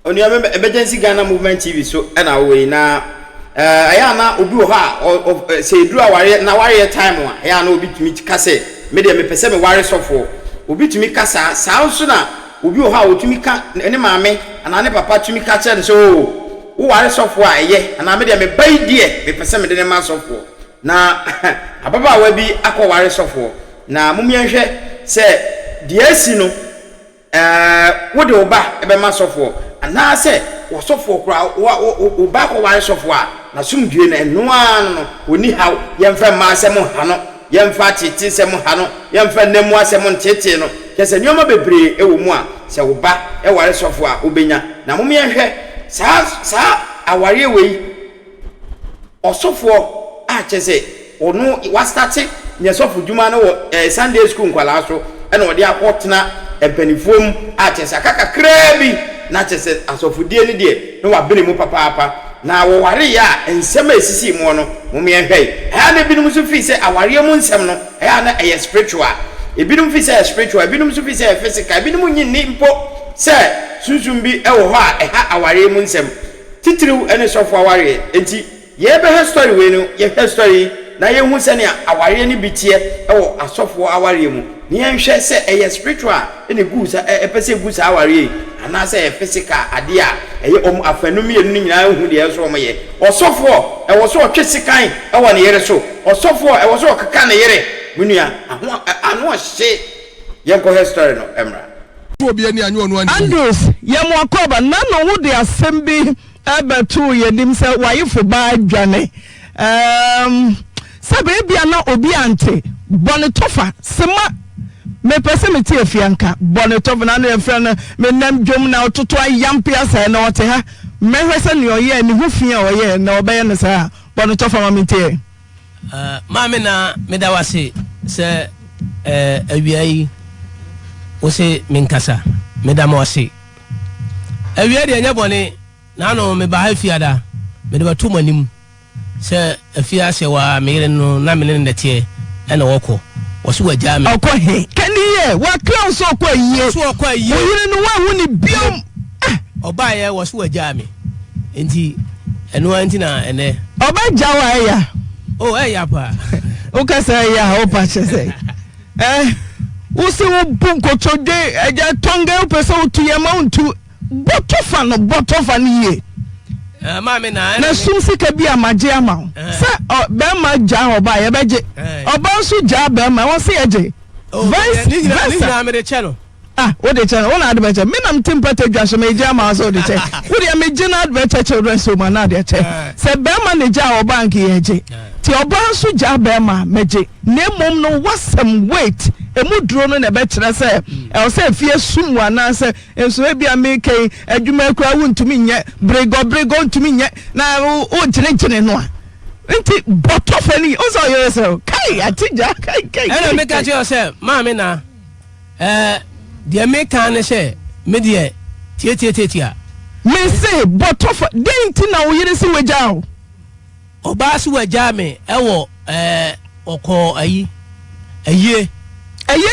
Oni emergency Ghana movement TV so na we na aya na obi wo ha say duru aware na ware time a aya na obi tumi kase me de me pese me ware sofo obi tumi kasa saa so na obi wo ha otumi ka ne maame ana ne papa tumi ka che so wo ware sofo a eye ana me de me bai die me pese me de ne ma sofo na ababa wa bi akọ ware sofo na mumyenhwe se de asi no wo de oba ebe ma sofo na se wo sofo kra wo ba ko ware sofo a na sumdue na eno an no oni haw yemfa ma asem ha no yemfa tete sem ha no yemfa nemu asem ntete no kese nyoma bebre ewo mu a se wo ba e ware sofo a obenya na mum yenhwe sa aware wei osofo a chese ono wa start nye sofo djuma no Sunday school nkwala so e na odi akotena empanifuom a chese akaka krabi na chese asofudie ni die no wa bene mu papa na wo ware ya ensem esisi mu no mum yenhwe ha na binum so fi se aware mu nsem no ha na e spiritual ebinum fi se spiritual ebinum so fi se physical ebinum nyinni mpo se sunsun bi e wo ho a e ha aware mu nsem titiriw ene sofo aware enti ye be history we no ye history na ye hu se ne aware ni bitie e wo asofo aware mu ni enhwe se e spiritual ene gusa e pese gusa aware ana se physical ade a eye afanum ye nu nyina hu de so mo ye osofo e wo so otwesikan e wo ne yere so osofo e wo so kaka ne yere munua anu hye ye ko history no emra obi ani anyo onu ani Andrews ye mo akoba na no wo de asem bi abetu ye nim se wayefo ba adwane sabe bia na obi ante bonetofa sema me pese me tie fianka bonetofa na no efra na me nam dwom na ototo ayampia sa na wote ha me hwese ne oye ni hu fia oye na obeye ne sa bonetofa ma me tie mame na me da wase se awiai wo se minkasa me da ma wase awiai de nya bone na no me ba ha fiada me de batu manim se afia se wa me no na me ne ndetie e na woko wo so wagya me okọ he kani ye wa clown so okọ yiye so okọ yiye wo yire no wa hu ni biom oba ye wo so wagya me enti eno anti na ene oba jawa ya oh ya pa o ka say ya o pa che say usi wo bunko chode eja tonga o pesa o tuye ma untu botofa no ye mame na sumsi ka bi amaje ama sa be ma ja oba ye beje oba nso ja be ma won se yeje vice ni me de channel wo de channel wona ade beje me nam tempata dwa so me ja ma so de che wo de me je na ade beje children so ma na de che se be ma ne ja oba nki yeje ti oba nso ja be ma meje ne mom no wasam wait emu duro no na be kire se e se fie sumwa na se enso e bia me kai adwuma kura wuntumi nye brego ntumi nye na o gyene no a nti botofani o so yo se kai atija kai ena me ka je se ma me na de me kan ne se me de tie me se botofa denti na wo yire se wagya o oba se wagya me e wo okọ ayi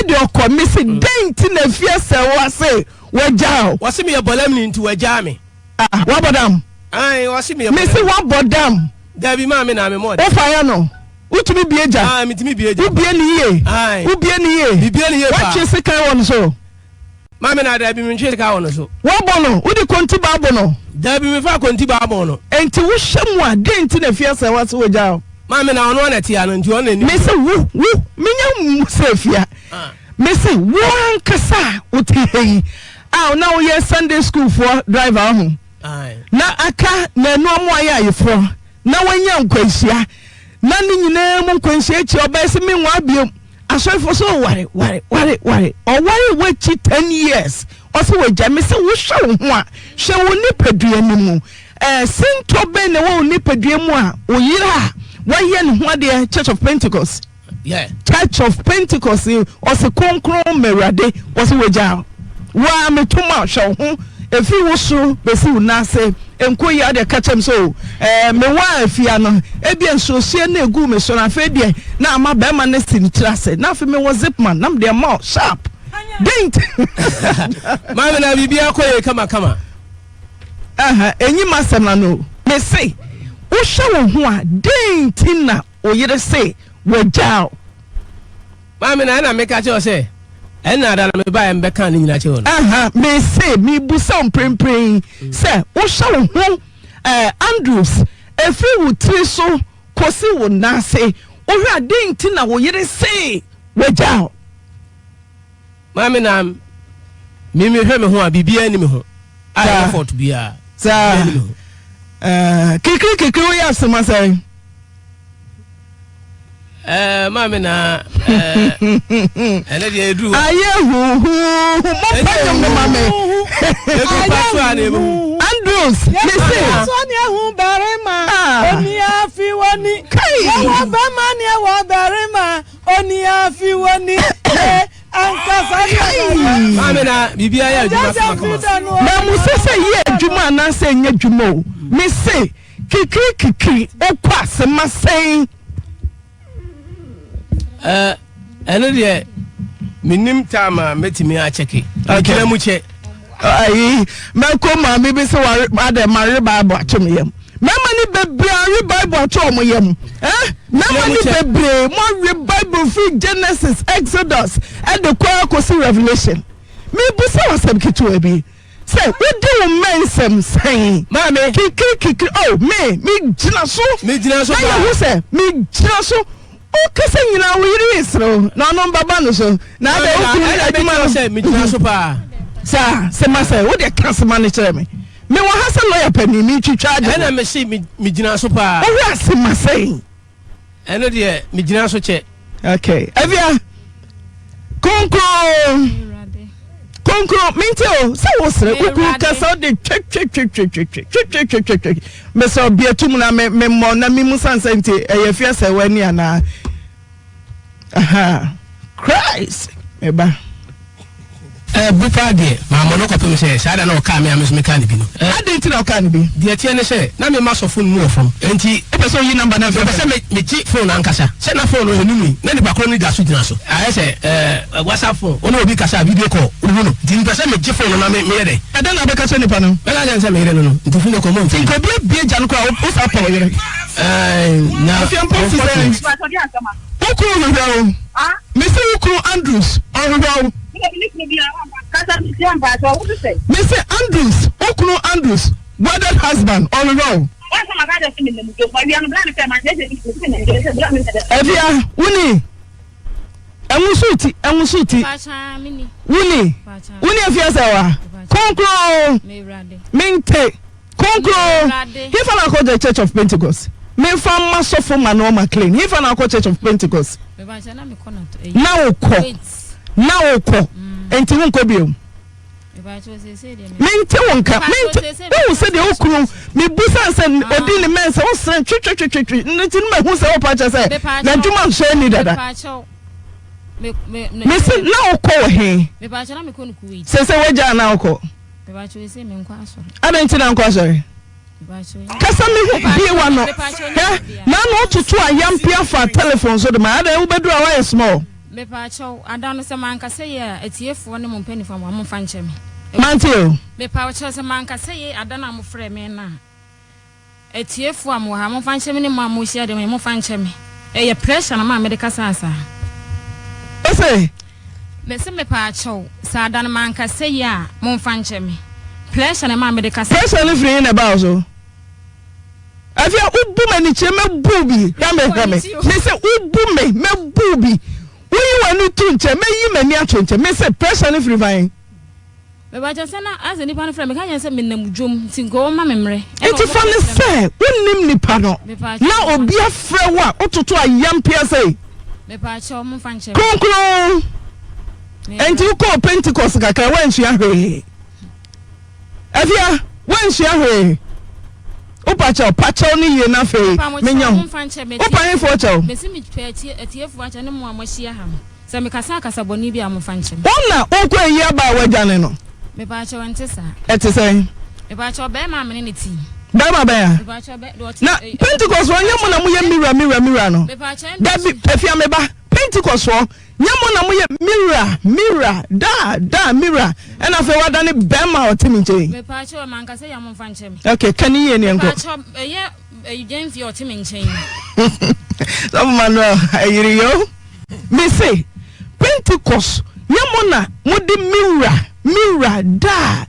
de okọ me se denti na fie se wa se wagya o wase me bolam ni nti wagya me wa bodam wase me se wa bodam da bi ma me na me mo o fa ya no utumi bieja mitimi bieja ubie ni ye bibie ni ye pa wa chese kai won so ma me na da bi me chese kai won so wa bono udi konti ba bono da bi me fa konti ba bono enti wo hwemu a denti na fie se wa se wagya o ma me na ono na tia no nti ono ni me se wu menya mu se fia me se wo ankasa uti hei na wo ye Sunday school for driver ho na aka na enu amu aye ayefro na wanya nkwanhia na ni nyina mu nkwanhia chi oba se me nwa biem asofo so ware o ware wachi 10 years o se wagya me se wo hwe ho a hwe wo nipadua ni mu sinto be ne wo nipadua mu a oyira waye ne ho de Church of Pentecost Church of Pentecost o se konkron merade o se wagya wa metuma hwe ho efi wo so besi una se enkoyi ade kachem so me wa afia no ebia nsosie na egu me so na fe de na ama be ma na sin trase na fe me wo zipman nam de ma sharp dent ma na bibia koye kama enyi masem na no me say wo hwe wo ho a den tinna oyere say wo jao mami na make a cho say ena da na me ba em be kan ni nyina che won me say me busa prempren say wo hwe wo ho Andrews efri wo tri so kosi wo na say wo hwe den tinna wo yere say wo jao mami na mimi hwe me ho a bibia ni me ho I effort bia sa kiki we asema say mami na ene de edu aye hu mo pa mo mame Andrews me say so ni hu barema oni afi woni wo ba ma ni wo barema oni afi woni mami na bibia ya adwuma na musese ye adwuma na se nya adwuma o me say kiki o pass ma say ene de minim tama metimi a cheki akira mu che ai me ko ma me be se wa de mare bible atom yam mama ni bebre ari bible atom yam mama ni bebre mo re bible free Genesis Exodus and the kosi Revelation me bu se wasem kitu abi say we do mensem say mama kiki oh me jina so na you say me jina so o kase nyina we yiri isro na no baba no so na de okuru aduma no say me jina so pa sa se ma say wo de kase ma ne kire me wa hasa lawyer pani mi twitwa de na me say me jina so pa o wi ase ma say eno de me jina so che okay avia konkro minto say wo sere kuku kasa de twek me so bietum na me mo na mi musansente e yefia se wani ana Christ eba bufa de ma mo no kopem se sada na o ka me ameso me ka ne bi no adenti na o ka ne bi de tie ne se na me ma so phone mu ofom enti e person yi number na fe se me chi phone ankasa se na phone o enumi na ni bakro ni da so jina so aye se WhatsApp phone ono obi kasa video call uhu no di ni se me chi phone na me ye de eda na be kasa ni pa no be na jan se me ye no nti phone ko mo nti ko bie jan ko o sa pa yere na afiam po si se okuru no dawo Mr. Ukuru Andrews ọrụrụ Mr. Andrews Ukuru Andrews wedded husband ọrụrụ Evia wuni enwusuti wuni efia sewa konkro minte konkro hifa na ko the Church of Pentecost me fa masofo mano McLean hifa na ko Church of Pentecost na okọ enti wonko biom mente wonka mente wo se de okunu me busa se odi ne mense wo sran twetwetwetwe nti me hu se wo pa cha se na dwuma nso ni dada me se na okọ he me pa cha na me ko nu kuwi se weja na okọ me pa cha se me nkwa asori adenti na nkwa asori kasa me bie wa no na no tutu ayampia fa telephone so de ma ada wo bedu a wa small me pa cha ada no se man kasa ye atiefo ne mo mpanifo mo fa nche me mantio me pa cha se man kasa ye ada na mo frɛ me na atiefo am wo ha mo fa nche me ne mo hia de mo fa nche me e ye pressure na ma me de kasa asa ose me se me pa cha sa ada na man kasa ye a mo fa nche me pressure na ma me de kasa pressure ne free na ba so afia ubu mani che me bubi ya me se ubu me bubi we wanu tu nche me yi mani ato nche me se pressure ne free fine me ba je se na as ni pa no frɛ me ka nya se me nam dwom tinko ma me mre eti fa ne se wonnim nipa no na obi afrɛ wa ototo ayampia sei me pa cha mo fa nche konkro enti ko Pentecost kakra wansua hwe afia wansua hwe Opacho pacho ni ye na fe menyo opanye fo cho me si mi peti etiefo acha ne mo amahia ha se me kasa boni bi amfa nche wona okwo yi aba wadwane no me pa cho ante sa etese me pa cho be ma me ne ti be ma be ya me pa cho be na Pentecost wonye mo na mo ye mira no me pa cho da bi afia me ba Pentecost wo nyamo na moye mirror da mirror and afa wada ne bema otimi nche me pa cho man ka say ya mo fa nche me okay kan ye ne nko pa cho ye gen fi otimi nche so Manuel ayiri yo me say Pentecost nyamo na modi mirror da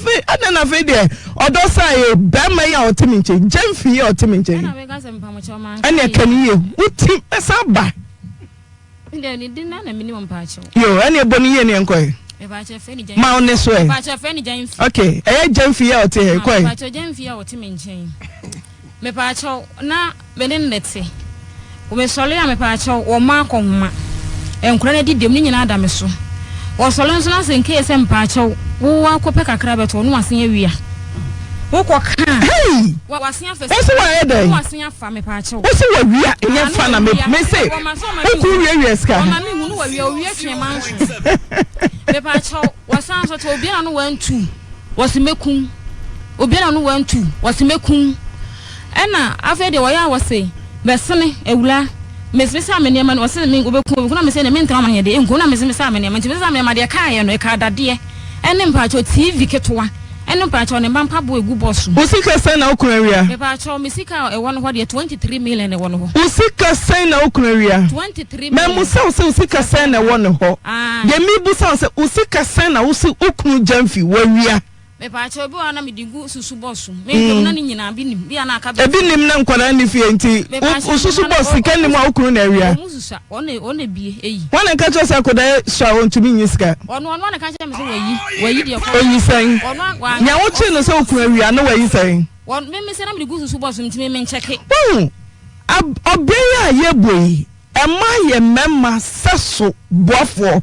fe adana fe de odo say bema ya otimi nche gemfi ya otimi nche na me ka say mpa mo cho man ane kan ye uti esaba ndeni dinna na minimum pa cho yo ane boni ye ne nko me pa cho fe ni jan ma one so e pa cho fe ni jan okay gemfi ya ote he kwai pa cho gemfi ya otimi nche me pa cho na me ne nete o me sole ya me pa cho o ma ko homa enkura na di dem ni nyina ada me so o sole nso na se nke se mpa cho wo akopɛ kakra beto no asen awia wo ko ka hey wasen afɛ wo se wa ede wasen afa me pa cho wo se wa wia enye fa na me say wo ku wia ska o ma me hunu wa wia twe man so me pa cho wasan so to obi na no wantu wose mekun obi na no wantu wose mekun ɛna afɛ de wo ya wose besene ewula mesesa me niam na wose me obekun na me se na me ntam ma de enko na me se me sa me niam nti me sa me ma de ka ye no e ka dade ene mpacho TV ketoa ene mpacho ne mpa bo egu boss usika sen na okuna wia mpacho mesika e won ho de 23 million e won ho usika sen na okuna wia 23 million me musa usika sen na won ho de mi busa se usika sen na usi okunu jamfi wa wia mpacho bi wana me digu susu boss me na ni nyina bi nim bi ana aka bi nim na nkwara ni fie nti ususu boss kan ni mu okunu na wia mususa one bie eyi wana ka cho sa koda sha ontumi nyiska ono na ka cha me se wayi de ko oyi sen nya wo chi no se okunu wia na wayi sen won me se na me digu susu boss ntimi me ncheke obeya ye boyi ema ye mema seso boafo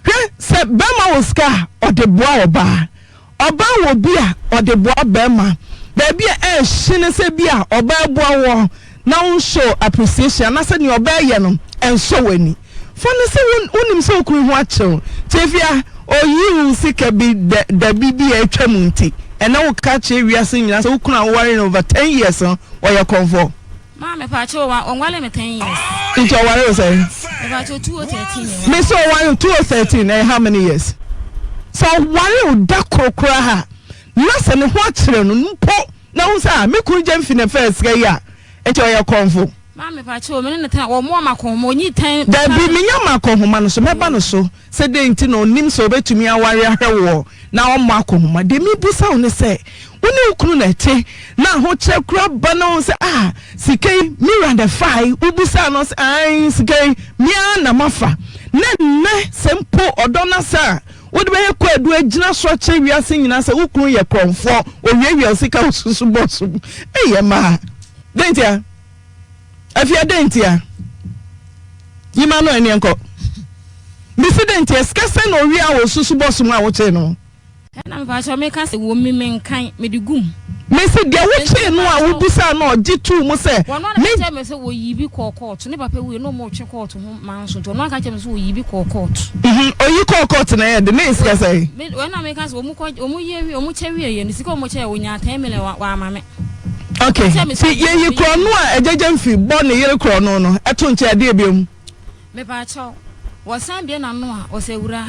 hwe se bema woska ode boa oba oba wo bia ode boa bema da bia hine se bia oba boa wo na un show appreciation na se ni oba ye no enso wani fone se unim se okuru ho achew tefia oyi sika bi da bibia atwam nti ena wo ka che wiase nyina se okuru aware over 10 years o ye konfo ma me pa cho wa onwale me 10 years into aware o say me pa cho 2013 me so aware 2013 how many years so aware da kokora ha na se ne ho akere no mpo na wo say me ku jamfi ne first ga ya echo ye konfo ma me pa cho me ne tan wo mo makon mo nyi tan da bi me nya makon homa no so meba no so se de nti no nim so betumi aware ahwe na wo makon homa de mi busa wo ne se woni ukunu na te na ho che kura ba no se sikei mirror the fire ubusa no se sikei mia na mafa ne sempo odona sa wodi be ye kwa adu agina so che wiase nyina se ukunu ye konfo owiewia sika ususu boss eye ma dentia afia dentia yima no eni enko bisi dentia skase no wi a ususu boss mu a wo che no na me pa cho me ka se wo me nkan me digum me se de wo che no a wo busa no jitu mu se me che me se wo yibi court ne papa we no mo twe court ho man so to no aka che me se wo yibi court oyi court na ye de me iska say me na me ka se wo mu ye wo mu che wi ye ni sika wo mu che wo nya 10 million wa ama me okay si ye yi kro no a ejeje mfi bo ne yere kro no no eto nche ade ebiem me pa cho wo san bia na no a wo se wura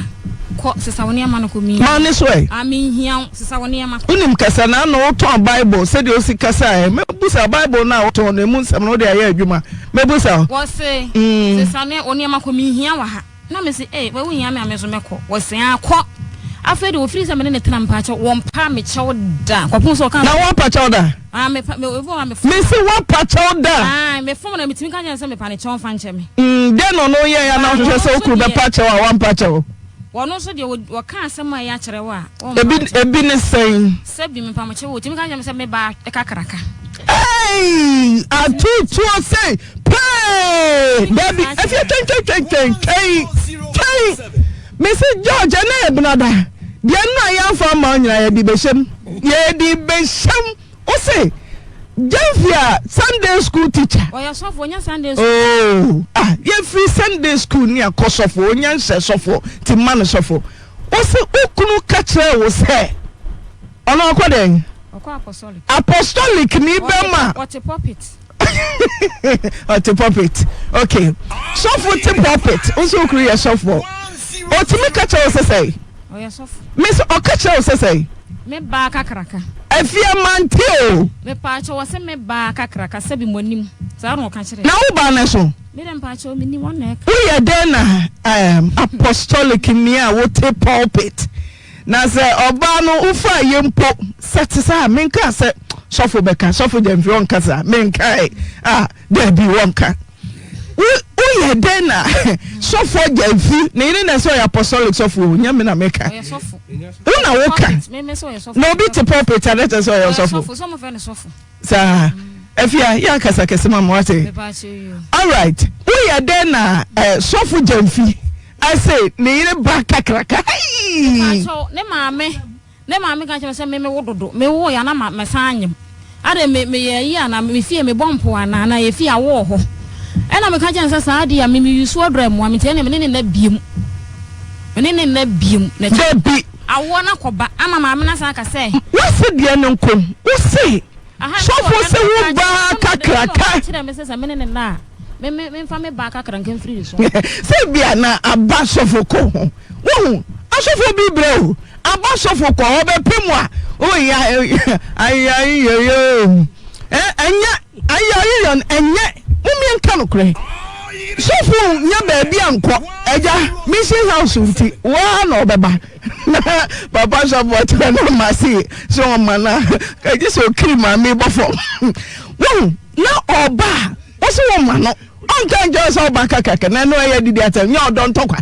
ko sesa woni ama no ko mi ma ne so e ami hia sesa woni ama unim kasa na no to bible se de o si kasa e me busa bible na to no mu nsam no de aye adwuma me busa wo se sesa ne woni ama ko mi hia wa ha na me se we wo hia me ameso meko wo se akọ afede wo free se me ne tena mpa cha wo mpa me chew da kwapun so kan na wo pa chew da me wo me se wo pa chew da me fom na mitimi kan se me pa ne chew fa nche me de no ye ya na hwehwe se okuru be pa chew a wo pa chew wono so de wo ka asema ya kire wa ebi ne sen sebi me pa mo chew timi kan se me ba kakaraka hey AFUTUO say pay baby if you think Mr. George na ebnada de na ya fa ma nyina ya di beshem o say Javia Sunday school teacher oya sofo nya Sunday school ye free Sunday school ni akosofo onya nse sofo ti man sofo o say okunu ka kire wo say ono akoden akọ apostolic ni bema what a puppet to puppet. Okay. Sofo to puppet. Also create sofo. O to me catch us say. Oh yeah, sofo. Miss o catch us say. Me ba kakraka. Afia mantio. Me pa cho wase me ba kakraka sebi monim. Sa no ka kire. Na wo ba na so. Me dem pa cho me ni one neck. We are then apostolic near what pulpit. Na say oba no ufa yempo setisa menka say sofo beka sofo dem fi on kasa menka there be one ka. We are then sofo jamfi na ine na so apostolic sofo nyame na meka. Oh yeah, sofo. Una woka. Me so yeah sofo. No be to pulpit and let us so your sofo. Sofo, some of them sofo. Sa Efia ya kasa kese mama wate. Me pa cho you. All right. We are then sofo jamfi. I say ne ba kakraka. Pa cho ne maame ka che say me wododo. Me wo ya na me sanyem. Ade me ye ya na me fie me bompo ana na ye fie awo ho. E na me ka che say sa ade ya me yusu odra mo me tie ne me ne na biem. Me ne na biem na Baby. Awo na koba ama maame na sa ka say. What said the nkom? What say? So for say wo ba kakraka. Kire me say me ne na. Me fa me ba kakranka free so. Say bia na aba sofoko. Wo asofo bi breu. Aba sofoko obepemu a. Oh ya ayi enya enye mumi nka no kure. Sofo nya ba bia nko. Eja mission house nti wa na obeba. Papa support na masi so mana. Ka je so kiri ma me bofo. Wo na oba. What's woman no? On can just all back a na no ya didi atem nya odon tokwa.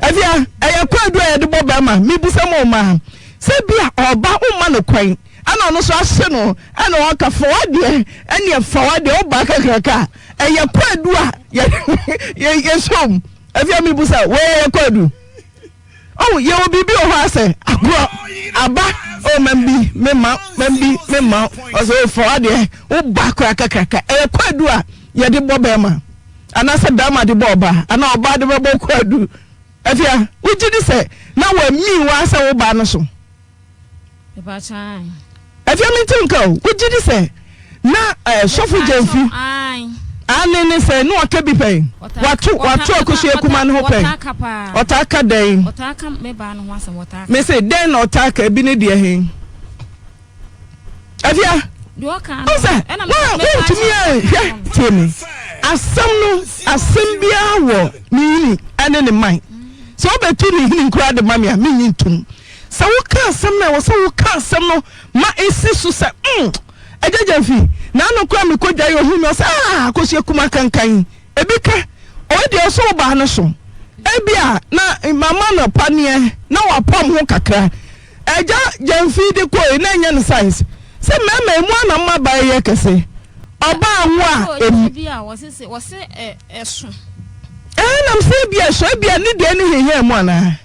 Afia eya kwadu ya de bobama mi busa mo ma. Se bia oba umma no kwan. Ana no so ase no ana waka forward e ene forward o back kaka. Eya kwadu a ye som. Afia mi busa we ya kwadu. Oh ye obi bi o ha ase agro aba o membi mema o so forward e o back kaka. Eya kwadu a ye de bobema ana se dama de boba ana oba de bobo kwadu afia ujidi se na wa mi wa se wo ba no so E ba chan afia mi tinko ujidi se na sofu jamfi ani ni se no aka bi pen watu akusu ekuma no ho pen otaka den otaka me ba no ho asem otaka me se den na otaka bi ne de he afia Osa, na tumi temi. Asem bia wo ni ane ne man. So obetu ni hini nkura de mami a minyi ntum. Sa wo ka asem na wo so wo ka asem no ma esi so sa ejeje fi na no kura me kodwa yo hu no sa akosie kuma kankan. Ebika o de so ba no so. Ebia na mama no panie na wa pam ho kakra. Eja jamfi de ko na nya no size. Se mama emu na mma ba ye kese oba anwo a bia wo se eso nam se bia so bia ni de ni hehe emu ana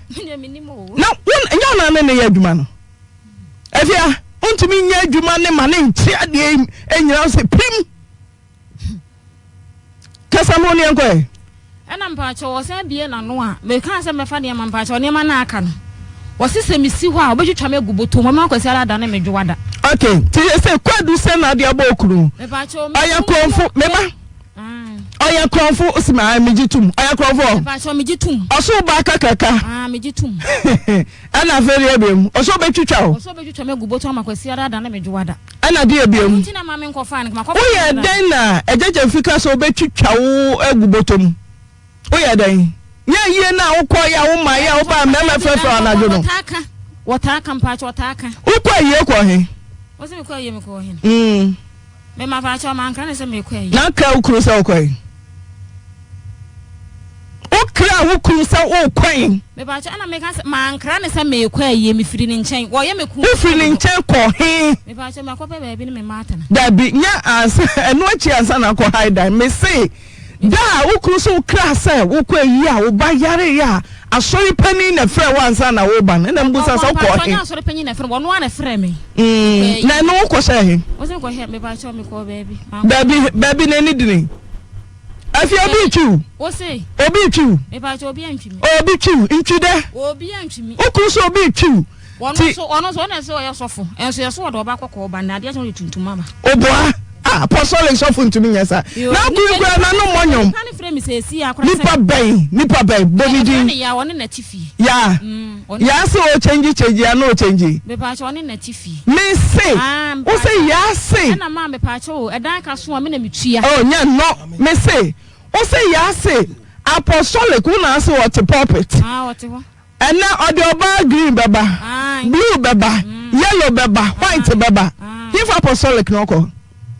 na nya na ne ye adwuma no afia ontumi nya adwuma ne ma ne nchi ade enyira se prim kasa mo ne enko mpa cho wo se bia na no a me kan se me fa ne mpa cho ne ma na aka no wo se misi ho a obetwitwa me guboto mama kwasi ala da na me dwada. Okay, ti say kwadu se na de abokuru. Aya konfu meba. Aya konfu usima mijitum. Aya konfu. Meba cho mijitum. Oso ba kaka. Mijitum. Ana feri ebiem. Oso betwitwa o. Oso betwitwa me guboto amakwasi ala da na me dwada. Ana de ebiem. Ntina mama nkofa ne makwa. Oye den na ejeje fika so betwitwa wo egubotom. Oye den. Nya yie na wo kwa ya wo ma ya wo ba mema fefe anajo no. Wataka mpacho wataka. Ukwa yie kwa he. Wose me kwa yie me kwa he. Me ma fa cha man kan se me kwa yie. Na ka ukuru sa kwa yie. Ukra ukuru sa kwa yie. Me ba cha na me kan se man kan se me kwa yie me firi ni nchen. Wo ye me ku. Firi ni nchen kwa he. Me ba cha me kwa pe bi ni me mata na. Da bi nya ansa eno achi ansa na kwa hide me say da ukuru so ukra sa ukwa yie a wo ba yare ya. Asori pani na frɛ wansa na wo ba na mbusa so ko he. Asori pani na frɛ wo no na frɛ me. Na no ko sɛ he. Wo se ko he me ba cho me ko baby. Baby na ni dini. Afi obi twu. Wo se obi twu. Me ba cho obi antwi me. Obi twu ntwi de. Obi antwi me. Okuru so obi twu. Ono so na se o yesofo. Enso yeso wo do ba kokko ba na ade so tuntum ama. Oboa apostolic sofo ntumi nyesa na kura na no monyom nipa bay bonidi ya woni na tifi ya se o change ya no change me pa cho woni na tifi me say o say ya say na ma me pa cho edan ka so me na metua oh nya no me say o say ya say apostolic una say what pulpit what ho and now oba green baba blue baba yellow baba white baba if apostolic no ko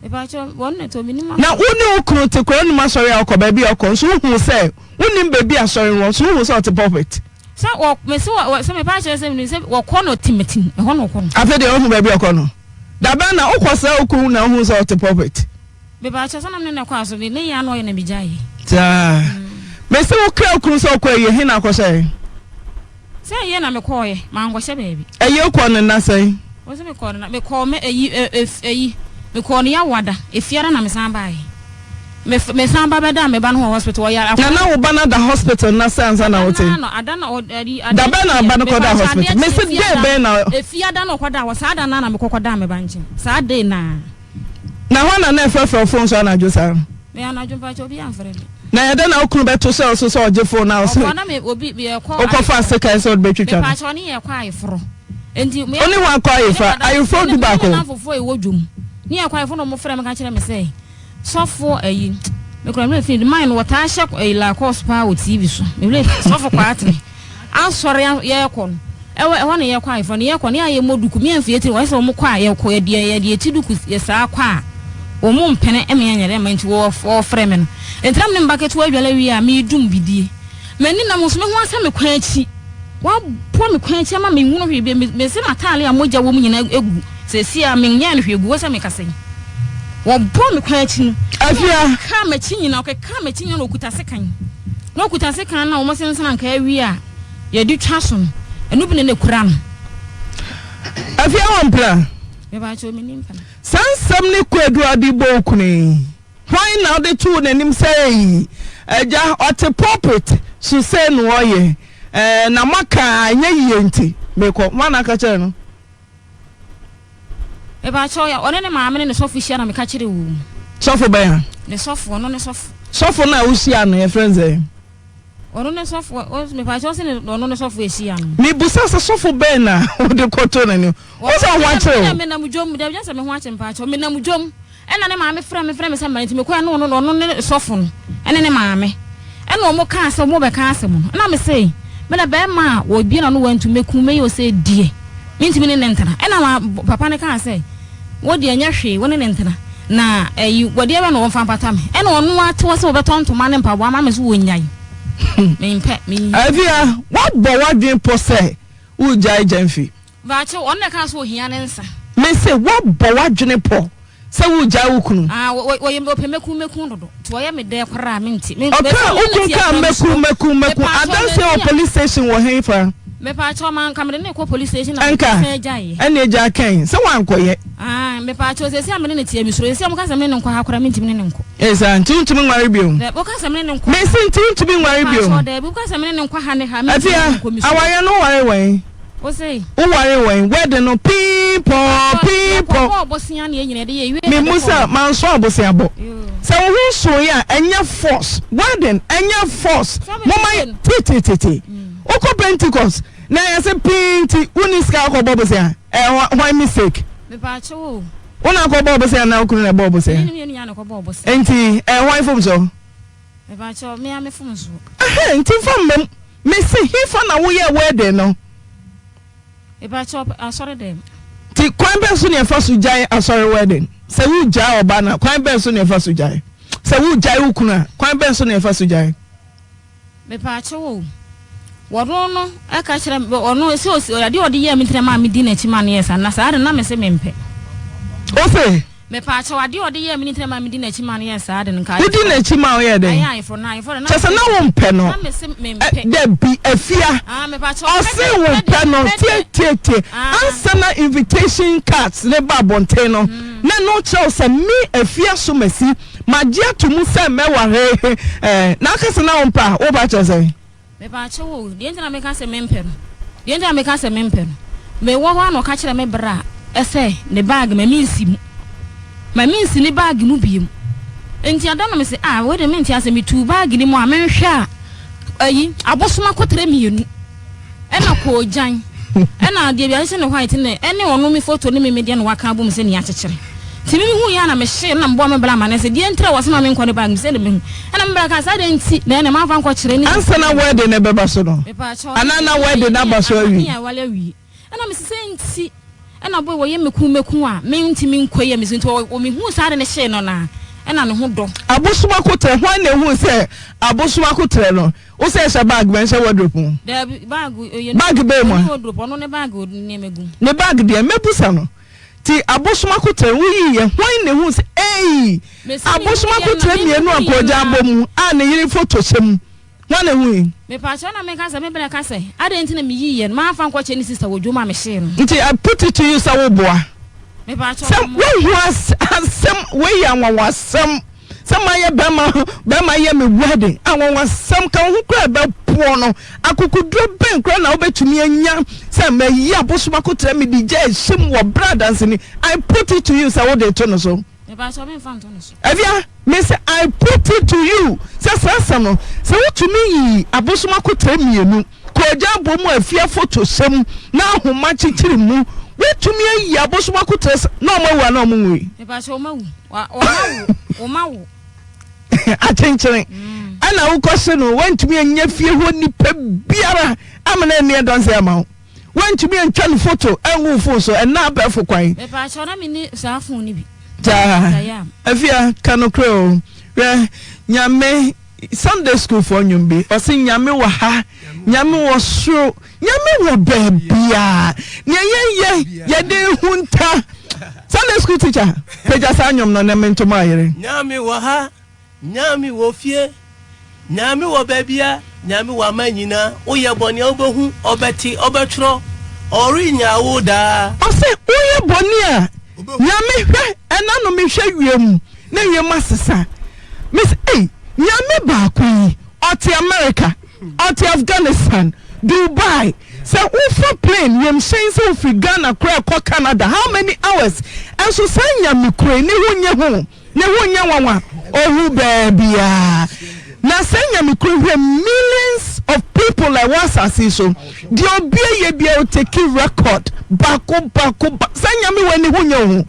e ba cho won to minimum na woni okunu te ko ni masori akọ ba bi akọ so hu se woni baby asori won so hu se ot pulpit sa wo me se me pa cho se me se wo ko no timetin e ho no ko afa de hu baby akọ no da ba na ukwosa okunu na hu se ot pulpit be ba cho sana me na kwa so ne ya no ye na bijaye ta me se wo kra okunu se okọ ye hin akọ se ye na me ko ye ma ngo hye baby eye okọ ne na sai wo se me ko na me ko me eyi me ko ne ya wada efiara na me san bae me san ba beda me ba no hospital ya na wo ba na da hospital na sansa na wote no ada na da ba na ba no ko da hospital me se dey be na efiada no ko da wo sa da na me ko da me ba nche sa dey na ho na efefo phone so na josa me ana jumpa cho bi amfere na ya da na okunu beto so oje phone na so na me obi be ko ko fa seka so be twitwa me pa cho ne ye kwa ifro enti me only one kwa ifa ayufo du ba ko na fofo e wodwum ni ye kwa ifo no mo frem ka kire me say sofo ayi me kura me fi mine wata hye la course pa o TV so me sofo kwa ate ansore ye ko ewo ne ye kwa ifo ne ye ko ne aye moduku me amfie ti wo se mo kwa ye ko ye ti duku ye sa kwa o mo mpene e me anyere ma nti wo frem no entram ne mbake to adwala wi a me dum bidie mani na mo so me ho asa me kwa achi wa po me kwa achi ma me hunu hwe me se matale a moja wo mu nyina egu se si a me nya ne hwe egu wo se me kase wo po me kwa achi no afia ka ma chi nyina o ka ma chi nyina no kuta sekan na o mo sensan ka awi a ye di twa so enu bi ne kura no afia won plan me ba cho me nim pana sansam ne kwadu adi bo okuni why now the two nanim say eja ot pulpit so say no oye na maka anya yenti me ko mana ka chere no e ba cho ya one ne maame ne sofu hia na me ka kire wu sofu ba ya ne sofu no ne sofu na usia no ye friends ono ne sofu o me ba cho se ne ono ne sofu hia no me busa sofu ba na o de koto na ni o so wa chere me na mujom da bia se me ho ache mpa cho me na mujom ena ne maame frem se mane ti me kwa no ono ne sofu no ene ne maame ena o mo ka ase mo be ka ase mo na me say me na be ma wo bia na no wantu meku me yo se die minti me ne ntana ena papa ne ka ase wo de anya hwe wo ne ntana na wo de be no won fa pata me ena ono ate wo se wo betonto ma ne mpa bo ama me so wo nyai me mpe me avia what bo what dey pose wo jai jamfi ba che on ne ka so ohia ne nsa me say what bo what dwene po se wo jai wukunu wo ye meku dodo to ye me de kwara me nti me meku adanse o police station wo hefa me pa cho man kamere ne ko police station na se jai ene eja kan se wan koye me pa cho se amene ne tie mi suro se am ka se me ne nko ha kwara me nti me ne nko esa ntumi nware biom de bo ka se me ne nko me se ntumi nware biom so de bo ka se me ne nko ha ne ha me nko mi awaye no ware wen o say o ware wen where the no people obosia na enyine de ye me musa manso obosia bo se wo hu so ya enya force warden enya force mama titi oko Pentecost na ya se pinti uniska ko bobosia why mistake me pa cho una ko bobosia na okunu na bobosia ni nya na ko bobosia enti why fom so me pa cho me am fom so enti fom me se hifa na wo ye warden no e pa cho asore dem ti kwan be so ne fa so jai asore wedding se wu jai oba na kwan be so ne fa so jai se wu jai ukuna kwan be so ne fa so jai me pa cho wono no aka kire ono se ode ye mitre ma me di na chi ma na yesa na sa na me se me mpe o se me pa cho ode ye mitre ma me di na chi ma na yesa ade nka udi na chi ma o ye den ayi for na chese na wo mpe no na me se me mpe de bi afia me pa cho o se wo mpe no tie answer na invitation cards ne ba bonten no na no cho se me afia so masi magia to mu se me ware na ka se na wo mpa wo ba cho se me pa cho wo de ntina me ka se me mpe no de ntina me ka se me mpe no me wo ho no ka kire me bra ese ne bag me minsi mu my means ni bag mu biem enti adana me say we de me enti ase me tu bag ni mu a me hwe a ayi abosoma kotre mienu ena ko jan ena de bia se ne white ne ene ono me photo ne me de no waka bom se ne ya chekere ti me hu ya na me hye na mbo me bla ma ne se de entra wo se ma me nkɔ ne bag se ne me hu ena me bra ka sa de enti na ene ma fa nkɔ kyere ni ansa na wedding ne beba so no anana wedding na ba so awi ya wale wi ena me se enti ena boy wo ye meku a me enti me nkɔ ye me se enti wo me hu sa de ne hye no na ena ne ho do abosoma kotre hwan na hu se abosoma kotre no wo se hye bag ben hye wardrobe da bag be mo wardrobe no ne bag ne megu ne bag de mebusa no ti abosoma kotre wo yi ye hwan na hu se abosoma kotre mienu akoja abomu a ne yiri photo hyem hwan na hu yi me pa cho na me ka se me bele ka se ade enti na me yi ye ma fa nkɔ che ni sister wodwoma me hye no nti I put it to you sa wo boa me pa cho some we was some we ya nwa some my bema ye me wedding anwa some kan hu kra be po no akukudro ben kra na obetumi anya say me yi abosoma kotra me DJ shim wo brothers ni I put it to you say what they turn so me ba so me fan turn so avia me say I put it to you say no say wotumi yi abosoma kotra mienu koja bomu afia photo sem na ahoma chichiri mu wetumi yi abosoma kotra na omawu na omunwi me ba so omawu omawu attention ana wo kwese no wantumi anya fie ho nipa biara amana ne don say amawo wantumi antwa no photo enwu fo so na abefo kwan me pa cho na me ni sa phone ni bi ja afia kanokro we nyame Sunday school for nyumbi o se nyame wo ha nyame wo so nyame wo babia ne ye de hunta Sunday school teacher peja sa nyom no ne mentoma ayere nyame wo ha nyame wo fie nyame wo babia nyame wo amanyina oye boni obehu obeti obetro ori nyawo da o se oye boni a nyame hwe ena no me hwe wiem na wiem asesa miss nyame ba ko oti America oti Afghanistan Dubai say ufa plane yem saying so fi Ghana kra ko Canada how many hours and so say nyame kra ni hunye wanwa ohu babia na say nyame kra millions of people like once as so the obia ye bia take record bako say nyame wani hunye hu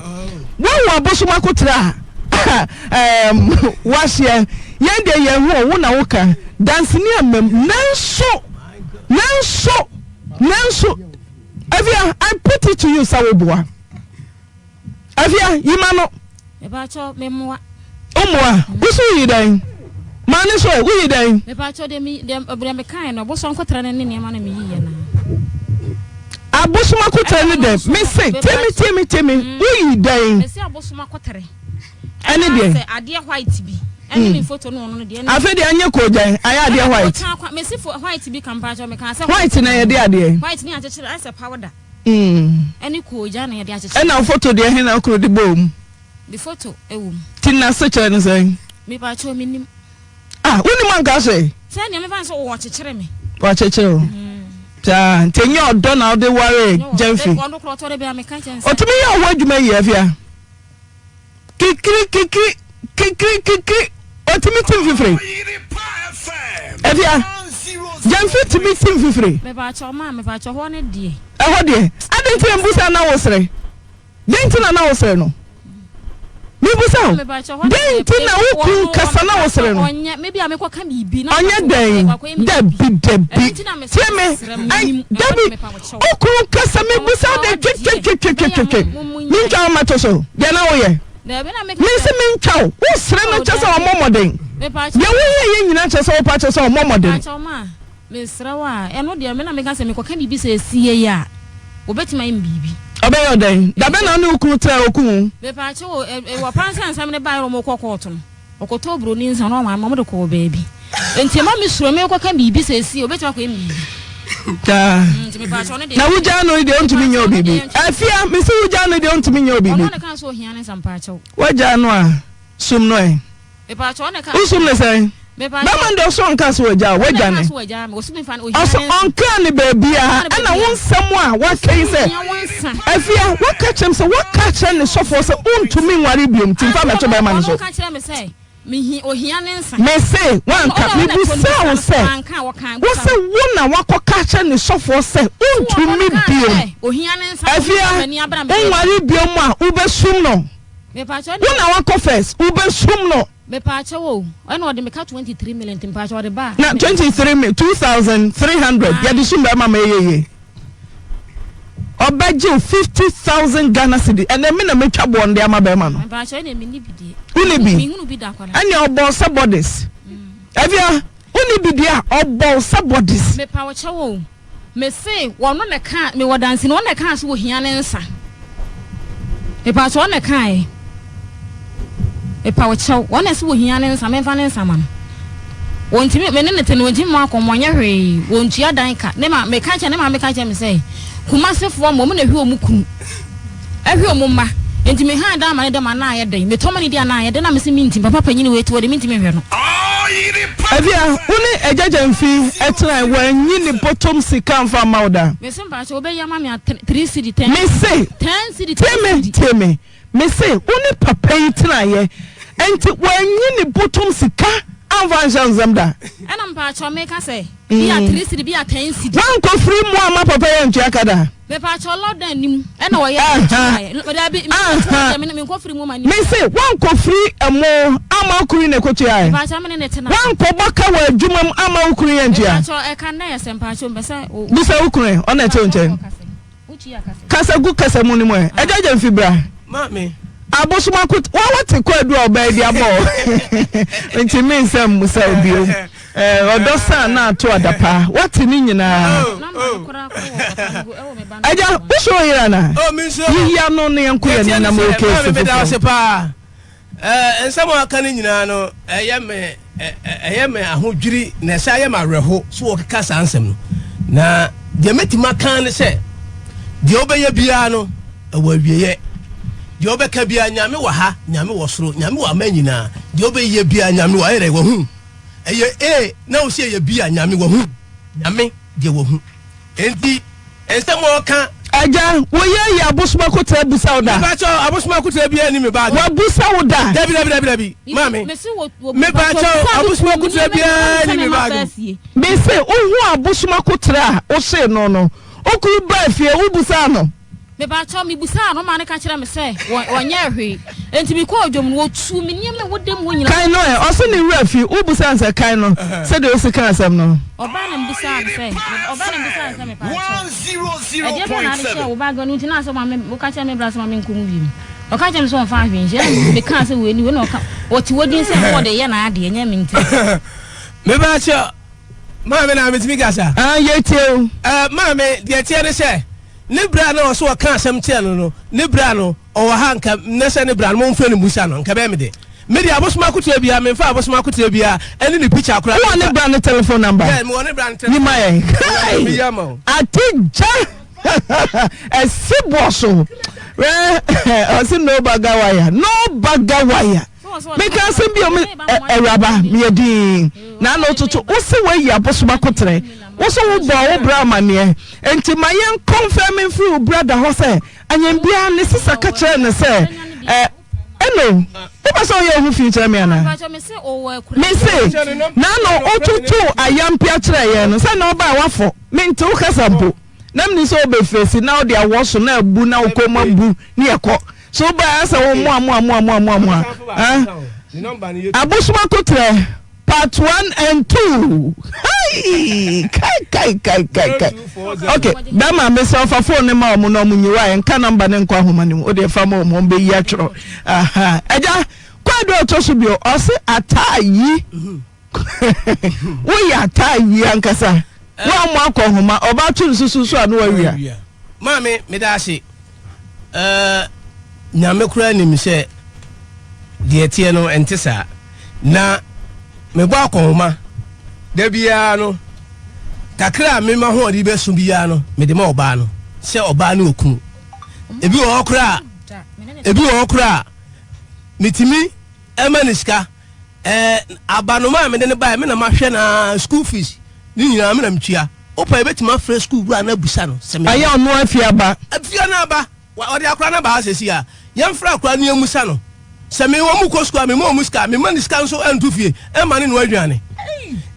wo abosoma kotra washia yende ye hu wo na woka dance ni amem nanso avia I put it to you saweboa avia yimano me ba cho me moa omwa wusu yidan mane so wi yidan me ba cho de obra me kan no boso nkotra ne ne ma na me yiye na abosoma kotra ne dem me say temi wi yidan me say abosoma kotre ene de ade white bi ene photo no de ene afa de anye ko jan aya ade white me see for white bi kan pa cho me kan say white na ye de ade white ni achechire as a powder ene ko jan na ye de achechire ena photo de he na ko de bom the photo ewum tinna so chere ne say me pa cho me nim woni man ka say say ne me fa so wo achechire me wa achechire ta tenye odo na de ware jamfi ono kro to de be me kan chen say otumi ya wo adwuma yi afia kikri otimi tim fifre afia jamfi timi tim fifre me ba cho ho ne die ho de adenti mbusa na wo sere denti na wo sere no me busa denti na wo ku kasa na wo sere no onye me bia me kwa ka bibi na onye den debi tieme debi okuru kasa me busa de ninja mato so de na wo ye me se me nchaw wo sere no chese o momoden ye wo ye nyina chese o pa chese o momoden me sere wa eno de me na me ka se me kwa ka bibi se sie ya obetima im bibi obey oden da be na no okuru tra okun me pa che wo pansa nsam ne ba ro mo kokoto no okoto bro ni nsa no ma mo de ko baby enti ma me suro me kwa ka bibi se sie obetima kwa im bibi ta na wuja no de ontumi nya obibi afia me se wuja no de ontumi nya obibi ono ne kan so hia ne sampa che waja no a sum no e me pa che ono kan usum ne sai Mama ndo so nka so waja wajane. Also onka ni baby a na wonsam a wakai se. Afia wakachem se wakacha ne sofo se untumi nware biom timfa meto be man so. Me say one ka me bu say wo say. Wo say wo na wakokacha ne sofo se untumi biom. Afia nware biom a ubesum no. Wo na wakofes ubesum no. Me pacha wo eno de me ka 23 million tim pacha de ba na 23 million 2300 ya di sumba mama yeye obaje 50,000 Ghana cedi ene me na metwa bonde ama be ma no me pacha ene me ni bidie me hunu bi da kwala ene obo sabodies avia uni bidia obo sabodies me pacha wo me say wono ne ka me wodansi no ne ka so wo hia ne nsa me pacha wo ne kan Epa wacha wana si wo hia ne nsa memfa ne nsa man wontimi me ne tene wontimi ma akomonye hwe wontua dan ka ne ma me ka che ne ma me ka che me say kuma sefo mo na hwe omu kunu ahwe omu ma enti me ha da ma ne da ma na aye dan me to ma ne dia na aye dan na me se minti papa panyini we ti wo de minti me hwe no avia uni ejaja mfi etra wanyi ni bottom sika mfa mauda me se mba che obeya ma me 3 cedi 10 me say 10 cedi teme me say uni papa itra ye enti wanyi ni bottom sika amfa nzamda ana mpa cho me ka say bia 3 cedi bia 10 cedi wan ko free mo ama papa ye ntua kada me pa cho lockdown nim ana wo ye me ko free mo ma nim me say wan ko free emo ama okuri ne kotua ye pa cho me ne tena wan ko baka wa adwumam ama okuri ye ntua pa cho e kan na ye sempa cho me say bisa okuri ona che nchen kasa gu kasa mu ni mo ejaja mfibra mami abosuma kut wa wate ko adu oba di abo enti me nsem musa obio odosa na to adapa wate ni nyina aja uso yira na mi so yiya no ne yanko ye na mo ke me da se pa ensem aka ni nyina no eye me ahodwiri na sa ye ma reho so wo kaka sa ansem no na de metima kan ne se de obeye bia no awawieye de obeka bia nyame wa ha nyame wo soro nyame wa manyina de obeye bia nyame wa ere wo hu eye na wo se ye bia nyame wo hu nyame de wo hu enti ensem oka aja wo ye ya abosuma kotra busa oda ba cho abosuma kotra bia ni me ba wa busa oda dabi mami me ba cho abosuma kotra bia ni me ba me se ohu abosuma kotra o se no okuru ba fie wo busa no me ba cho mi busa no ma ne ka kira me se wonye hwe enti mi ko odwom wo tu mi nyem na wodem wo nyina kan no e o se ni wura fie wo busa nse kan no se de o se kan asem no oba na busa se me pa cho 100.7 e na se wo ba go no ntina so ma me wo ka kira me bra so ma me nkomu bi o ka kira me so on fa hwe nje me kan se we ni we no ka o ti wodin se wo de ye na ade nya me nti me ba cho mami na metimi gasa yetie mami de tie ne se ne bra na so ka asem tie no ne bra no o wa hanka ne se ne bra no mo mfa ne musa no nka be me de me dia abosuma kutua bia me mfa abosuma kutua bia ene ne picture akura wo ne bra ne telephone number yeah me ne bra ne telephone ni mai me yama atija esiboso o se no bagawaya because bi o me eraba me din na no toto wo se we ya abosuma kotre wo so wo bo wo bra mane enti mayen confirming free brother ho se anyem bia ne sisa ka kire ne se eno wo so ye hu future me ana me se na no otutu ayampia kire ye no se na oba wafo me nti wo kasampo nam ni so be face na o de awo so na abu na okoma bu ni ekọ so ba asa wo mo abosuma kotre part 1 and 2 kai okay dama me so fa phone ne ma o mo no mo nyiwa en ka number ne nkwa homa ne o de fa ma o mo be yi atworo eja kwado to so bio o se atayi wo ya atayi ankasa wo mo akọ homa oba turu susu anu awia mami me da se nyame kura ni mi se de tie no entesa na me bo akọhoma da bia no kakra me ma ho odi be so bia no me de ma oba no se oba no okunu ebi wo okura mitimi emaniska abanoma me de ba me na mahwe na school fees ni nyina me na mtua opa betima fresh school bra na busa no se me aya ono afia na ba odi akra na ba asesi a yemfra akra na emusa no se me wo mu ko school me mo mu ska me man ska nso antu fie e ma ne no aduane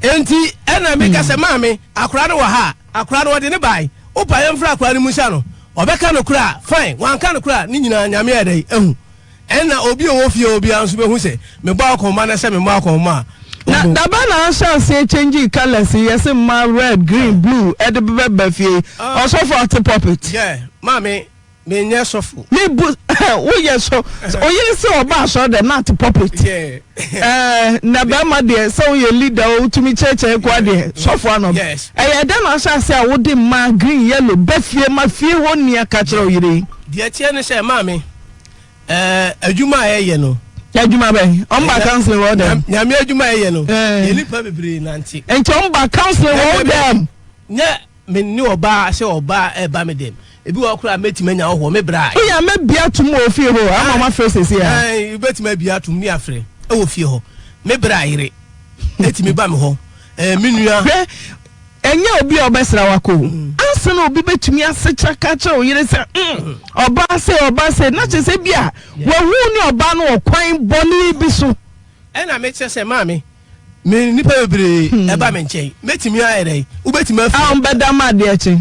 enti ena me ka se ma me akra no wa ha akra no de ne bai opa yemfra akra ne musa no obeka no kra fine wan ka no kra ni nyina nyame edai ehu ena obi o fie obi anso be hu se me ba akoma na se me ma akoma na daba na answer say changing colors yes ma red green blue e de be fie also for the puppet yeah mami me nya sofo me wo yes so oyin se oba so de not puppet yeah na ba ma de so you leader o to me church e kwa de sofo ano yes de na answer say wo de ma green yellow be fie ma fie ho nia ka kire oyire de tie ne say mami adwuma ye no adwuma be on ba counseling wo dem nyame adwuma ye no enipa bebre nanti enti on ba counseling wo dem nya me ni oba se oba e ba me dem ebi wo kura metima nya ho me bra ya me bia tum wo fie ho ama ma fresh se ya betima bia tum ni afre e wo fie ho me bra yire etimi ba me ho menua enye obi obesra wako anse na obi betumi asecha ka che oyire se oba se na che se bia wo hu ni oba no okwan boni bi so ena me che se mami me nipa bebre e ba me nchen metimi ayere wo betimi afi am bedama de eche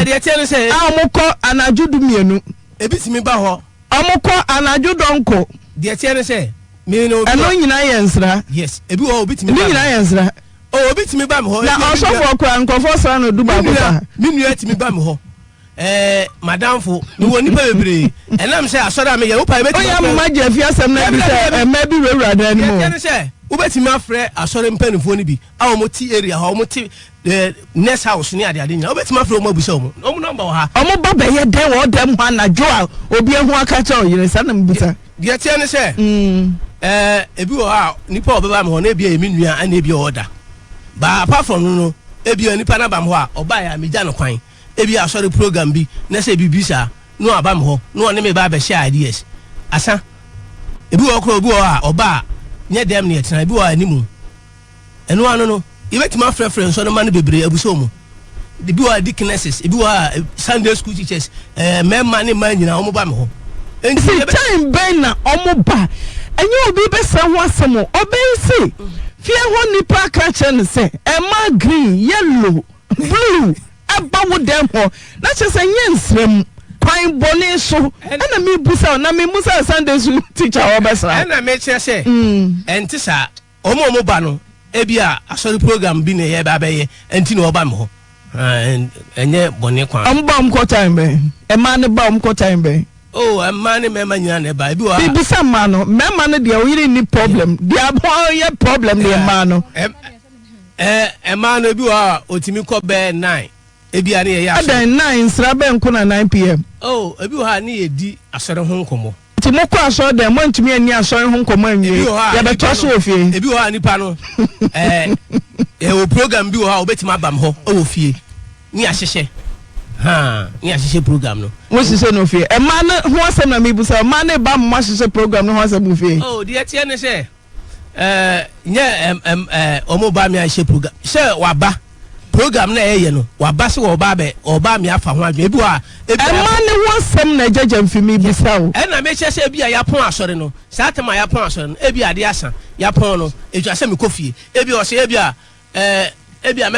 de tie se amukọ anajudu mienu ebitimi ba ho amukọ anajudu onko de tie se me no eno nyina yensra yes ebi wo obitimi ba nyina yensra obitimi ba me ho na osofo kwa nkofo sra no duba kwa minnu etimi ba me ho madamfo ni woni pa bebre enam se asora me ye wo pa ebetimi oya mama je fi asem na bi se ma bi rewura da ni mo ye se wo betimi afre asore mpanifo ni bi a wo moti area ha wo moti next house ni ade nya wo betimi afre wo mabusa wo mo number wo ha omo ba be ye den wo dem ho na jo a obi ehu aka cha oyire sa na mbusa ye tie ne se ebi wo ha nipa obeba me ho na ebi emi nua ana ebi order ba apart from no ebi nipa na ba me ho a oba ya meja no kwan ebi asori program bi na se bibisa no aba me ho no ne me ba be share ideas asa ebi wo kro obi wo a oba nye dem ne etina ebi wo animu eno ano no ibetima frefren so no ma ne bebre abuso mu ebi wo deaconesses ebi wo Sunday school teachers memma ne ma nyina omo ba me ho enti time ben na omo ba enye obi be sa ho asemo obensi fie ho nipa ka chen se ema green yellow blue aba wo dem ho na che se nyensrem kwan bone so na me busa na me musa Sunday school teacher obesra na me che se enti sa omo ba no ebia asori program bi ne ye ba be ye enti no oba me ho enye bone kwan amba mko time be ema ne ba mko time be oh mane mema nyina ne ba bi wa bi bisa ma no mema no de oyiri ni problem de abo ye problem de ma no ma no bi wa otimi ko be 9 ebi ani ye ya so adan 9 sra be nko na 9 pm oh ebi wa ni ye di asore ho nkomo ti mo ko asore de mo ntimi ani asore ho nkomo anwie ya be to so ofie ebi wa nipa no o program bi wa obetima abam ho o ofie ni ahyehye ni ahyehye program no wo sise no ofie e ma no ho asem na mebusa ma no ba mo ahyehye program no ho asem ofie oh de tie ne se nye omo ba mi ahyehye program se waba program na eye no waba se wo ba be oba mi afa ho adwe ebi wa ebi ma no ho asem na jeje mfimi busa wo na me che se ebi ya pon asore no sa tema ya pon asore no ebi ade asa ya pon no eju ase me kofie ebi o se ebi a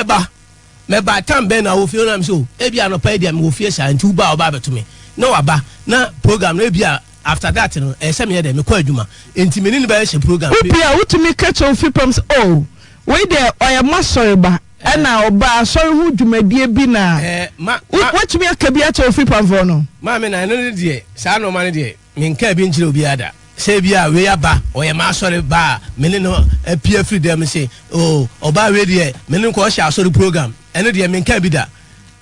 meba tambe na wo fie na me so ebi anopa ebi me wo fie sa nti uba oba betumi na waba na program na ebi after that no se me de me kwa adwuma enti me ni ba ye program ebi a wutumi catch on fiproms oh we there oya masori ba na oba asori hu dwumadie bi na watumi akabi acha ofipam for no ma me na no de sa no ma ne de me nka bi nchire obi ada se bi a we aba oya masori ba me ne no appear free dem say oh oba we de me ne ko sha asori program ene de me nka bi da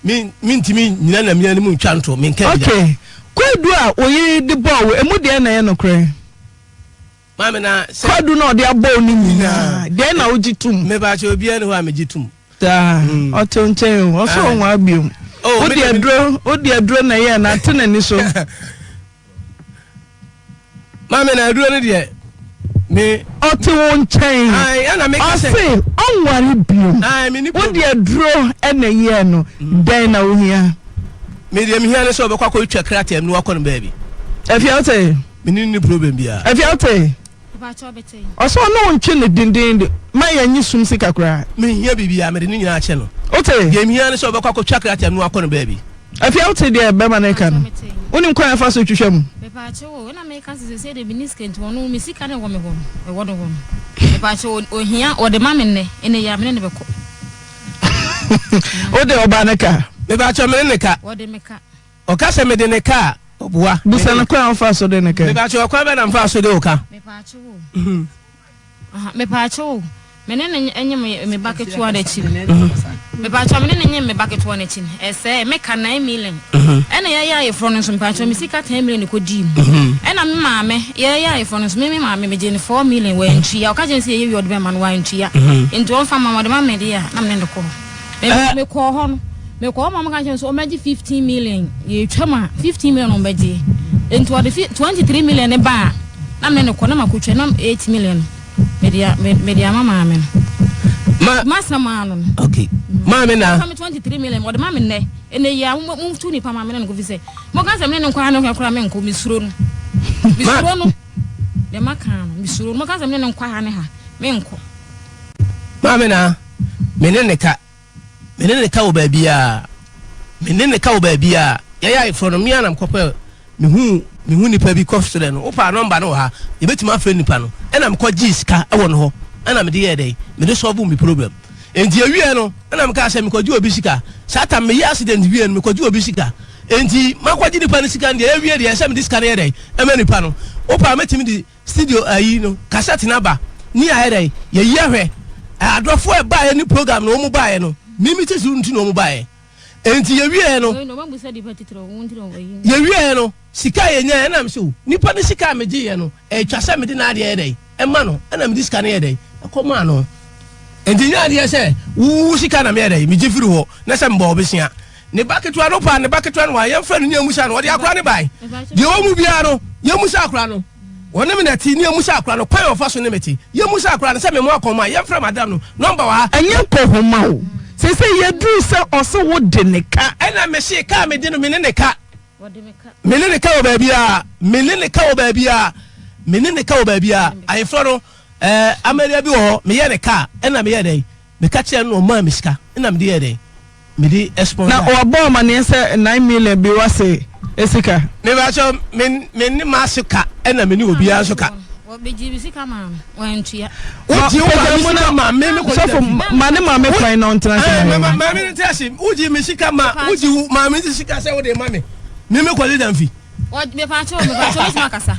me ntimi nyina na me mu ntwa nto me nka bi da okay kwadu a oyi de ball emu de na ye no kre mame na kwadu na de aball ni nyina de na ogitum me ba che obi ene ho amegitum ta otonchen o so nwa abium odi adro na ye na tena ni so mame na adro ne de me ɔte wo nkyɛn ɔse ɔnware biom wode aduro ɛna yɛ no dɛn na wohia me dem hia ne sɛ ɔbɛkɔ akɔtwa kratem no wakɔ no baabi afia wote menni problem bia afia wote ɔsɛ ɔne wo ntwe ne dendende ma yɛnyi sum sika koraa mehia bibia mede ne nyinaa kyɛ no wote dem hia ne sɛ ɔbɛkɔ akɔtwa kratem no wakɔ no baabi afia wote deɛ bɛma no ka no wonim kwan afa so twehwɛ mu Pepacho, na me kasi se de biniskent wonu mi sika ne wo me ho. E wodo ho. Pepacho ohia o de mame ne ene ya me ne beko. O de oba ne ka. Pepacho me ne ka. O de me ka. O ka se me de ne ka. Obuwa. Busa na kwa afa so de ne ka. Pepacho kwa be na mfa so de o ka. Pepacho. Aha, pepacho. Me ne enye me bucket wa de chi. Pepacho me ne enye me bucket wa na chi. Ese me ka 9 million. Ena ya ye fro no so pepacho me sika 10 million ko di mu. Ena me maame ya ye fro no so me maame me je ne 4 million wa ntwi ya. O ka je se ye wi odbe ma no wa ntwi ya. Enti on fa mama de ma me de ya na me ne ko. Me ko ho no. Me ko mama ka je so o ma 15 million. Ye twama 15 million on beje. Enti o de 23 million ne ba. Na me ne ko na makotwe na 8 million. Media mama amen. Master man. Okay. Mama na. 23 million. What mama ne? Ene ya move to ni pa mama na go fi say. Mo kan se me ne nkwa na kura me nko misuro no. Misuro no. De maka no misuro. Mo kan se me ne nkwa ha ne ha. Me nko. Mama na. Menene ka wo ba bia. Menene ka wo ba bia. Ya from me anam kopa me hu nipa bi kofitv no opa number no ha ye betima afre nipa no ena me ko giska e won ho ena me de ye dey me de solve me problem enti awie no ena me ka se me ko gi obi sika sata me accident wie no me ko gi obi sika enti makwaji nipa no sika ndie awie de se me diska na ye dey e me nipa no opa metimi di studio ayi no cassette na ba ni a ye dey ye hwe adrofo e ba ye ni program no mu ba ye no mimi ti su nti no mu ba ye enti ye wie no ye wie no sika ye nya na me so nipa ne sika me gi ye no e twa se me de na ade ye dey e ma no na me diska na ye dey akoma no enti nya ade se wu sika na me ye dey me gi firi ho na se mba obesia ne baketwa no pa ne baketwa no ye mfa no nya musa no ode akora ne bai de o mu bia no ye musa akora no wona me na ti ne musa akora no kwan ofa so ne meti ye musa akora no se me mo akoma ye mfa madam no number wa enye pohoma o se ye dru se oso wo de ne ka ena me se ka me de no me ne ka menene ka wo baabia ai fro amaria bi wo me ye ne ka ena me ye dey me ka che no ma me sika ena me de ye dey me di sponsor na o bo ma ne se 9 million bi wase esika me ba cho me ni ma sika ena me ni obi an sika wo be ji bi sika ma wo ntua uji wo na ma me ko so ma ne ma me kwan na international ma me ntia se uji me sika ma uji ma me sika se wo de ma me me ko le dan fi o me pa cho makasa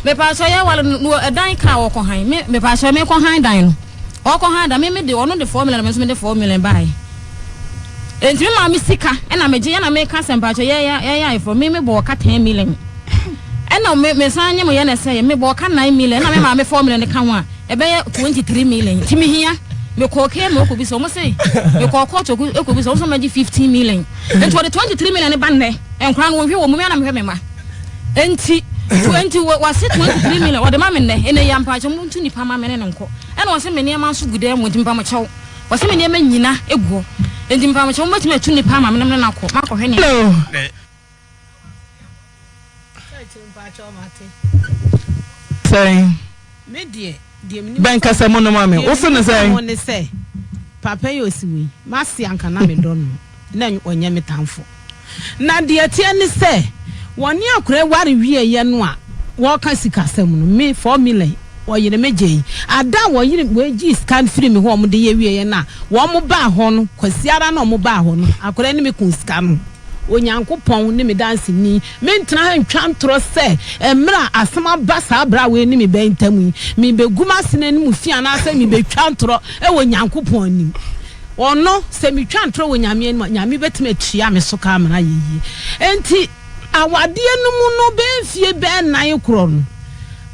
me pa cho ya wala no dan ka wo ko han me pa cho me ko han dan no o ko han da me de ono de 4 million me so me de 4 million bai enti me ma me sika e na me je ya na me ka sem pa cho ya for me bo ka 10 million e na me san nya mo ya na say me bo ka 9 million na me ma me 4 million ka ho a e be 23 million ti me hia me ko ke me ko bi so mo say me ko to e ko bi so ma gi 15 million enti wo de 23 million ba ne enkran wo hwe wo mo me na me hwe me ma enti 20 was 23 million wo de ma me ne ene ya mpa che mo ntu nipa ma me ne nko e na wo se me ne ma so gude mo nti mpa ma chew wo se me ne ma nyina eguo enti mpa ma chew mo ti me tu nipa ma me ne na ko ma ko hwe ne say me die ben kasa mo no ma me wo se ne say mo ne say papa yo siwi ma si anka na me don na onye me tamfo na die tie ne say woni akure ware wie ye no a wo ka sika sam no me 4 million oyere meje ada wo yire we gi scan free me ho mo de ye wie ye na wo mo ba ho no kwasiara na mo ba ho no akure ne me kun sika no onyankopon ne me dance ni me ntena ntwa ntro se emra asema basa bra we ni me bentamu me beguma sene ni mu fia na se me betwa ntro e wo nyankopon ni ono se me twa ntro wo nyame ni nyame betime tua me so ka amana yeyi enti awade no mu no be fie be nan kro no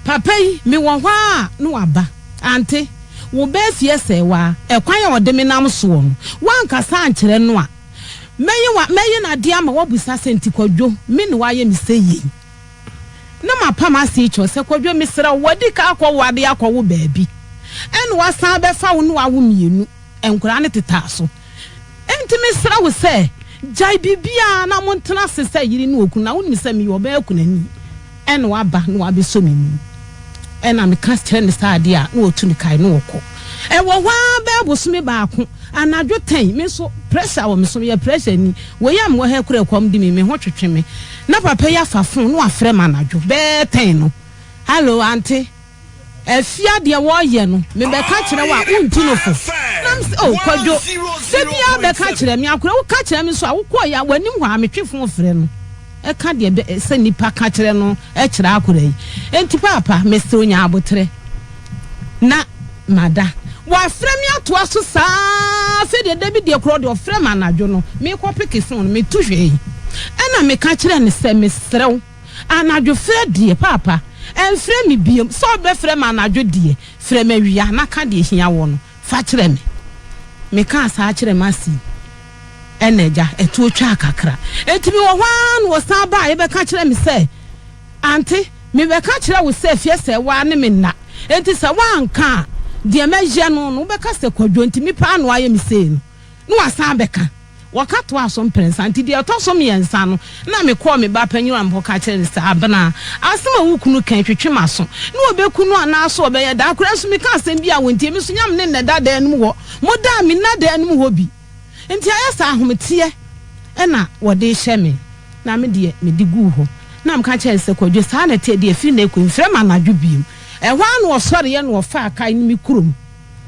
papa yi me wo hwa no waba ante wo be fie se wa ekwan ya ode me nam so no wankasa ankere no a meyi na dia ma wabusa senti kwadwo me ne waye mi seyi na ma pama si cho se kwadwo mesra wadi ka akọ wade akọ wo baabi en wasan be fa wo no awo mienu enkura ne tetaso enti mesra wo se jai bibia na montena se se yiri no oku na wonim se me yo ba akunani en waba no wabe so memu en am ka kire ne saade a no otu ne kai no okọ e wo wa ba bosome baako anadwo ten me so pressure wo me so ye pressure ni wo yam wo he kura kwam di me ho twetwe me na papa ya fafon no afre manadwo be ten no hello auntie efia de wo ye no me be ka kire wa unti no fo nam kwadwo se bia be ka kire me akura wo ka kire me so awokọ ya wanim ho ametwefo frɛ no e ka de se nipa ka kire no e kire akura yi enti papa me se onya abotre na mada wa fremi ato aso saa fe de David de kro de ofrem anadwo no me ko peke fon me tuhwe ena me ka kire ne se me srew anadwo fre de papa en fremi biem so be frem anadwo de frem awia na ka de hia wo no fa kire me ka saa kire masi eneja etu otwa kakra etimi wo hwan wo sa ba e be ka kire me se auntie me be ka kire wo se fie se wa ne me na enti se wa nka de meje no be ka se kwadwo ntimi pa no aye me se no wasan beka wakato aso mprensa nti de otoso me yensa no na me call me ba panyu ampo ka kire ne sa abena asema wukunu kan twetwe maso no obekunu ana so obeye da akura so me ka asem bia wontie me so nyam ne neda da enum ho moda me na da enum ho bi nti ayesa ahometie na wode hye me na me de me digu ho na me ka kire se kwadwo sa na te de afiri na ekun frema na dwubiem ehwa na osore ye na ofa akai ni mi kurom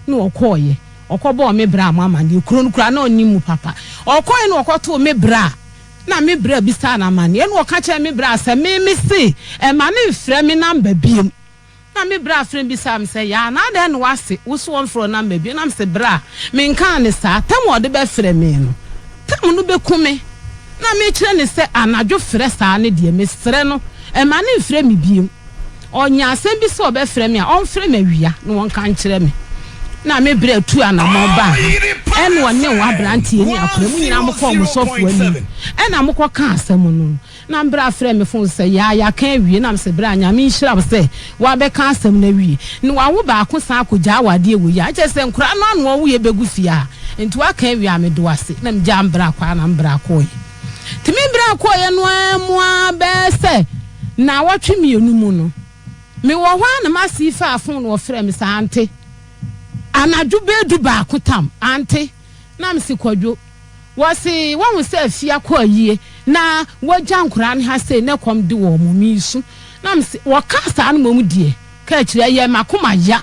na okoye okobo me bra mama ni kuron kura na onimu papa okoye na okoto me bra na me bra bi sa na mane na oka kire me bra se me se e ma ne frɛ me namba biem na me bra frɛ bi sa me se ya na da na wase wo so won fro namba biem na me se bra me nka ne sa tam ode be frɛ me no tam no be kume na me kire ne se anadwo frɛ sa ne de me srɛ no e ma ne frɛ me biem onya asem bi so be frɛ me a on frɛ me wia no won kan kire me na me bre tu anamo ba en wonne wa brantie ni akora mu nyina mokọ mo sofu ani en na mokọ ka asem no na mbra frɛ me fon se ya kan wie na me se bra nya me nhira se wa be ka asem na wie ni wa wo ba ko san akogya awade ewu ya che se nkora no no wo ye begu fia enti wa kan wie me do ase na me ja mbra kwa na mbra ko yi ti me mbra ko ye no amu be se na watwe mienu mu no me wo hwa na masifa afon no frɛ me sa ante anadwo be du ba kotam ante na me se kwadwo wose won se afia ko ayie na wagya nkora ne ha se ne kom de wo mumi su na me se wo ka sa no mom die ka kire ye makoma ya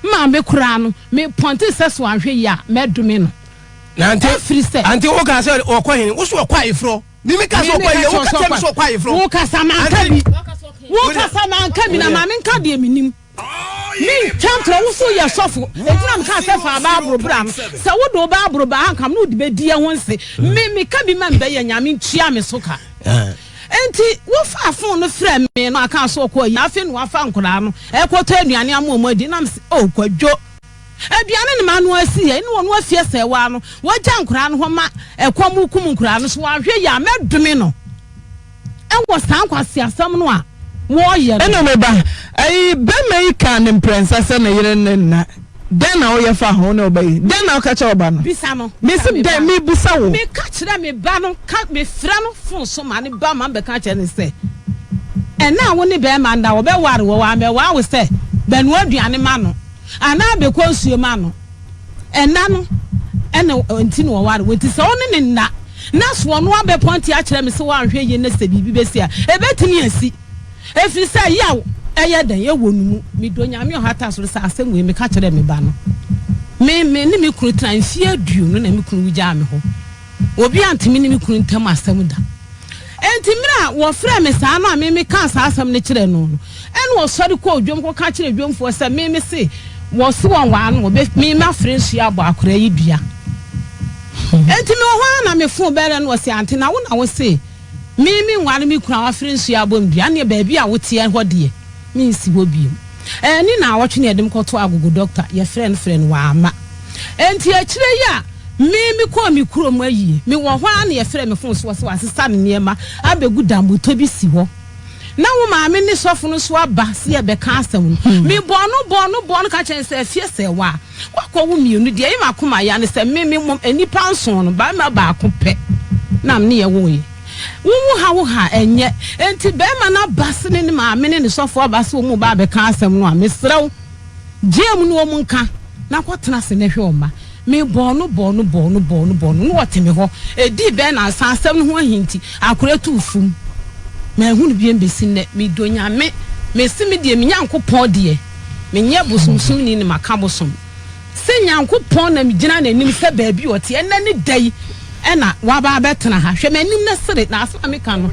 ma me kura no me ponte se so anhwe ya medome no na ante ante wo ka se wo kwa hin wo so kwa ifro mimi ka so kwa ye wo ka se so kwa ifro wo ka sa man ka bi wo ka sa man ka bi na ma me nka de minim mi chantra wo so ya sofo etina me ka se fa ba abro bra no se wo do ba abro ba hankam no de be die ho nse mi ka bi man be ya nyame tua me so ka enti wo fa afon no frɛ me no aka so ko ya afi no afa nkora no e ko to anuane amomadi na me o kwadwo aduane ne ma no asi ye ne wono afie se wa no wo gya nkora no ho ma e kom kum nkora no so ahwe ya medome no e wo san kwase asam no a wo ye eno me ba ai be me ka ne prensa se na yire ne na den na wo ye fa ho na obayi den na ka cha oba no bisa no me sim den me busa wo me ka kira me ba no ka me fra no fon so ma ne ba ma be ka kira ne se na wo ne be ma nda wo be ware wo wa me wa wo se be no aduane ma no ana be ko nsuo ma no na no enti no wo ware wo ti se wo ne nna na so no abe ponti a kira me se wo anhwe ye na se bibi be sia e betimi asi efi se yawo eye dan ye wonu mi do nyame ohata so sa asem me ka kire me ba no me ni me kunu transi aduo no na me kunu wugya me ho obi antimi ni me kunu ntam asem da enti mira wo frɛ me sa no me ka sa asem ne kire no no ene wo sori ko odwom ko ka kire dwomfo se me se wo se won wa no be me ma frɛ nsu abo akora yi dua enti me ho na me fo bere no se ante na wo na wo se me nware me kura wa frɛ nsu abo dua ne ba bia wo tie ho de me si ho biem ni na awotwe ne edem ko to agogo doctor ye friend wa ama enti akire ya me ko mi kuro mu ayi me wo hwa na ye frɛ me fon so asesa ne niema abegu dambo to bi si ho na wo maame ni sofo no so aba se e be ka asem me bono ka chen se afie se wa kwakọ wo mienu de yima koma ya ne se me enipa nson no ba ma ba akopɛ na me ye wo yi wo ha enye enti be ma na base ne maame ne sofo aba se wo mu ba be ka asem no a me srew gem no wo nka na kwotena se ne hwe oma me bono no wote me ho edi be na san asem no ho ahinti akora tu fum me hunu bi embesi ne me donya me si me de me nyankopon de me nye bosumsum ni ne maka bosom se nyankopon na me gina na nim se baabi wote ena ne dai ena wa ba betena ha hwe me nim na sere na asema me ka no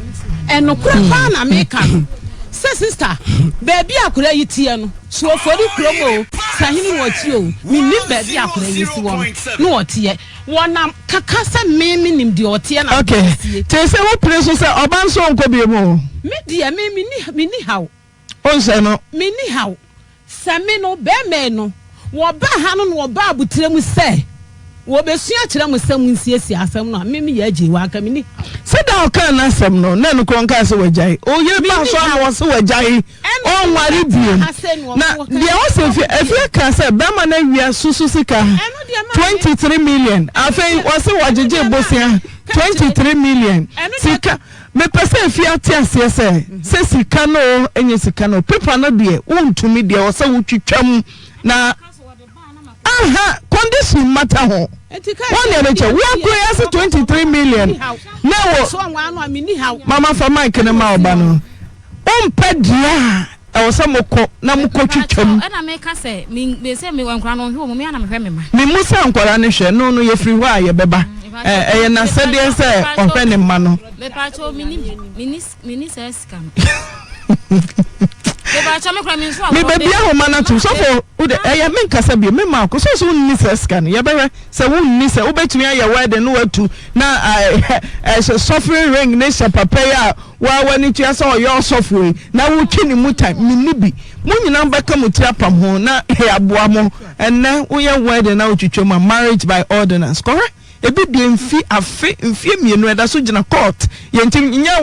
eno kura pa na me ka no se sister baabi akora yitie no so ofori promo sahini woti o me nim baabi akora yesi wo no wote wona kaka se me nim de wote na okay te se wo preso se oban so nko bi mo me dia me ni haw on se no me ni haw se me no be me no wo ba ha no wo ba abutre mu se wo be sua kire mu se mu nsiesie asem no me ye agi wa aka me ni se da o kan na asem no na no kon ka se wajai o ye ba so na wo se wajai on wari biem na de o se efie ka se be ma na wia susu sika 23 million afei wo se wajeje bosia 23 million sika me pese efie atiase se sika no enye sika no paper no de wontumi de wo se wotwitwam na aha condition matter ho one election we are going 23 million now so wan anu mi ni haw mama for mike na ma oba no ompedia e wo samoko na mukotwitwam na me ka se me se me wankra no hwe me na me hwe me ma me musa nkwara ne hwe no ye free hwa ye beba ye na sede se ohwe ne ma no me pa cho mini se scam me baby ahoma na to so for e me nkasa bi me ma ko so ni se scan ye be se won ni se obetumi aye wedding no watu na suffering ring ne se papa ya wa wani tua so yo suffering na wo twi ni mu time ni bi mo nyina ba ka mu tia pam ho na aboa mo enne wo ye wedding na wo twitwa marriage by ordinance correct ebi de mfi mienu eda so gina court yentim nya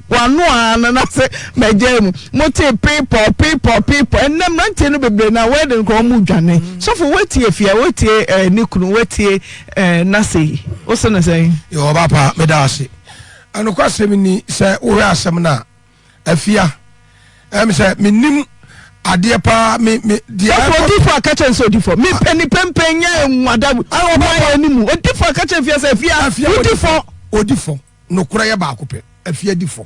wano ana na se megem mote people enna mrante no bebre na wedding ko mu dwane so for wetie afia wetie nikunu wetie na sei o se na sei yo baba medase anu kwasem ni se wo asem na afia se minim ade pa me dia odifo akache nso odifo me peni pempenya enwada awo ani mu odifo akache fia se fia odifo no kura ya ba akopɛ afia difo.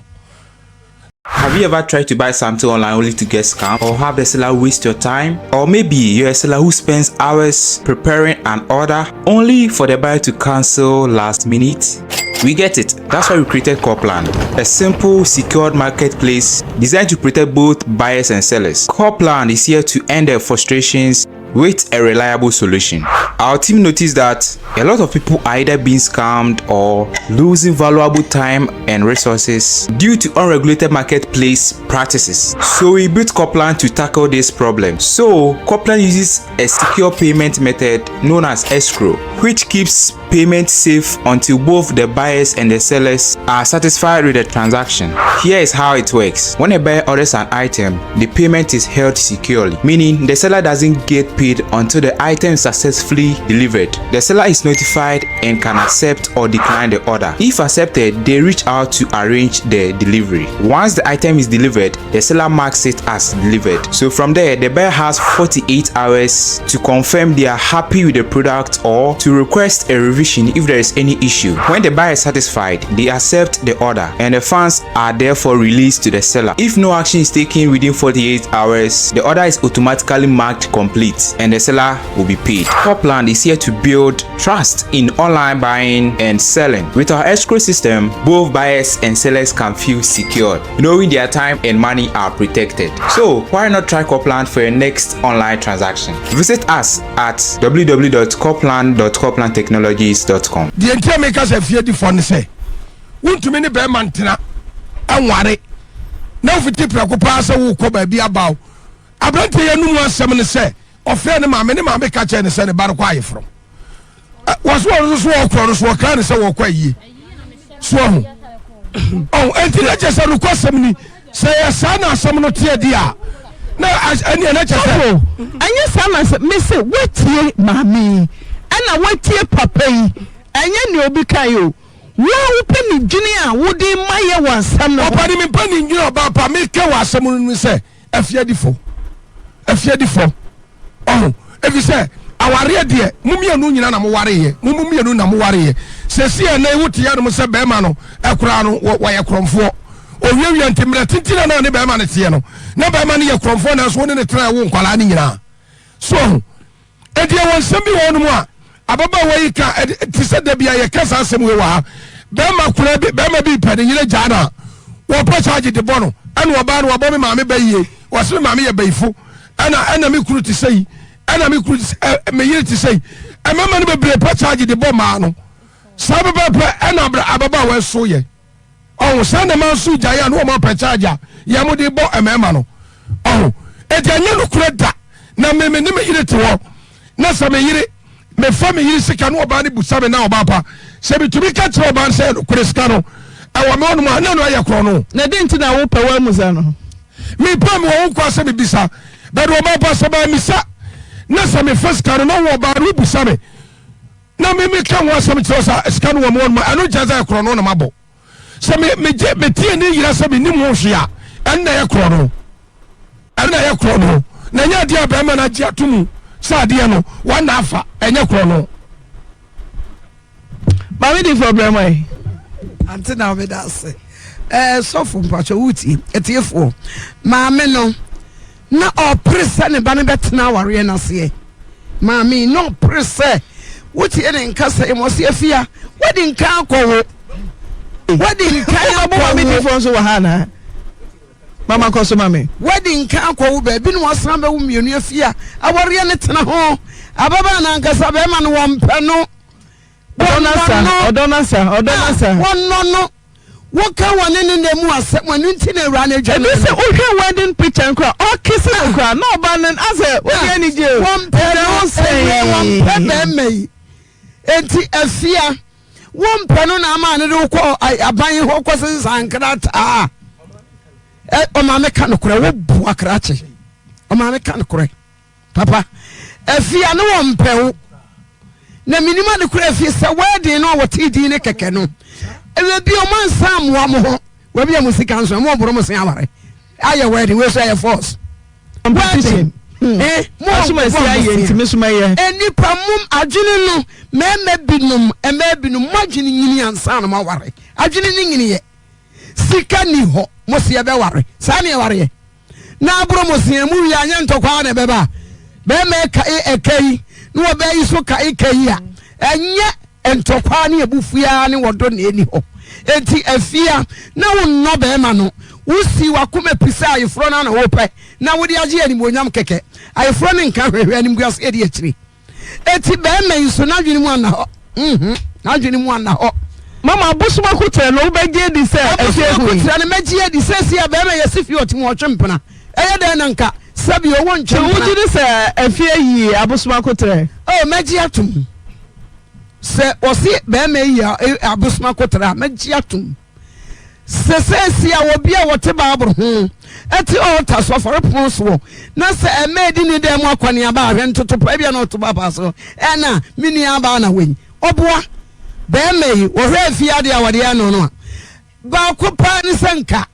Have you ever tried to buy something online only to get scammed, or have the seller waste your time? Or maybe you're a seller who spends hours preparing an order only for the buyer to cancel last minute? We get it. That's why we created Copland, a simple, secured marketplace designed to protect both buyers and sellers. Copland is here to end their frustrations with a reliable solution. Our team noticed that a lot of people are either being scammed or losing valuable time and resources due to unregulated marketplace practices. So we built Copland to tackle this problem. So Copland uses a secure payment method known as escrow, which keeps payment safe until both the buyers and the sellers are satisfied with the transaction. Here is how it works. When a buyer orders an item, the payment is held securely, meaning the seller doesn't get paid until the item is successfully delivered. The seller is notified and can accept or decline the order. If accepted, they reach out to arrange the delivery. Once the item is delivered, the seller marks it as delivered. So from there, the buyer has 48 hours to confirm they are happy with the product or to request a revision if there is any issue. When the buyer is satisfied, they accept the order and the funds are therefore released to the seller. If no action is taken within 48 hours, the order is automatically marked complete and the seller will be paid. Copland is here to build trust in online buying and selling. With our escrow system, both buyers and sellers can feel secure, knowing their time and money are protected. So why not try Copland for your next online transaction? Visit us at www.copland.coplandtechnologies.com. The entire makers have feared the fun say, won't to many bear mantina and worry. Now if you tip a pass, I will come by be about. I brought to you no one say. Offend my many mamma catch and send a bar quiet from. Was one of those walk on us, what kind of so quiet ye? Swam. Oh, and I just request me. Say sana some no tie dia. Na any na chese. Anya sana me say wetie mami. Ana wetie papa yi. Anya ni obi kan yo. Wo pe ni dwene a wo di maye wansam no. Opa ni me pa ni dwene oba pa me ke wasam no say afiadifo. Oh, if you say aware de mumienu nyina na mo ware ye. Mumienu na mo ware ye. Sesi na ewuti ya no say be ma no ekura no wo ye kromfo. Owiewia ntimra tintina na ne be ma ne tie no. Na be ma ne ye kromfo na so ne tra wo nkwala ne nyina. So, edi e won sem bi won mu a ababa wai ka ti se da bia ye kasa asem we wa. Be ma kura bi be ma bi pade nyina jana. Wo pa charge de bono. Anu oba no obo me ma me bayiye. Wo se ma me ye bayifo. Ana me kuru ti sei. Ana me kuru me yiri ti sei. E mama no be bre pa charge de bo ma no. Sabe ba ana ababa we so ye. Oh, send man su jaya no mo pa charge. Ya mo de bo e mama no. Oh, e de anya no kura da. Na me ni me yiri ti wo. Na sa me yiri me fa me yiri sika no oba ne busa me na oba pa. Se bi tumi ka tro oba se kura sika no. E wo me onu ma na no aye kro no. Na de ntina wo pa wa muza no. Me pa me wo kwa se me bisa. But oba pa so ba misa. Na sa me first car no wo ba ru busa me. Na me kan wa se me tro sa sika no wo mo ma anu jaza kro no na mabo. So me tie ni yira se me nim ho hwea. En na ye kro no. En na ye kro no. Na nya dia ba ma na ji atumu. Sa dia no wa na afa enye kro no. Ba we di problem ai. Ante na we da se. So fu mpacho wuti etiefo. Maame no na opresa ne ba ne betena ware na se. Maame no presa. Wuti ene nkasa emosi afia. Wadi nka akwo. Wadi nka akwo mi di fonso wa hana. Mama koso mame. Wadi nka akwo ba bi no wasan ba wo mienu afia. Aware ne tena ho. Ababa na nkasa ba ma no wompe no. Odonasa. No. What can one in the moon set when you tin around a general? Okay, wedding picture and cry. Oh, kissing and cry. No, abandon as a any jail. One penny. Enti a fear. One penona man and call I buy horses and crat. Ah, oh, my mechanic, Buacrachi. Oh, my mechanic, Papa. A fear no one pen. Na minimum the craft is a wedding or what he did in a cacano. E will be a man some one will be a music council more promise hour. I wedding will say a force. Competition. Miss Mayer. Any pamum adjunino, may binum, and maybe no margin in and son of my worry. Adjuning in ye. Sika ni ho, Mosia Bewari, Sani Wari. Now, Bromosia, movie and to Kwana Beba. Bemeka a kay, no bay so ka ya. And yet. And topani abufia ni wadoni eni ho enti afia na wonno be ma no wusi wakume pisa ayefro na na wope na wodi age ani monyam keke ayefro ne nka hwehwe ani mguase edi akiri enti be ma nso na dwene mu ana ho na dwene mu ana ho mama abusuma kutere no beje di se afia hu kutere ne meje di se sia be ma yesifi otimo otwempena eye de na nka sabi o won twempena wuji di se afia yi abusuma kutere oh meje atum se osi be me ya abusuma kotra meji atum se sia obi a wote baabro ho eti altar so for pon na se emedi ni dem akwani aba ahwe ntoto pa bia na otoba pa so ena mini aba na wen oboa be me wo hwe fia de awade ya no ba ko pa ni senka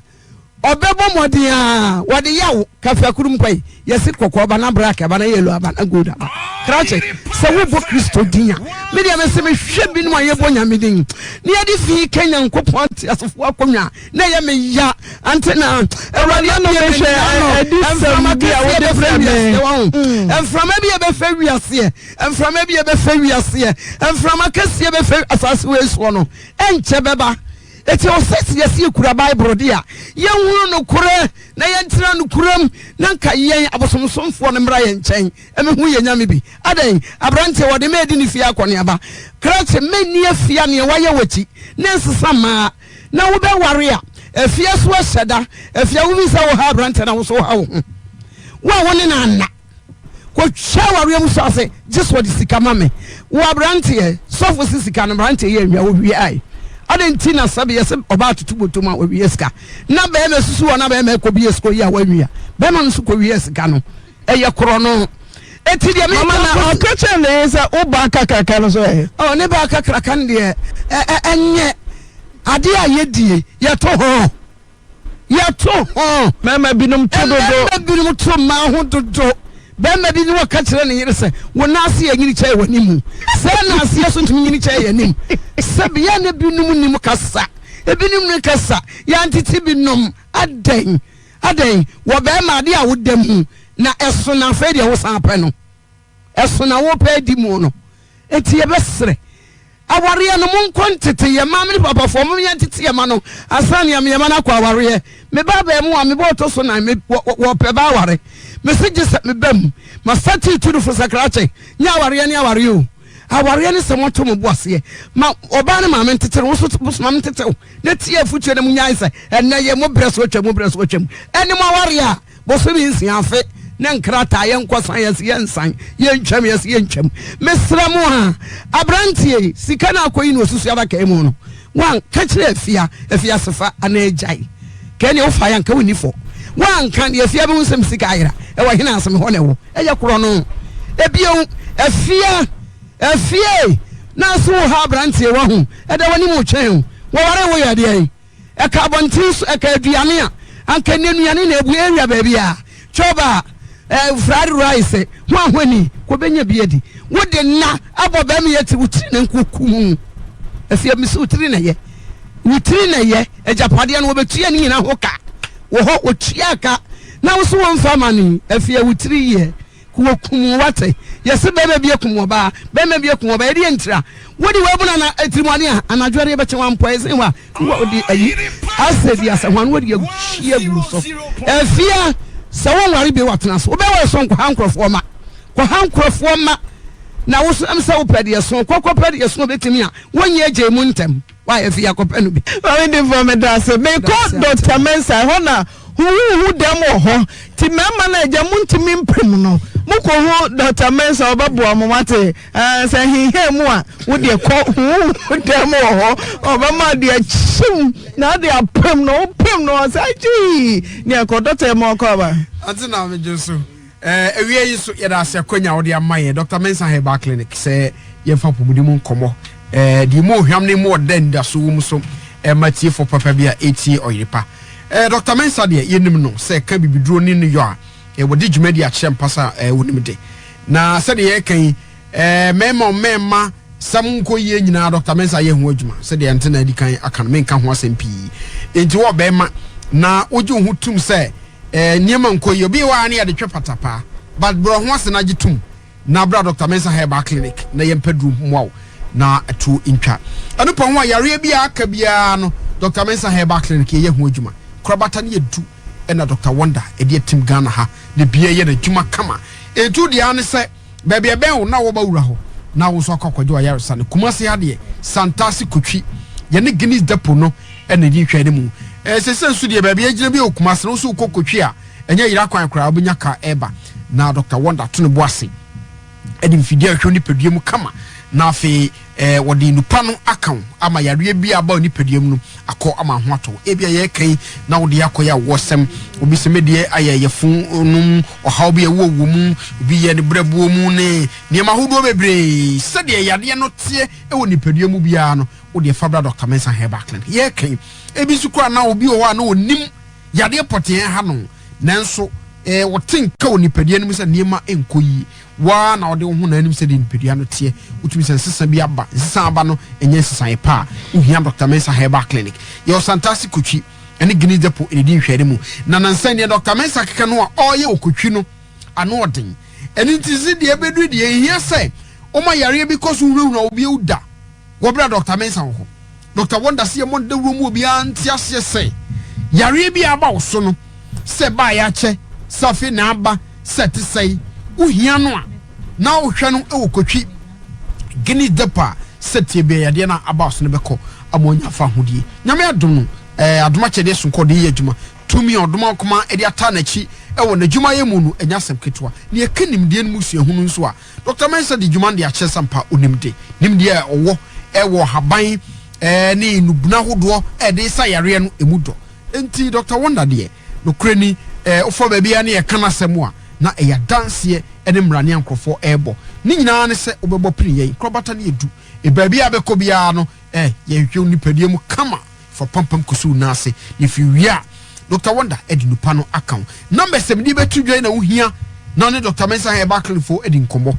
obebo modi a wode yawo kafa kurum kwai yesi kokko ba na black ba na yellow aba na gold aba krache se wo bo Kristo dinya me dia me se me hwe bi no ayebo nya me din ne yedi fi Kenya nkopon asofo akonwa na ye me ya antena ewade no me hwe enframa bi a wo de frame enframa bi e be fa wiase enframa bi e be fa wiase enframa kase be fa asase we so no enche beba eti osesi yesi kura Bible dia ye hunu no kure na ye ntira no kuram na nka yen abosomsomfo no mra ye nchen eme hu ye nyame bi adan abrante wode me di ni fia akone aba krache meni afia ne waye wachi na nsesa ma na wo be ware a afia so aseda afia wo bi sa wo ha abrante na wo so ha wo wa woni na anna ko shawari mu so say just what the sika mame wo abrante ye so for sika no abrante ye nwa wo wi ai adenti na sabe yese oba tutu botuma o wieska na be me susu na be me ko biesko ya wanwia be man su ko wieska no eye kro no eti de me mama na o keche na yesa o ba kakaka no so oh ne ba kakaka de enye ade a yedie ye to ho mama binum to dodo mama binum to ma ho dodo bema bi ni waka kire ne yere se wonase ya nyini chai wanimu se na ase ya so ntumi nyini chai ya nim se bia ne binum nim kasa ebinum ne kasa ya ntiti binum aden wo bema de a wodam na eso na fa de wo san pa no eso na wo pa di mu no enti ye besre aware no mun kontete ye ma me papa fo mun yantete ye ma no asan ya me ma na kwa aware me baba mu a me bo to so na me wo pe ba aware message se me bam ma sati tu do for sakrache nya aware ni aware o aware ni se moto mo boase ma oba ne ma me ntete wo so ma me ntete na tie afutuo ne munya isa enne ye mo breso twam ene mo aware a bo so bi nsia afe na nkrata ye nkosan ye nsan ye ntwam mesra mo ha abrantie sika na akoyi no susu abaka emu no wan ka kire afia sefa ana ejai kene wo fa ya nka woni fo wan kan ye afia be unsem sika ayira e wa hina asem ho ne wo eye kro no ebio afia na so ha abrantie wo hu e da woni mu twen wo ware wo ya de ai e ka bontin so e ka aduane a anka nenuane na ebu area ba bia choba fried rice hwani ko benya biedi wode na abobam yeti wutiri na nkokum afia misi wutiri na ye ejapade na obetua ni nyina hoka wo ho otua ka na wo so won fama ni afia wutiri ye ko kum wate yesi bebe bie kum oba edi entira wodi wabuna na etirimani a anadware be che wan poise wa wodi ayi asedi asahwan wodi aguhia bu so afia sa won ware be watena so obewe so nkwa hankrofo ma na wo am sa wo pede so kokopede so betimi a wonye agye mu ntem wa afia kopenu bi we dey for me da se me ko Dr. Mensa hona hu dem ho ti mema na agya mu ntimi mpem no muko hu Dr. Mensa obaboa mo mate se hihe mu a wo de ko hu dem ho obama de chim na de apem no sa ji ne ko Dr. mo ko ba antina me jesu ewie yi so yeda ase konya wo de amaye Dr. Mensa Herbal Clinic se ye fa pomudi mu nkomo di mo hwam ne mo den da so mu so matie for papa bia eti oyerepa Dr. Mensa de yenim no se ka bibiduro ni no yo a wodi dwumadi a kyem pasa wonim de na se de ye kan mema sam ko ye nyina Dr. Mensa ye hu adwuma se de ante na di kan aka no menka ho asem pi enti wo bema na oje hu tum se niema nko ye bi wa ne de twepatapa but bro ho ase na gitum na bra Dr. Mensa Herbal Clinic na ye mpedru mwaw na atu intwa anu pa ho yare bia aka bia no Dr. Mensa Herbal Clinic ye hu adwuma krabata ne edu ena Dr. Wonder edi team Ghana ha ne bia ye na adwuma kama etu dia ne se bebe ebe na wo ba wura ho na wo so akwakwado ayare sa ne kumase ade santasi kotwi ye ne Guinness depo no ena di hwa ne mu sese nsu de bebe agire bi okumase no so kokotwi a enya yira kwan kra obunya ka eba na Dr. Wonder to ne boase edi mfidi ahwo ni pedua mu kama na afi wodi nupa no akaw ama yare bi aba ni pedua mu no akọ ama ho ato ebia ye kan na wodi akoya wosem obi se medie ayeye fun num ohaw bi ewo mu obi ye ne brabuo mu ne niema hodo bebre sede yade no tie ewo ni pedua mu bia no wodi fabra Dr. Mensa Herbal Clinic ye kan ebi sukura na obi o wa na onim yade poten ha no nanso wotin ka oni pedua no se niema enkoyi wa na ode ho na anim se de pedua no tie utumi se sesa bi aba sesa aba no enye sesa ye pa uhia Dr. Mensa Herbal Clinic yo fantastic kutwi ene Guinness depo ene di hwere mu na nansan ne Dr. Mensa keka no a oye okutwi no ano oden ene ntizi de ebedu de ehia se o ma yare bi koso huruna obi uda wo bra Dr. Mensa ho Dr. Wonder se mo de wuro mu obi anti ase se yare bi aba wo so no se ba ya che safi na aba set sei uhia no a na ohwe no ewokotwi Guinness depo set be ya de na aba so no beko amonya fa hodie nyame adom no adoma chede so nkode ye adwuma tumi odoma koma edi ata na chi ewo na adwuma ye mu no enya sem ketwa ne ekanim de nmu suahunu nso a Dr. Mensa de adwuma de ache sampa onimde nimde owo ewo haban ni nubuna hodo de sa yare no emudo enti Dr. Wonder de no kreni ofo ba bia na ye kana semu a na eya danse ene mrane ankrofo ebo ni nyina ne se obebo pini ye krobata na edu e ba bia be ko bia no ye hwe nipadie mu kama for pampam kusu na ase if you wia Dr. Wonder edi nupa no account number 7 di betu dwan na wo hia na ne Dr. Mensa Heba Clinic edi nkomo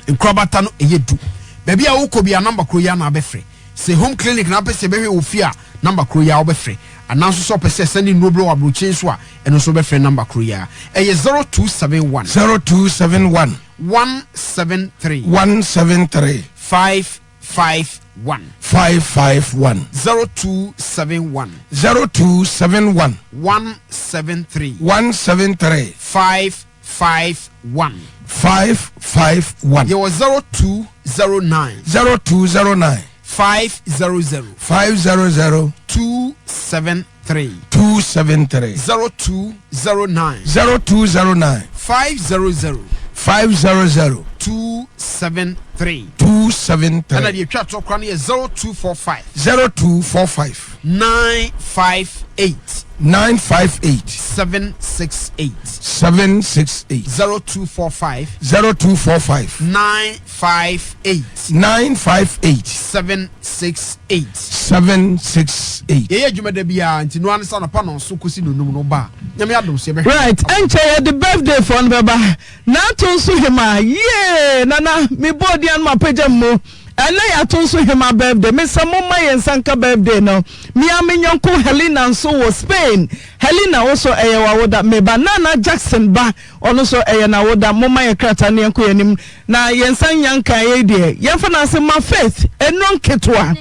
nkrobata no eyedu ba bia wo ko bia number kro ya na abefre se home clinic na pese behwe ofia number kro ya obefre ananso so pese sending nobro abrochen so a eno so befre number kro ya 0271 0271 173 173 551 551 0271 0271 173 173 551 551 there was 0209 0209 500 500 273 273 0209 0209 500 500 273 273 and the chat talk run 0245 0245 958 958 768 768 0245 0245 958 958 768 768 yeah jumada bia nti no ansa na pa no so kosi no num no ba nyame adom se be right enche the birthday for baba na to so hima yeah nana me body an ma pagam mo ene ya to so hima birthday me samo ma yensanka birthday no mi amenyonko Helena nso wo Spain Helena also eyewa woda me banana Jackson ba ono so eye na woda moma ye krata ne enko yanim na yensan yanka ye de yemfa na se ma faith enron ketwa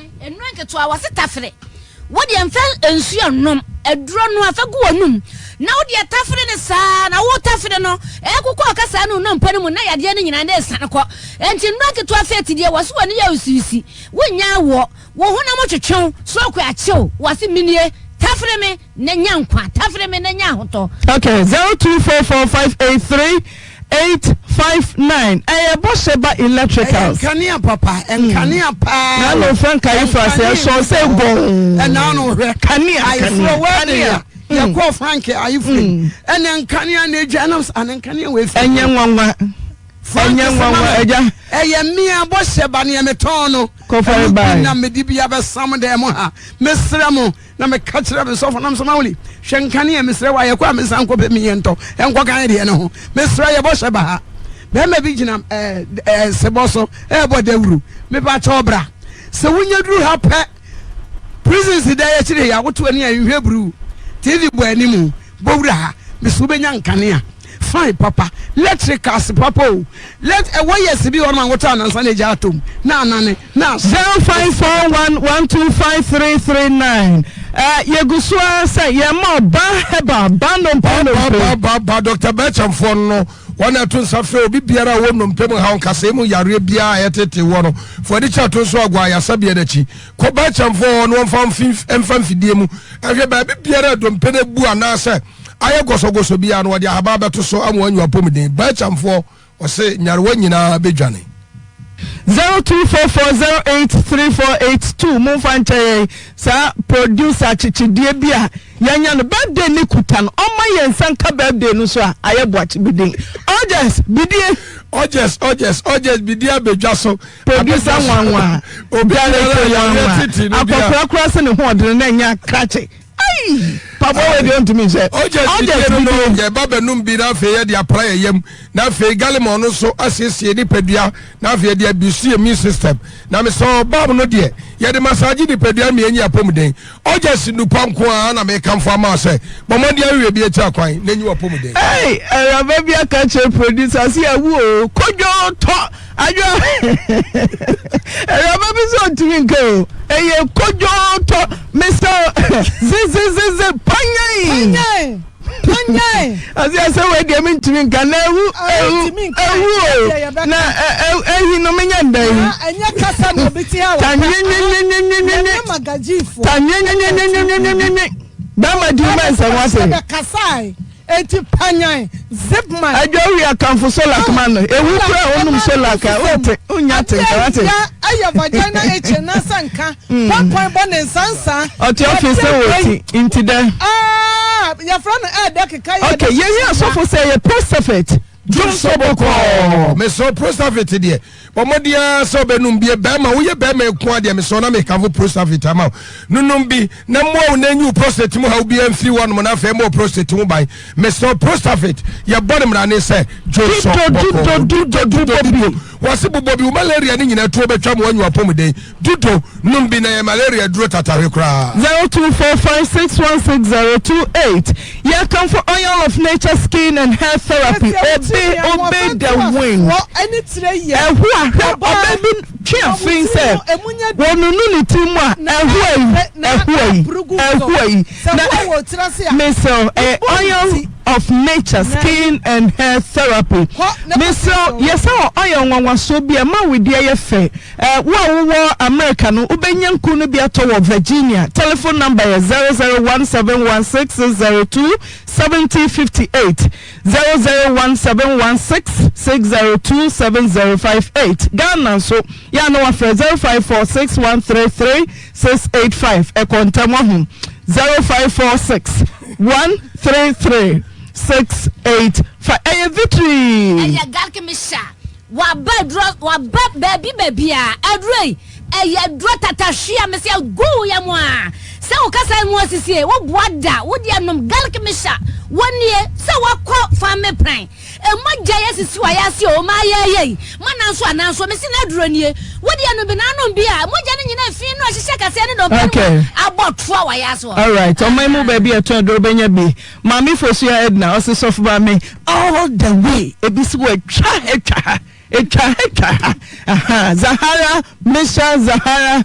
wase tafre wodi emfel ensu anom eduro no afagu onum na wodi atafre ne saa na wo tafre no ekukọ akasa no no mpani mu na yade ne nyina na esane kọ enti nro ketwa faith de waso wani ya usisi wonya wo hona mo twetwen so akọ achew wase minie tafre me na nyankwa tafre me na nyahoto okay 0244583859 Bosheba Electricals. Enkania papa, enkania pa. Na no friend kai for say so say bon. And now no kania. I for where you call Frank are you free? And enkania ne janums and enkania we free. Enyanwanwa. Enyanwanwa eja. Eye mia Bosheba ne metono. Ko for buy. Na me di bia be sam dem ha. Mesra mo na me kachira be so for nam samawli. Shenkania mesra wa ye kwa mesanko be mi yento. Enko kan de ne ho. Mesra ye Bosheba ha. Be me bi gina seboso bodawuru me ba chobra se wunya duru ha pe prisons dey ya chire ya woto ani ahwe bru TV bo animu bowura ha me so benya nkane fine papa electricals papa let wires bi on man woto anansa na ja atom na anane na 0541125339 yegusua say ye ma ba heba ba no ba Dr. Becham for no wana to nsafe obi biara wo nompem ha nkasa mu yare bia ayetete wo no for the chat so agwa ya sabia dachi ko ba chamfo no mfam fidie mu ahwe ba biara dompe na bu anase aye gosogoso bia no de ahaba beto so amu anyu apomden ba chamfo o se nyare wa nyina bedwane 0244083482 Mumfanche sa producer chichidie bia yanya no birthday ni kuta no oma yensanka birthday no so aye boachi bidin ojes bidie abedwa so producer nwanwa obi ale akokora kora se ne ho odere na nya krache ai papa we dey to me say ojes no ye baba num bi na fe ye dia prayer yam na fe galimo no so asiesie ni pedua na fe dia bisu emi system na me so bab no de ye de massage di pedua me enyi apomden ojes nupa nko a na me kamfo ama say bomodi awie bi eti akwan na enyi apomden hey aba bia ka che producer si awu o kojo to ajo aba bi so timi nko eye kojo to Mr. Zizi Panyai. As I we dey mean to me can ewu na ehi no menya ndai enya kasa no biti ha wa magazine fo ba ma di man say what say kasai eti panyan zipman adwo ya kanfo solar man ewu kura onum solar ka ote unya tenkarate ya aya vagina eche na sanka pon bone sansa ote office woti into there ya friend dekeka ya okay ye so for say prostate John Soboko me so prostate there omodia so benum bie bema wo ye bema eku de me so na me kavo prostate ama nunum bi na mo na nyu prostate mu ha bi amfiri won mo na fa mo prostate mu bai me so prostate ye body mra ne say John Soboko wasi bobi malaria ni nyina to betwa mo anyu apom den dudo num bi na malaria duro tatare kra 0245616028 ye come for oil of nature skin and hair therapy obey the wind any tire ye obebi chiafin say wonunu ni timu a ehuai na so oil of nature skin and hair therapy so yes oil nwanwa so bia ma we dia ye fe wo America no ubenya nku no bia to Virginia telephone number is 0017166027058 0017166027058 Ghana so ya no afre 0546133685 e kontam ho 0546133685 victory eya galke misha wa baby adrei eya dro tatahia me se go ya mo a se o kasa mu asisi wo boada wo dia nom galke misha wonie se wakọ fame pran emagya yesisi wa yasi o ma ye mananso ananso me se na adro nie wo dia no bi na no bi a mogya ne nyina fi no ahihye kase ne do abotwa wa yaso all right o mai mu baby eto adro benya bi mami fosia Edna o se soft ba me all the way ebisi wo etwa Zahara Misha Zahara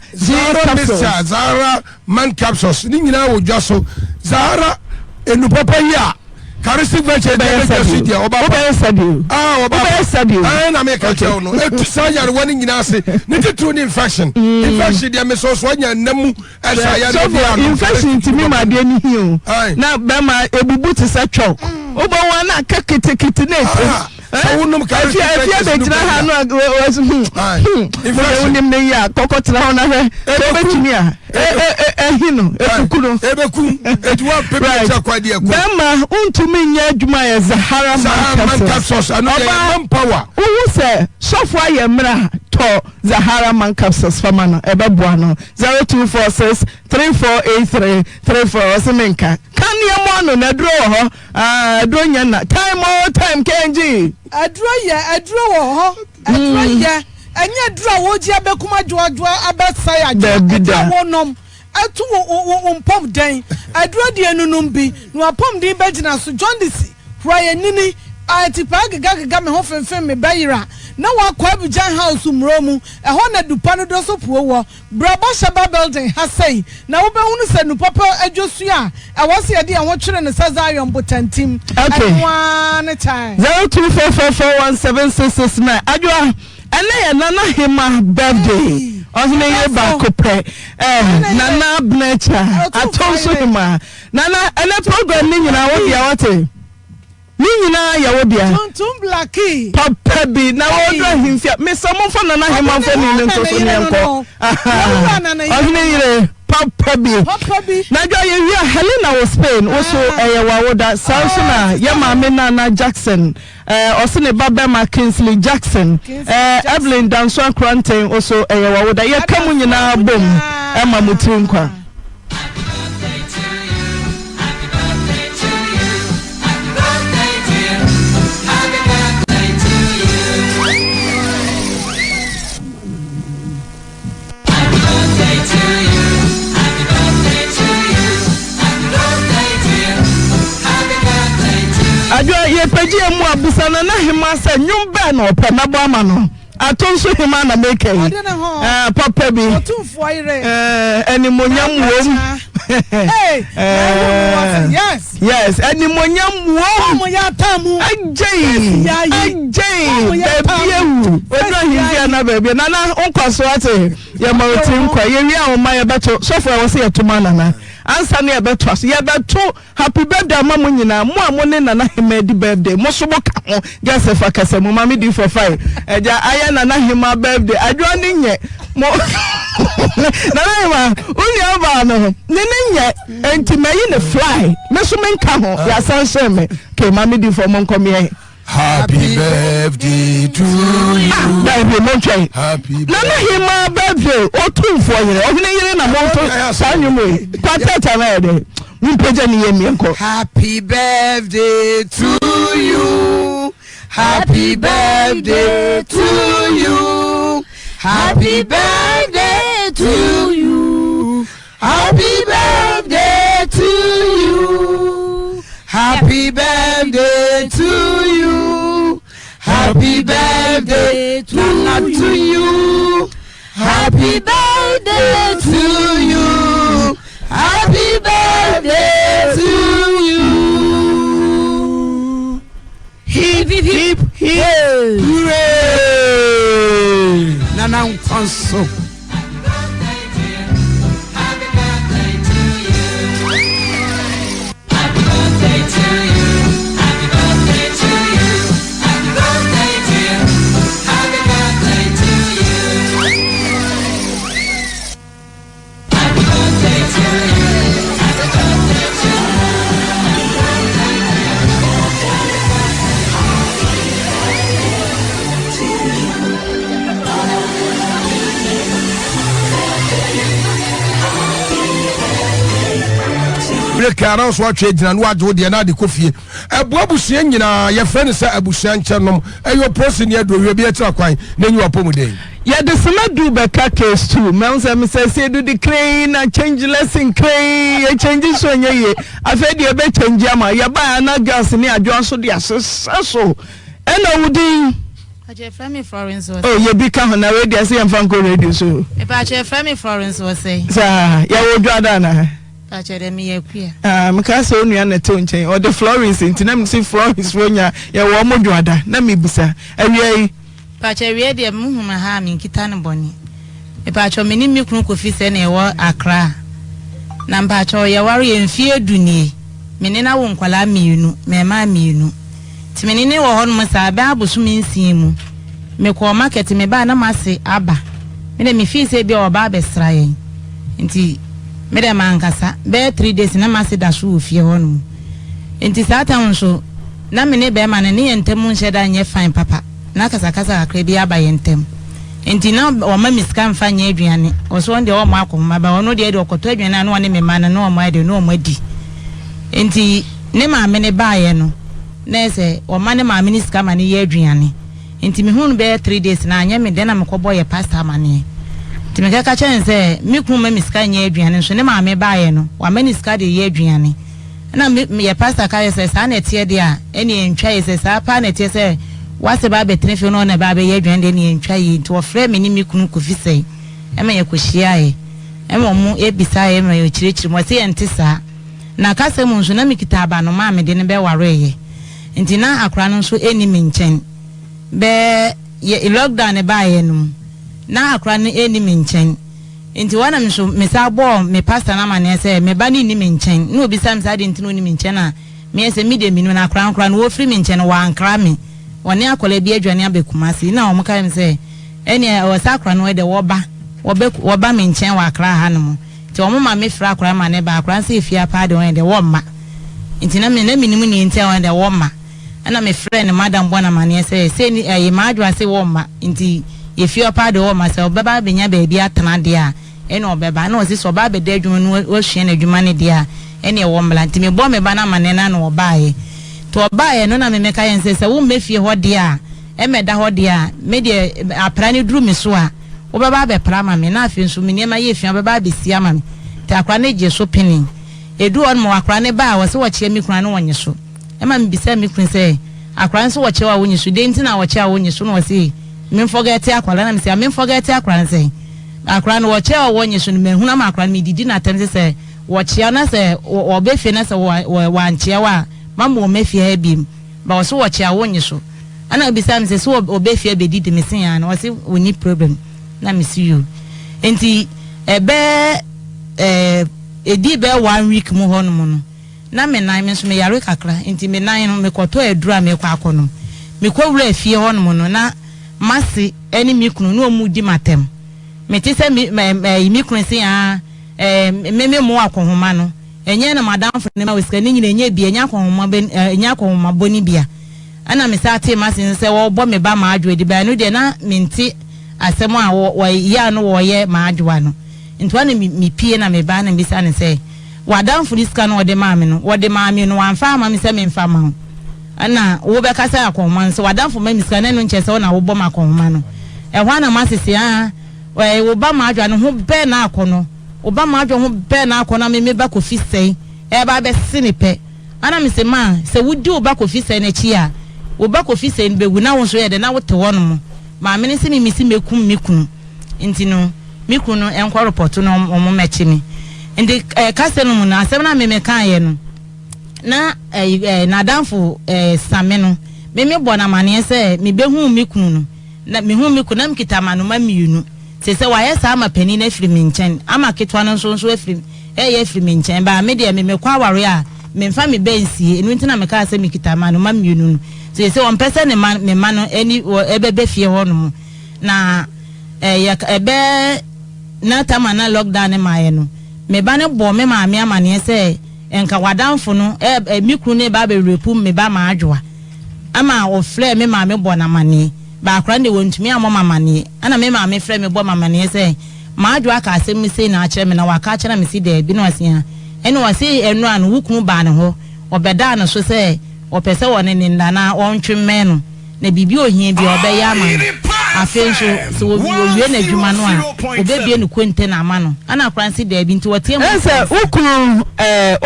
Zahara man capsules ni nyina wo dwaso Zahara enu papa ya charismatic venture dey just there oba na me ka tell no etu sayar wani nyina ase ne titru ni infection dey me so anya namu esa ya no infection timi ma de ni hiu na be ma ebubu ti se twa oba wana ka kitikiti na unum ka if you be ha no was unim ne ya kokotra ho na he betumi a ehino ekukuno ebekum etuwa pepe cha kwa die kwa bema untumi nya adwuma ya Zahara man capsules anu ya power wo se sofo aye mra to Zahara man capsules famana ebeboa no 0246348334 semenka kan ye mo no na dro ho dro nya na time kenji adro wo ho adro ye anya dro wo ji abekuma dwoadwoa abesai adwo wo nom atu wo mpom den adro de enunum bi no apom de begina so John disi hwaye nini atipa gaga me ho femfem me bayira na wakwa Abujan house mromu eho na dupa no do so puo brabo shaba building hasai na wo be hunu se nu papa adwosu a ewose ye de ho twere ne sazayon botantim adwa ne time 0244417669 adwa ene ye nana hima birthday osine ye ba kopre nana blecha atonso hima nana ene program ni nyina wo dia wote ni nyina ya wo dia tum blacky papa bi na wo do himfia me somo fa nana hima fo ni nto so nyenko osine yire papa bi na jo ye wi Helena wo Spain also eyewa woda Samsona ye mama Nana Jackson osine baba ma Kingsley Jackson Evelyn Danso Quarantine also eyewa woda ye kamu nyina bom ema mutinkwa adwa ye pagi emu abusana na hima se nyumba na opemabo ama no atonso hima na make papa bi otumfo ire enimonyam wom yes enimonyam wom mo ya tamu ajei bebiu odwa himfia na bebi na nkwaso ate ye mawti nkwa ye wi a o ma ye beto sofo e wo se yetuma nana ansa ne ebeto aso ye beto happy birthday mama nyina mo amone nana hema di birthday mo so boka ho gese fa kase mo mama di for fire eja aya nana hema birthday adwo ne nye mo nana hema uni aba no ne nye enti mayi ne fly me so menka ho ya san sheme ke mama di for mo come here. Happy birthday to you. Baby, no try. Happy birthday. Nana hima birthday. O two for you. O hine yere na monto. Sanyu mo. Kwata tamede. Mpeja ni yemi enko. Happy birthday to you. Happy birthday to you. Happy birthday to you. Happy birthday to you. Happy birthday to you. Happy birthday to you. Happy birthday to you. Happy birthday to you. Hip hip hip hip. Hooray! Nana Kwanso. Kara so atwe gina no agwo de na de kofie ebo abusua nyina ye frɛ ne sɛ abusua nkyɛnom ɛyɛ prosi ne adowe bi atira kwan na nyi wapo mu den ya de sema do beka case too me say do the crane na change lesson crane ye change so nyeye afa de be change ama ya ba na gas ne adwo so de aseso ɛna wudi Aje Femi Florence was. Oh, you become on a radio, say I'm from radio so. If Aje Femi Florence was say. Sir, ya wo dwada na. Aje dem ye kwia. Meka say onu na to nchen or the Florence ntinam say Florence wonya ya wo mo dwada na me bisa. Awie Aje wie de muhuma ha mi nkita ne boni. If Aje me ni mi kunu kofi se na e wo Accra. Na mpa Aje ye ware ye mfie duni. Me ne na wo nkwala mienu, me ma mienu. Timeni ne wo ho no sa ba abosumi nsin mu me ko market me ba na mase aba me me fi se bi o ba besra yen nti me de mankasa be 3 days na mase da so ofie ho no nti satan so na me ne be ma ne yentem nhye da nye fine papa na kasa akra bi aba yentem nti na o ma miska mfa nye aduane o so nde o ma akoma ba ono de okoto aduane na ne me ma na o ma de no o ma di nti ne ma me ne ba ye no nese o mane ma minister ma ne ye aduane enti me hunu be 3 days na anya me de na me kobo ye pastor ma ne enti me kaka chen se me kun ma miska nye aduane so ne ma me ba ye no wa minister de ye aduane na me ye pastor ka ye se sa na tie de a eni entwa ye se sa pa na tie se wase ba be trefe no na ba be ye aduane de ni entwa ye enti wo frɛ me ni me kun ko fi se e ma ye ko hia ye e ma mu e bisa ye ma ye chirechiri mo se ye ntisa na kase mu nso na me kitaba no ma me de ne be ware ye nti na akra no so eni minchen be ye lockdown e ba ye no na akra no eni minchen nti wana me so me sa bo me pastor na mane se me ba ni minchen na obi sam sa de nti no ni minchen na me se me de minu na akra no wo free minchen wa ankra me woni akola bi adwane abekumasi na o mka me se eni o sa akra no de wo ba minchen wa akra ha no nti o ma me fra akra mane ba akra se fia pa de won de wo ma nti na me minimu ni nti won de wo ma ana me friend madam bona mane say ni e ma adwa say wo ma nti ye fi opa de wo ma say obeba benya ba bia atana de a ene obeba na o si so ba be de adwuma no wo hwe na adwuma ne de a ene wo mla nti me bo me ba na mane na no obaye to obaye no na me meka yen say wo mefie ho de a e me da ho de a me de apra ne duru me so a obeba be pra ma me na afi nso me niam ye fi obeba be sia ma me ta akra ne je so pinin edu on mo akra ne ba wo se wo chie mi kura no wonye so ema mbisa mi kun say akran so wache wa wonyi so de ntina wache wa wonyi so no say me forget akwala na me say me forget akran say akran wache wa wonyi so me huna ma akran me didi na tem say wache na say obefie na say wa anche wa mama o mefie ha bim ba so wache wa wonyi so ana bisa me say so obefie be didi me sin ya na say we need problem na me see you enti ebe edi be 1 week mu ho no mu no na me nan me so me yare kakra enti me nan no me kwoto adura me kwa akono me kwowura afie ho no mu no na masi eni mi kunu no mu di matem me ti se mi kunu se a me mo akohoma no enye na madam fo ne ma wesika ni nyina enye bia enya akohoma ben enya akohoma boni bia ana me sa te masi se wo bo me ba ma adwo di ba no de na minti asemo a wo ya no wo ye ma adwa no ntwa ne mi pie na me ba na bisa ne se wadam fo diska no de ma me no wo de ma me no amfa ma me se me mfa ma ho ana wo be kasa akohoma so wadam fo ma miska ne no nche se wo na wo bo ma akohoma no e hwa na masisi a wo ba ma adwa no ho be na akono wo ba ma adwa ho be na akono me ba kofi sei e ba be sinipe ana me se ma se wudi wo ba kofi sei na chi a wo ba kofi sei be wu na wo so ye de na wo te wono mo ma me ne se mi si mekum mikunu ntino mikunu enko report no omo mechi mi ndi kase no mu na asem na me kan ye no na na danfo same no me bo na mane se me behu mikunu no na me hu mikunu na mkita manu ma miunu se wa ye sa ma pani na firi mi nchen ama ketwa no so afiri ye firi mi nchen ba me de me kwa ware a me mfa me bensie enu ntina me ka se me kita manu ma miunu no se on pese ne me manu eni ebebe fie ho no na ebe na tama na lockdown ma ye no me ba ne bo me ma me amane se enka wadanfo no mikru ne ba be repu me ba ma adwa ama o fle me ma me bo na mane ba akra ne wontumi amoma mane ana me ma me fle me bo ma mane se ma adwa ka asem se na akere me na waka akere me si de bi no asia eno wase enu anu wukunu ba ne ho obeda na so se opese woni ne ndana ontwemme no na bibi ohie bi obeya ama afenso so wie na dwuma no a obebie ne kwente na ama no ana kransi da bi nti wotie mu ense ukunu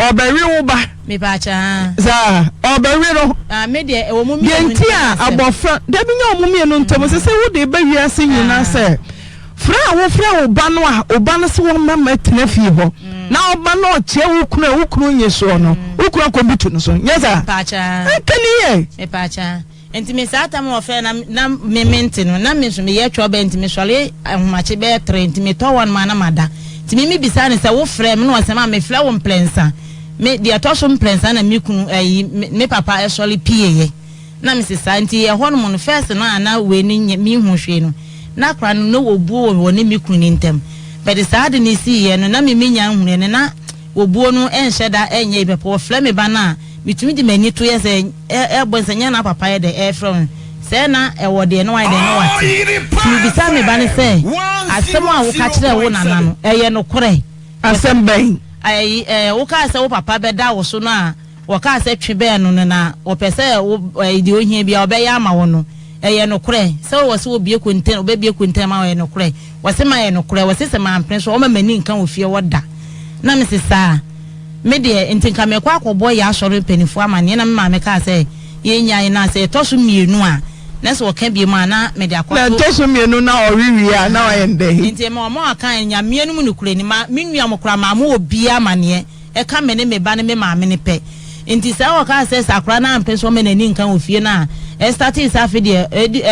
oberi wo ba me ba cha za oberi ro me de ewo mu mi nti a abofra da bi nya omumie no ntem se wo de ba wiase nyina se fra wo ba no a oba no se wo mama tena fie ho na oba no che ukunu nyeso no ukunu ko bitu no so nyeza pa cha kaniye me pa cha enti me sa ta mo fe na me menti no na me so me ye twa ba enti me sole ahomache be 3 enti me to one man na mada enti me bisa ne se wo frɛ me no wasema me frɛ wo mplensa me de atoso mplensa na me kunu me papa e sole pieye na me sisa enti ye ho no mo no first na we ni me hu hwe no na kra no wo buo wo ne me kunu ni ntem but the sad ni si ye no na me nya hu ne na wo buo no enhye da enye be po frɛ me ba na bitumi di mani to ye se bonsanya na papa ye de from se na wo de no wa de no wate mi bisa me ba ne se asem a wo ka kire wo nana no eye no kore asem ben wo ka se wo papa be da wo so no a wo ka se twe be no na wo pese wo di ohia bia obe ya ama wo no eye no kore se wo se wo bie konten obe bie konten ma wo no kore wo se ma ye no kore wo se ma ampre so wo ma mani nkan wo fie wo da na me se sa me de ntinka me kwa akọbọ ya asọrọ penifo amane na me ma me ka se ye nya na se toso mienu a na se wo ka bi ma na me de akọto na toso mienu na oriwi a na wa ende nti me mo aka nya mienu mu nukure ni ma minua mo kura ma mo obi amane e ka me ne me ba ne me ma me ne pe nti sa wo ka se sakura na ampe so me na ni nkan ofie na e start is afi de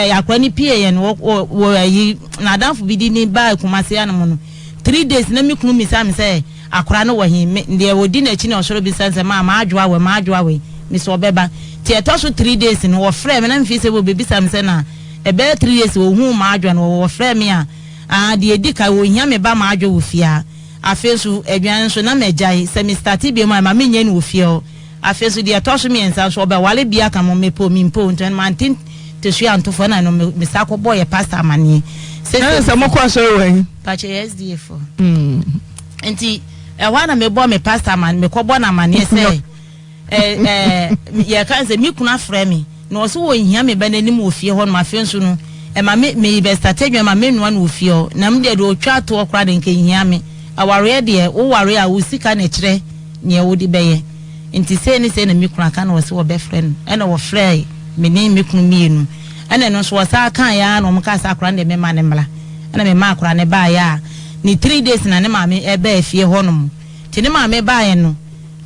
yakura ni pie ye no wo yi na danfo bi di ni ba kumase anu no 3 days na mi kunu mi sa me se akura no wahi ndie wodi na chi na osoro bi sanse ma adwa we mi so beba ti etoso 3 days no wo frɛ me na mfi se wo bebi sam se na e be 3 days wo hu ma adwa no wo frɛ me a de edika wo hia me ba ma adwa wo fia afesu edwan so na megyae se mi start bi ma me nya ni wo fia afesu de etoso mi ensa so ba wale bia ka mo mepo mi mpo nten mantin te su antofo na no me sakobo ye pastor amane se mo kwa so we pa che SDF enti wana me bo me pastor man me kobo na mane se ye kan se mi kuna frɛ me no so wo hia me ba nanim ofie ho no afenso no ma me be start adwa ma me nua no ofie ho na me de otwa to okra de nke hia me aware de wo ware a wo sika na kire ne wo di beye enti se ni se na mi kuna kan wo se wo be frɛ no wo frɛ me ni mi kunu mienu no so wasa kan ya no mo ka sa akra de me ma ne mla me ma akra ne ba ya ni 3 days na ne maame ebe afie honom ti ne maame baaye no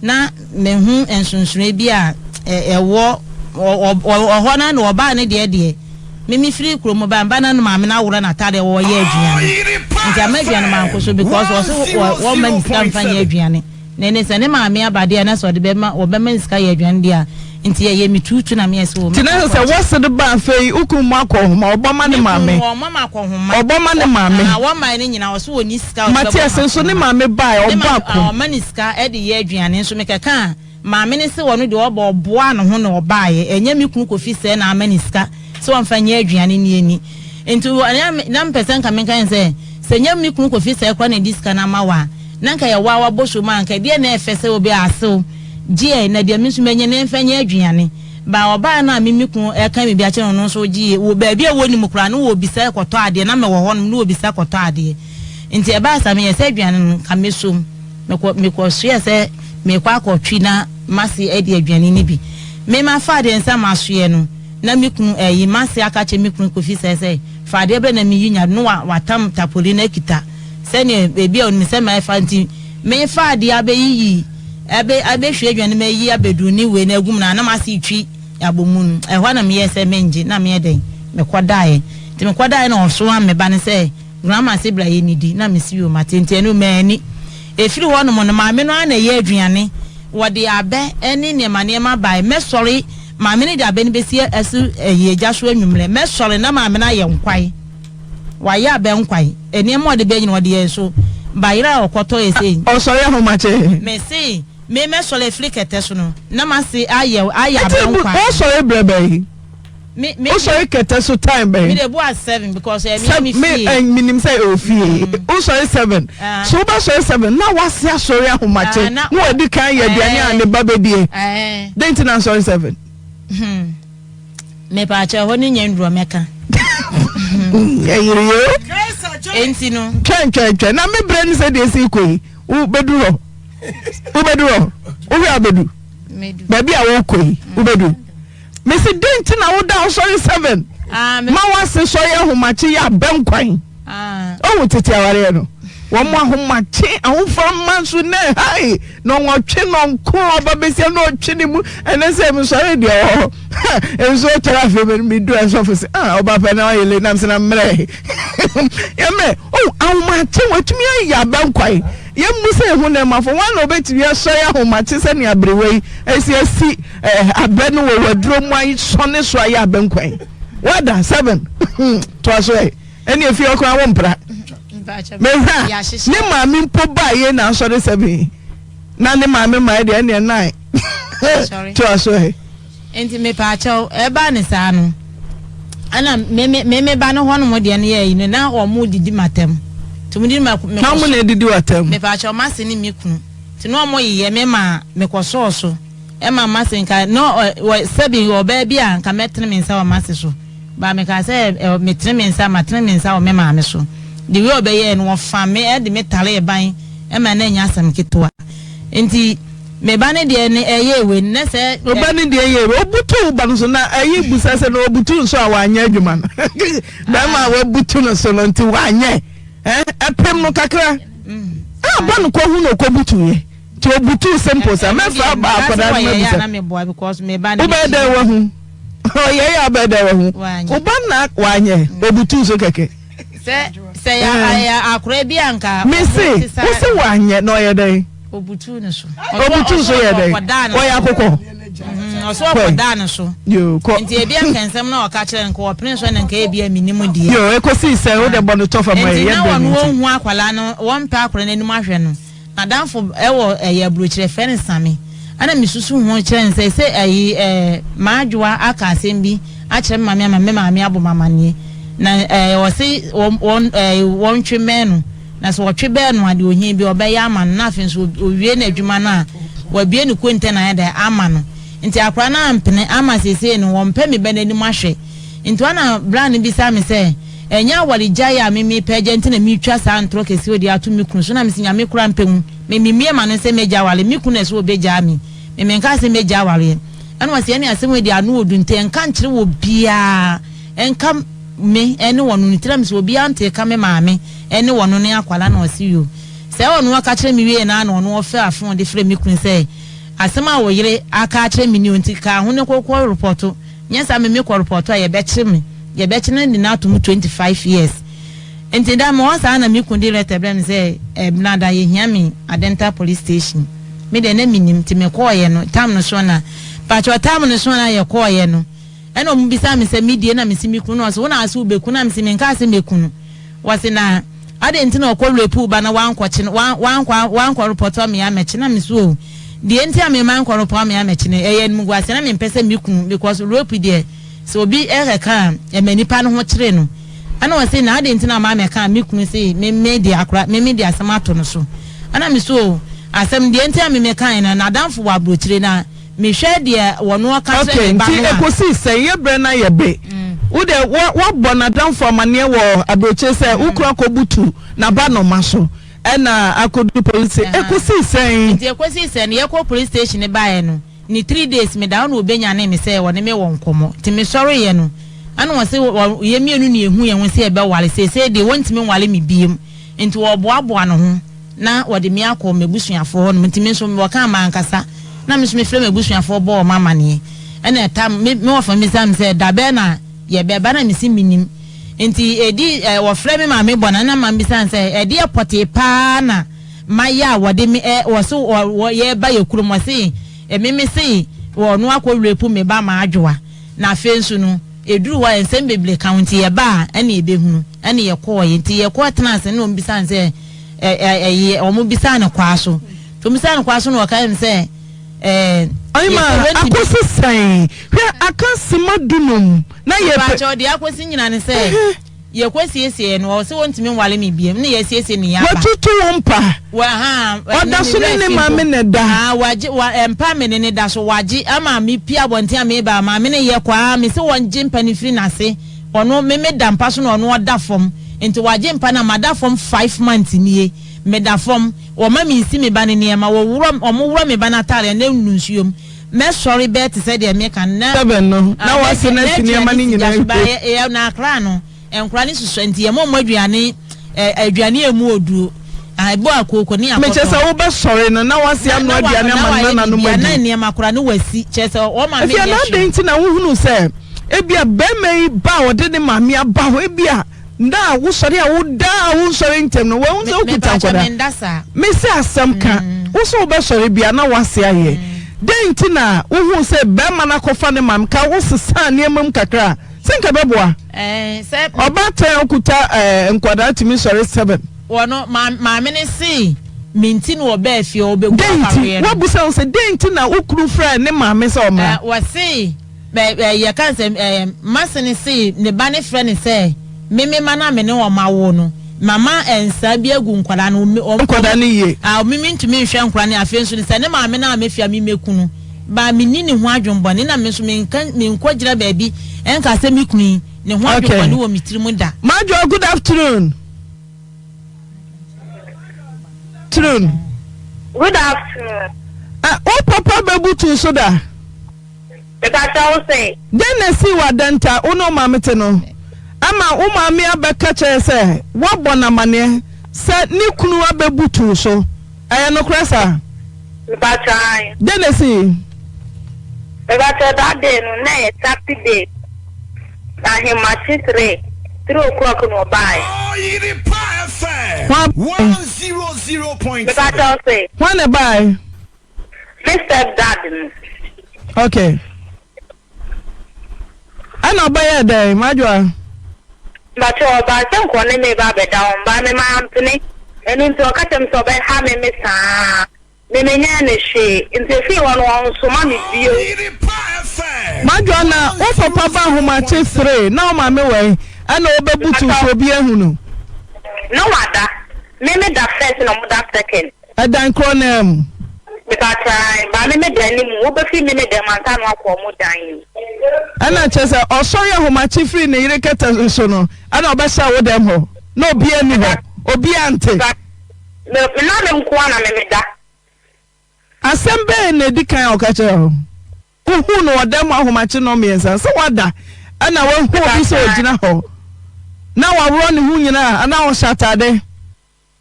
na me hu ensunsunre bi a ewo ohona na oba ne de me mi firi kromo ba na no maame na wora na tade wo ye aduan nti amaduane manko so because wo man sika fanya aduane nene se ne maame abade na so de bema wo bema sika ya aduane dia nti ye mitutu na me ese wo tina se wo de ba fei ukun akọ homa oboma ne maame wo mama akọ homa oboma ne maame wo man ne nyina wo so woni sika Matias nso ne maame ba oba akọ o man sika e de ye aduane nso me keka maame ne se wono de obo boa no ho na obaaye enya me kun kofi se na amani sika se won fanya aduane ni eni nti na mpesen ka me kan se nya me kun kofi se kwa na diska na mawa nanka ya wa bosho manka de na efese obi aso gie na de minsu menye na mfanya aduane ba oba na mimikun e kan bibia che no so gie wo ba bia woni mukura no wo bisa koto ade na me wo ho no wo bisa koto ade nti e ba sa me yesa aduane ka mesom me ko so yesa me kwa akotwi na masi e de aduane ni bi me ma fa de nsa masoe no na mikun yi masi aka che mikun kofi se fa de bre na mi yinya no watam tapoli na kita sene bebi on se ma fa nti me fa de abeyi abe hwe adwane me yi abedu ni we na agum na ma si twi abomun ehwa na me yese menje na me den me kodae nti me kodae na oso an me ba ne se grandma se bra ye nidi na me si o matenti enu mani efiri ho no mo no ma me no na ye aduane wode abe eni ne ma bai me sorry ma me ne de abe ne be si asu ye gya so anwumle me sorry na ma me na ye nkwai wa ya abe nkwai eni mo de be nyina wode ye so bayira okoto ese o sorry ho mache me see me sorry flikete so no na ma se aye abe nkwai o sorry brebe me o sorry kete so time be me de bo 7 because me fee minim say o fee o sorry 7 so ba sorry 7 na wase sorry ahomache na wadi kan ye duane an ne babedie denti na sorry 7 me pa cha ho ni nyandro meka yiriyo enti no twa na me bre ni say de si koi u beduro o wi abedu medu baby a wo koi u bedu me say denti na wo da sorry 7 ma wase sorry ahomache ya benkwan o tete aware no wo mo ahomache ahofam manso ne hai no nwotwe no nko obabesia no otwe mu ene se me sorry de o enso traffic me do enso se oba pe na yele nam se na mre yeme ahomache watumi ya benkwan yemu se hu na mafo wan no betiri sorry ahomache se ne abrewei esi abe no wo wadro mu ayi sone so ayi benkwan wada 7 to aso eni efi okwa wo mpra meha ni maami mpo ba ye na so de 7 na ni maami ma de ene 9 to aso enti me pa chaw e ba ne sa no ana me ba no hono mo de ne ye no na o mu didi matem to mu didi ma na mu na didi watem me pa chaw ma se ni mi kunu ti no mo ye me ma me ko so e ma ma se nka no sebi o ba bia nka metene me nsa o ma se so ba me ka se me tene me nsa ma tene me nsa o me ma me so the way obeye no fa me e de metale ban e ma na nya asam kitoa enti me ba ne de ne eye we ne se oba ne de eye we obutu ba no so na eye busa se na obutu so a wanya adwuma no ba ma we butu no so no nti wanye epem no kakra ba no ko hu no ko butu ye ti obutu simple sa me fa ba akoda na me boy because me ba ne obede we hu oye ya obede we hu oba na wanye obutu so keke se ya akure bi anka misi wose wanye no ye dey obutu ne so ye dey o ya kokko oso akoda ne so yo ko nti e bi anka nsem na o ka kire nka o pene so na nka e bi aminimu die yo ekosi se o de bono tofa ma ye na won hu akwala no won pa akure na nimu ahwe no na danfo ewo ya buru kire fe ne same ana misusu hu kire nse se ayi maadwa aka asem bi a kire mama abo mamanie na wose won tweme no na so wotwe be no ade ohia bi obaya ama no na afi so owie na adwuma no a wabie ne konte na ya da ama no nti akra na ampene ama sese no wompe me be n'anim ahwe nti ana brand bi sa me se enya wali jaya mimi peje nti na mi twa sa ntro kesi odi atu mi kunu so na me sinya me kura mpemu me mimie ma no se meja wale mi kunu so obeja mi me nka se meja wale ana wase ne asem odi anu odu nti enka nkire wo bia enka me ene wonu ntiram so obi ante ka me maame ene wonu ne akwala na osiyo se wonu aka kire mi wie na na onu ofe afon de frɛ mi kun se asema wo yire aka kire mi ni onti ka ho ne kokko report nyesa me ko report a ye be kire me ye be kire ni na atum 25 years enti da mo sa na me kundi letter blem say nada ye hia me Adenta police station me de na minim ti me koye no tam no so na pacho tam no so na ye koye no eno mu bisa me say medie na me simi kunu no so na aso beku na me simi nka ase mekunu wase na ade nti na okwo repu ba na wankwachi wankwa report me amechi na me so de enti ame man kwa report me amechi na eyen mu gwase na me pese mekunu because repu de so obi ereka emanipa no ho kire no ana wase na ade nti na ma meka mekunu say me media akra me media asamato no so ana me so asem de enti ame meka na adamfo wa brochire na me hwe de wono aka se ba no okay ekosi se ye bre na ye be wo de wo bona adamfo amane wo abrochire se ukura kobutu na ba no maso ena akodu police ekosi se nti ekosi se ne yeko police station ba ye no ni 3 days me da no obenya na me se wo ne me wo nkomo ti me sorry ye no ana wo se ye mienu ne ehu ye wo se e be wale se de wonti me wale me biem nti wo boaboa no ho na wo de me akọ mebusuafo ho no nti me so me wo kan mankasa na me so me frem mebusuafo bo mama ne ena tam me wo fa me sam se da be na ye be ba na me si minim nti edi wo frem me ma me bona na ma bisa se edi apote pa na maya wo de me wo so wo ye ba ye kurum se me se wo no akọ repu me ba ma adwoa na fensu no eduru wa ensem beble county ye ba ena ebehunu ena ye ko ye nti ye ko tenase na ombisa se omo bisa na kwaso to bisa na kwaso no ka se ayima akosi sai hwe akasima dunum na ye pa cho de akosi nyina ne se ye kwasiesie no se wontimi nwale me biem ne ye siesie ne ya ba watutu wompa wa ha oda so ne ma me ne da ha waji wa empa me ne da so waji ama me pia bonte ama ba ma me ne ye kwa me se wonje mpa ne firi na se ono me da mpa so no ono oda fom enti waji mpa na mada fom 5 months nie me da fom wo ma me isi me ba ne ne ma wo wuro omo wuro me ba na tare na nunsuom me sorry bet se de me kan na seven no na wase na sini ma ni nyina e na akra no enkura ni susu enti ye mo aduane emu oduo aibo akoko ni akoko me chese wo be sorry no na wase anu aduane ma na no ma na ni makura no wasi chese o ma me ye na de nti na wo hunu se ebia be me ba wo de ne ma me aba ho ebia nda wo sori a wo da wo sori ntem no wo nzo kuta koda me se asem ka wo so be sori bia na wase aye de nti na wo hu se be ma na kofa ne mam ka wo sesa ne mam kakra senka beboa se obata okuta enkwada timi sori 7 wono ma me ne si minti no oba afie obegu akare wo busa se de nti na ukuru fra ne ma me se o ma wo si ye kan se masene si ne ba ne fra ne se meme mana me ne wo ma wo no mama ensa bi agu nkwada no nkwada ne ye mimi ntumi nhwe nkwada ne afie nso ne se ne ma me na amefia me mekunu ba minini ho adwombo ne na me so me nkwagira ba bi enka se mekunu ne ho adwombo ne wo mitirimu da majo good afternoon Good afternoon. O papa bebutu so da. Beka say. Den na si wa denta uno mamete no. Ama o mame abeka che se wo bona mane se ni kunu abebutu so. Aya no krasa. Beka try. Den na si. Beka that day no na Saturday. Na him machitre 3 o'clock no buy. Oyerepa FM 100.5. Beka say. When buy? Mr. Dadden. Okay. Ana buy there, majwa. But ba se nko ne me ba be down ba me ma ampene. Enu nti o katem so be ha me sa. Me nya ne hwe. Nti fi won won so ma me bio. Majwa na o papa ba homa che 3 na o ma me we. Ana obebutu so bi ehunu. No wada. Me da first no mo da second. Adan kronem. Because ba me da ni mu wo be fi me da man ta no akọ mo dan. Ana chese osori ahoma che free ne yire keta so no. Ana obesa wo dem ho. Na obi ani ho. Obi ante. Me na me nko na me da. Asembe na dikan okache ho. Uhu no odem ahoma che no miensa. So wada. Ana wo hu obi so ogina ho. Na wa woro ne hu nyina ana wo shatade.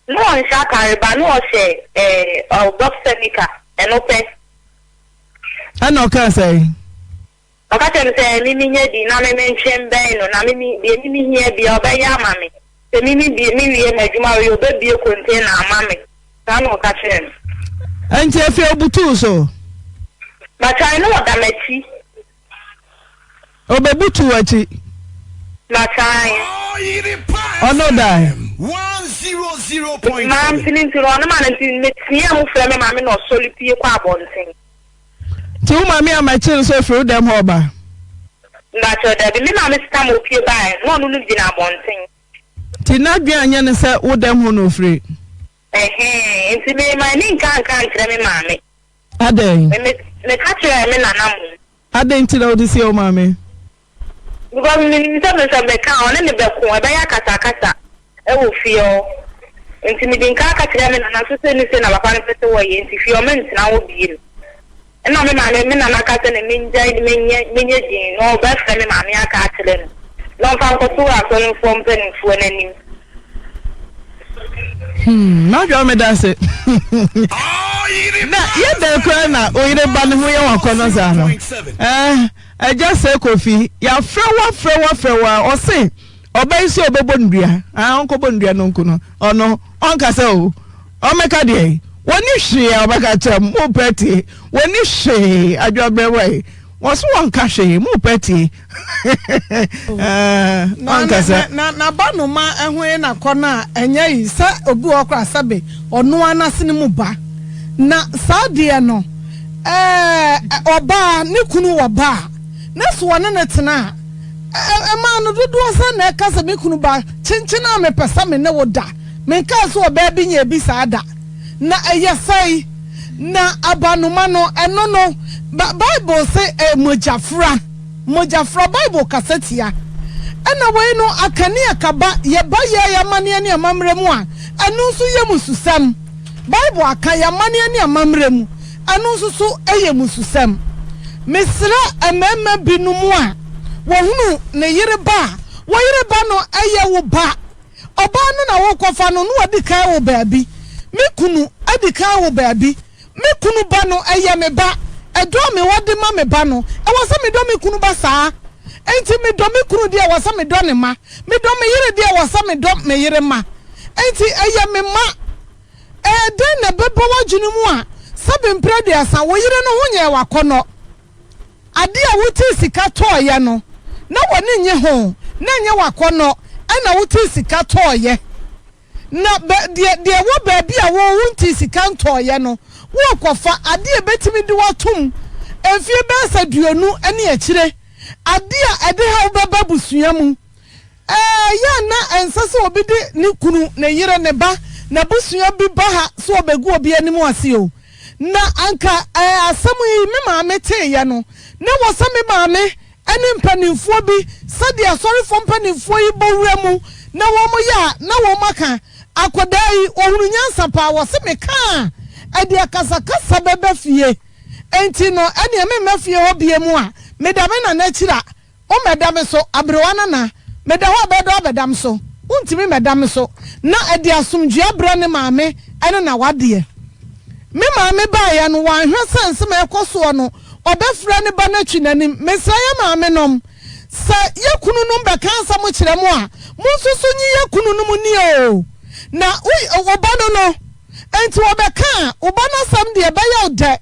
No on shakare ba no se boxer nika enope. Ana o kan say. Okache me say mi nye di na me menchen ben no na mi hie bi obeya ama me. The mini be my you baby container, mammy. I know catch him. And if you're butu so. But I know what I'm at. Oh, butu at it. But Oh, no, die. 100.7. I'm feeling to run a man and meet me. I'm from mammy or solid pea carbon thing. Two mammy and my children so through them harbor. That's what the mammy stamp up here by one who lived in a bon thing. Tina Bian said, "Would them who no free." Into me, my name can't tell me, mammy. Are they? The catcher, I mean, I didn't know this, your mammy. Because in terms of the count, and the back, I buy a catacata. I will feel intimidating catcher, and I'm just saying, I'm a fan of the way into few minutes now. Be and I'm a man, and I'm a cat and a minion, or best family, mammy, a catcher. Long time for 2 hours from penning for an enemy. Now you me that's it. Now you dey cry na Oyerepa ne ho ye wakono za no. I just say Kofi, ya frewa o say obey si obebo ndua. Onko bo ndua no nko no. Ono onka say o. O meka de. Woni hwe ya obeka chem mo peti. Woni hwe adwobre we. Was one cashe, mo petty. Na banu ma ehwe na kona enya yi sa obi okra sabe onu anase mu ba na saade no oba ne kunu oba na so wane ne tena ma no dodo sa na ka se me kunu ba chinchina me pesa me ne woda me ka so oba bi nya bi saada na eyesai na abanuma no eno no Bible say mojafra Bible kasetia ena we no akane akaba ye ba ye amane ne amamre mu a anu so ye mususam Bible aka ye amane ne amamre mu anu so eye mususam mesra amema binumu a wo hunu ne yereba wo yereba no eye wo ba oba no na wo kofa no no odi kai wo baabi me kunu adi kai wo baabi me kunu ba no eye me ba edo me wode ma me ba no e wo se me do me kunu ba saa enti me do me kunu dia wo se me do ne ma me do me yire dia wo se me do me yire ma enti eye me ma den na bebo wadwunu mu a sabe mpre dia sa wo yire no ho nye wakono ade a wuti sika toye no na woni nye ho na nye wakono ana wuti sika toye na de wo ba bi a wo wunti sika toye no wo kofa ade ebetimi de watum efie be saduonu ane akire ade a ede ha baba busua mu ya na ensase obi de ne kunu ne yire ne ba na busua bi ba ha so obegu obi animu ase o na anka asamu yi me maame te ya no na wo sa me maame ene mpanimfo bi sade asori fo mpanimfo yi bowura mu na wo mo ya na wo maka akodai ohunu nyansa pa wo se me ka ade akasakasa bebe fie enti no ene me mafie obie mu a medame na na chira o medame so abrewana na meda ho bedo abedam so untimi medame so na ade asomdue abra ne maame ene na wade me maame ba ya no wan hwe sense me ekoso no obefra ne ba na twi nanim mesaye maame nom sa yakunu no be kansa mo kire mu a munsusu nyi yakunu no mu ni o na oba no enti obeka oba na sam de ba ya ode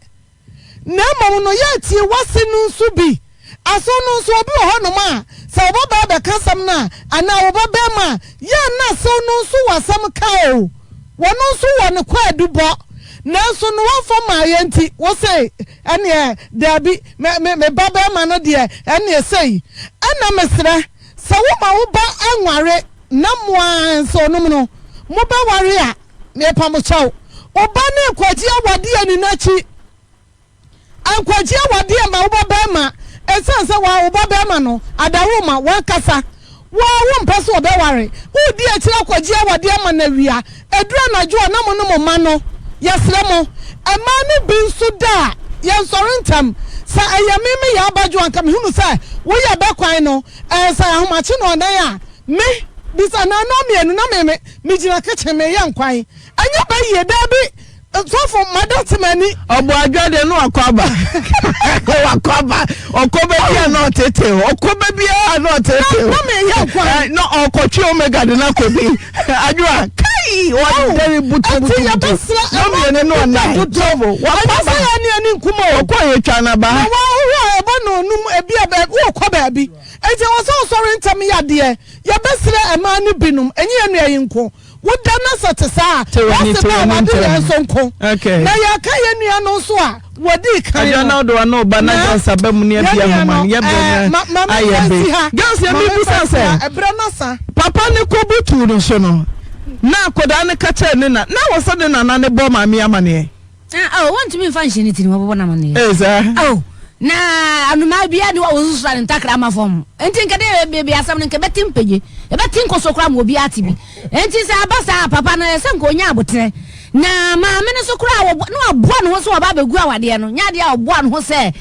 na mamu no ya tie wase no nsu bi aso no nso obi ho no ma sa oba ba be kasam na ana oba be ma ya na so no nso wasam ka o wono nso wone kwa dubo na so no wafo ma ya nti wo say ene da bi me ba be ma no de ene sei ana mesra sa wo ma wo ba anware na moa so no no mo ba ware a ne pamo chaw oba na kwaji awade ani nachi ankwaji awade ma wo ba ma esanse wa wo ba ma no adawo ma wa kasa wa wo mpese oba ware wo di akira kwaji awade ma na wia edura na jo na mo no mo ma no yesre mo ama ne bin so da ye sorentam sa ayame ya abajo anka me hunu sa wo ya be kwan no sa ahomache no dan a me bisa na no mienu na me gina kitchen me ya nkwan anya ba ye da bi so for madam mani obo adwade no akwaba wakwaba okobe bia no tete okobe bia no tete no me ya kwa no okotwe omega de na kobi adwa kai wa very butu no me no na butovo wakwaba ya ni nkuma okoye twa na ba wa wo ebo no num ebi aba wo kwa ba bi enti wo so sorry ntam ya de ya besre ema ni binum enye enu ayinko woda na satesa wase ba wade ensonko na ya ka ye nua no so a wodi kan ya na do na oba na gansa ba mu ne bia homa ye be na ayebe gansa mi busa se ebra na sa papa ne ko butu no so no na akoda ne ka che ne na wo so de na ne bo ma me amane want me function it ni wo na mane na anuma bia de wo susu an takra ma fom enti nkade be asam nke betim peje e betim kosokra mo bi ati bi enti se abasa papa na se nko nya abotre na ma me ne sokra wo no aboa no ho so ba begu awade no nya de aboa no ho se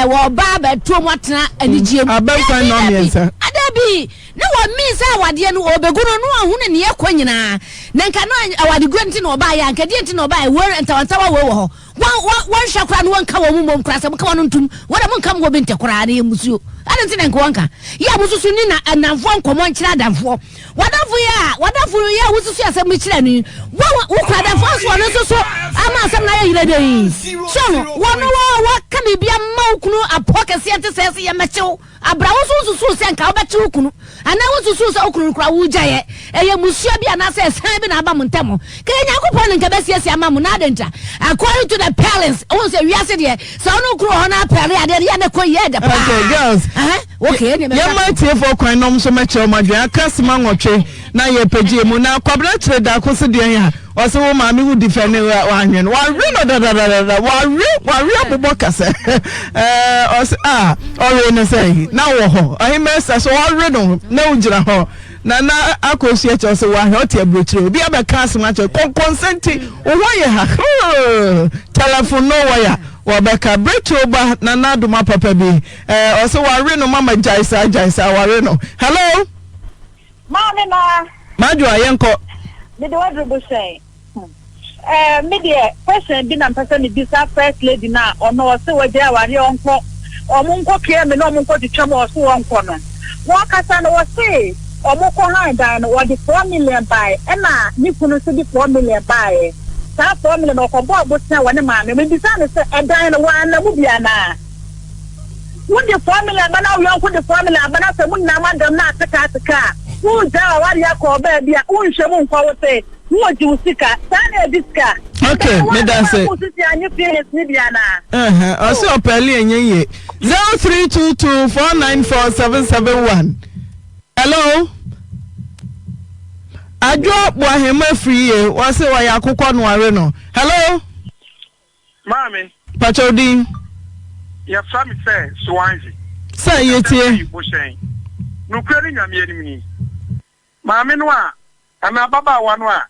wo ba ba tuo mo atena anigiem abenkan no miensa adabi na wo mi se awade no obegu no ahu ne ye kwa nyina na nka no awade gu enti no ba ya nka de enti no ba wo entawantawa wo ho wan shakra no wanka wo mum kra se mka wono ntum wada mun kam go binte kra na emusuo ade enti nka wanka ya mususu ni na anamfo nkomo nkira adamfo wadafo ya wususu asem kira ni wo kra adamfo so no so ama asem na ya yire dey so wono wa ka bibia maukunu apokese ente sese ya mechew abra wususu se nka obechew kunu ana wususu se okunu kra wujaye eye musuo bia na se san bi na aba montemo ke yakopon nka besie ama mu na adenta according to the parents won say we are said so no kuro na pare ade ya na koye de pa okay girls okay ne ya ma tie for kwan nom so mechew madwa kasima nwotwe na ye pagye mu na kwabra kire da koso de ya o se wo ma me wu defend wa anwen wa re no da wa re bobo kase o se o re no say na wo ho ahimesa so wa re no na ugira ho na akosi eche so wa ho tie brochire obi abeka asema che consenti wo ye ha telephone no wire wa beka brochire ba na duma papa bi o se wa re no mama jaisa wa re no hello Mama na Majwa yenko me de wadru bo say me de person bi na person bi sa first lady na ono o se waje aware onko omunko kie me no omunko ditwam o so onko no wo kasa no wo se omunko han dan no wo di 4 million buy na ni kunu se di 4 million buy sa 4 million no ko bo abotia wone ma me bi sa no se edan no wa na mu bia na wo di 4 million ba na wo onko di 4 million ba na se mu na madam na ataka who da wari akoba bia unhwe mu nkwa wo se wo ji usika sana diska okay me da say also opeli enye 0322494771 hello ajo bo ahema free ye wo se wa yakokọ no are no hello mami pachodi ya fami say Swanzi say yetie no kwere nyame enimi mami no a ana baba wa no a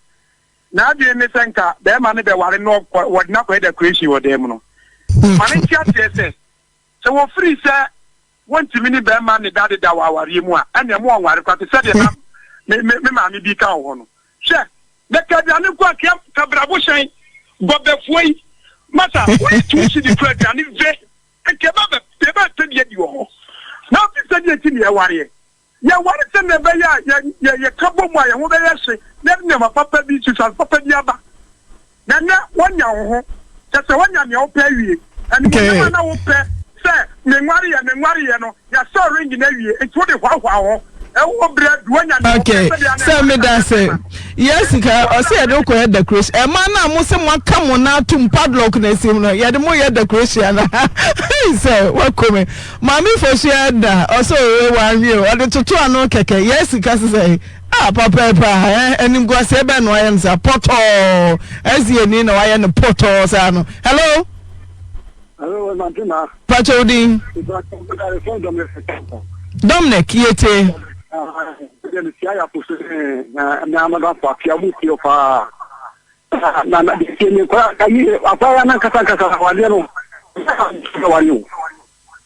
na adie me senka be ma ne be ware no wodi na ko decoration wo dem no mani tia tiese se wo free se wonti mini be ma ne dade da wa ware mu a ene mo ware kwate se de na me ma mi bi ka ho no she ne ka dia ne kwa ka brabo shen gobe fuoi mata we tu si di kwa dia ne ve nke ba te die di ho na fi se die ti ne ware ya ware se ne be ya kabo mu a ya ho be ya se ne ma papa bi tu sa papa bi aba na wonya ho se wonya me opa wie ani mo na wo pe se me nware ye no ya so ring na wie etu de hwa ho okay so me da say yes ka o say do ko decoration e ma na mo se mo aka mo na tum padlock na sim no ye de mo ye decoration na say wa come mami for share da o so we wa wi o de tutu anu keke yes ka say papa enim go say be no ayen sa poto ezi ni na wa ye no poto sa no hello Mantina Pachodi Dominic yete the Sia Pussy, Namada Pakia Mukio Pa Nana, Apana Kataka, Wadiano, Wanu.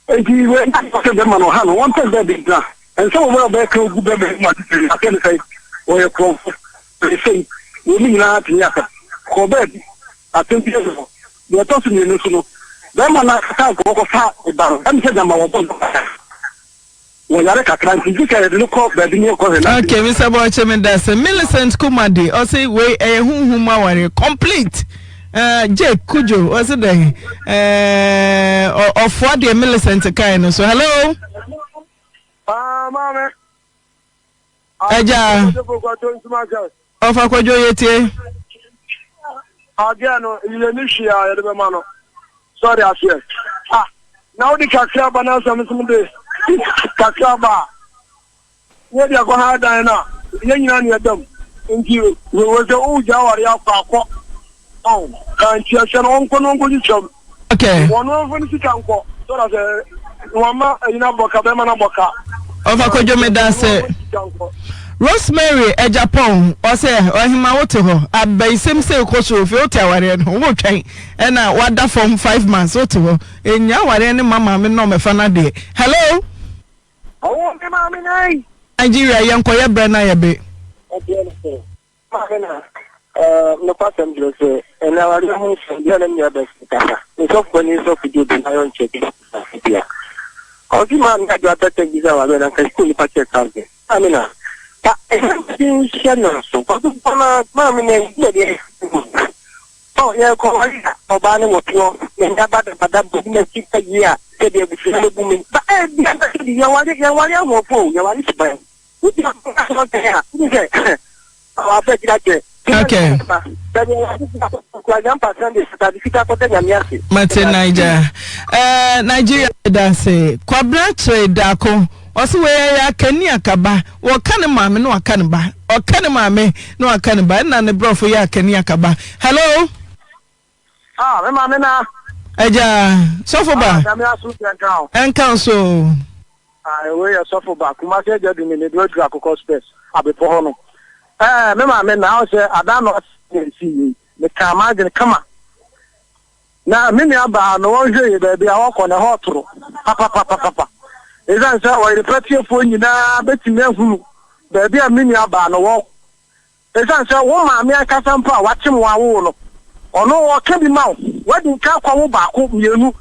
And he went to the Manohan, wanted the big gun, and so well back to Good, I can say, or a close, they say, we mean not in Yaka, Kobe, attempt to the talk to me no no then man ka ko fa ibaro am se jama wo bon oyare kakra nti ka de ko ba bi ni ko na okay Mr. Bochemi that's Millicent Kumadi o say we hunhuma ware complete Jake Kujo what's it there of what the Millicent kind so hello mama Eja of akwajo yetie again ile ni hia ya de be ma no sorry afia now the kakra ba na so me de kakra ba we dia ko ha dan na ye nyina ni adam nti we wo se o ja wari akọ kan ti ase no onko no onko ji chom okay wono fo ni sika nko so na se wama ina boka be ma na boka of akwajo me da se Rosemary Ejapon o say ohima wote ho abaisem say ko so fi wote aware no wo twen e na wada from 5 months wote ho enya aware ne mama me no me fa na de hello oh me mama nai Nigeria yanko ye bre na ye be okay no no pasem jose and our home ya na me be kaka so ko ni so fi do na yon check ya o di man ga do atete giza wa be na ka school pa check out amina so mama ne ye oh yeah ko oba ne woto nda bada bu na sika ya ke de bu fele bu mi ba di ya wali mo po ya wali siba uti ko ta ya ni ke awa pe di ake okay Mate Nigeria da say kwabra trade ko osi we ya kani akaba wo kan maame no akan ba o kan maame no akan ba na ne brofo ya kani akaba hello me maame na eja sofo ba enkan so we ya sofo ba kuma se je du ni do akoko space abepo ho no me maame na o se ada no si me kama de kama na me ni aba no wo hwe be bia wo ko na ho toro papa Ezan sa o repetier fo nyina betime hunu ba bia me ni aba no wo ezan sa wo maame akasa mpa watem wawo no ono wo ka bi ma wadi ka kwa wo ba ko mienu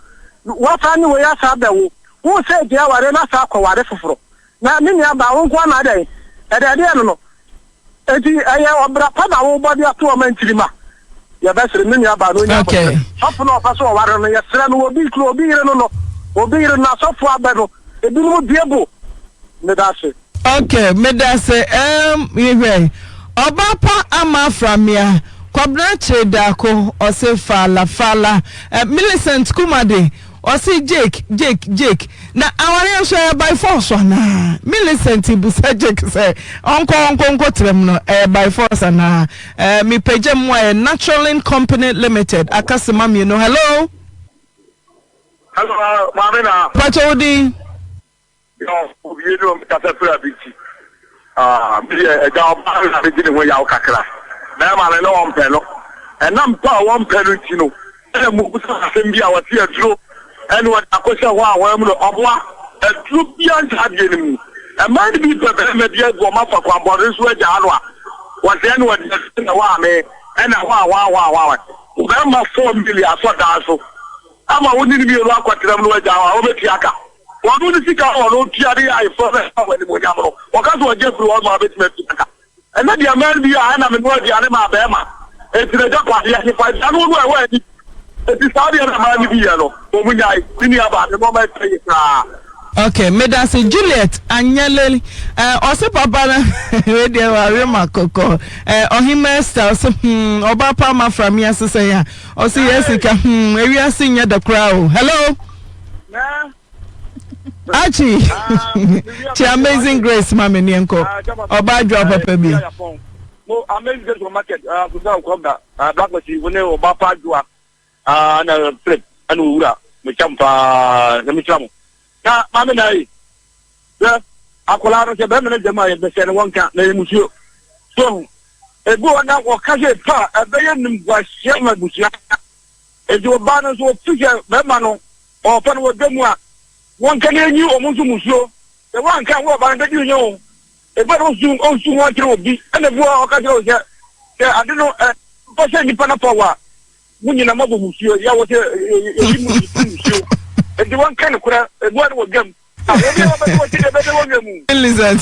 wo fa ni wo ya sa ba wo se dia ware na sa kwa ware foforo na me ni aba wo kwa na dai ede no eti aya obra pa ba wo body ato o mantirima ya ba sire me ni aba no nya okay sofu no fa so ware no ya sire no obi kro obi ire no obi ire na sofu aba no ebi no biebo me da se okay me da se yewe oba pa ama framia kwabra trade ko o se fala Millicent Kumade o se Jake na aware so by force na Millicent busa Jake say onko trem no by force na me page mo Natural Company Limited akasema me no hello mamena Pachodi yo you know kasa pura biti me ga ba na biti ni ho ya kakra na ma le no on pe no enam pa won pe no ti no e mu busa asem bia wati aduro ene wa akosha ho awon mu no oboa aduro bia ntade ni mu e ma ni bi pe me bia go ma fa kwa bore so aja anu a wa se ene wa na wa me ene wa o be ma 4 million so da so ama woni ni bi ro akwatram no aja wa o be ti aka wonu ni sika ono ti ade ai fo be wa ni mo nyamro o ka so je fru o ma be ti me ti aka ene dia man bi a na me no dia ne ma be ma etire ja kwa ya ni fa anu no e wa ni eti saudi na ma ni bi ya no o mu nyai ni aba ne mo ma ti ra okay medasi Juliet anyele ose papa na we dey ware makoko ohima style so oba pa ma from ya sese ya ose yesika ewi asinya the crowd hello Achi chi Amazing Grace mama ni enko oba drop papa bi mo Amazing Grace market kuza ukomba black machine wone oba pa jua na flip anu ura me champa na mi chamo na mama na yi akola no se be me jama ye be se no wonka na emusuo so egu na wo kaje pa ebe ye nim gwa hia ma busia eji oba no so fije be ma no o fa no wo demu a wonka na enyi o musu musuo e wanka wo ba na di nyo e ba no zoom on zoom wa tro bi na bu o kaje o se ade no bo se ni pa na pa wa munyina mabo musuo ya wote eyimu musuo enti wan kan kura egwa no gam Millicent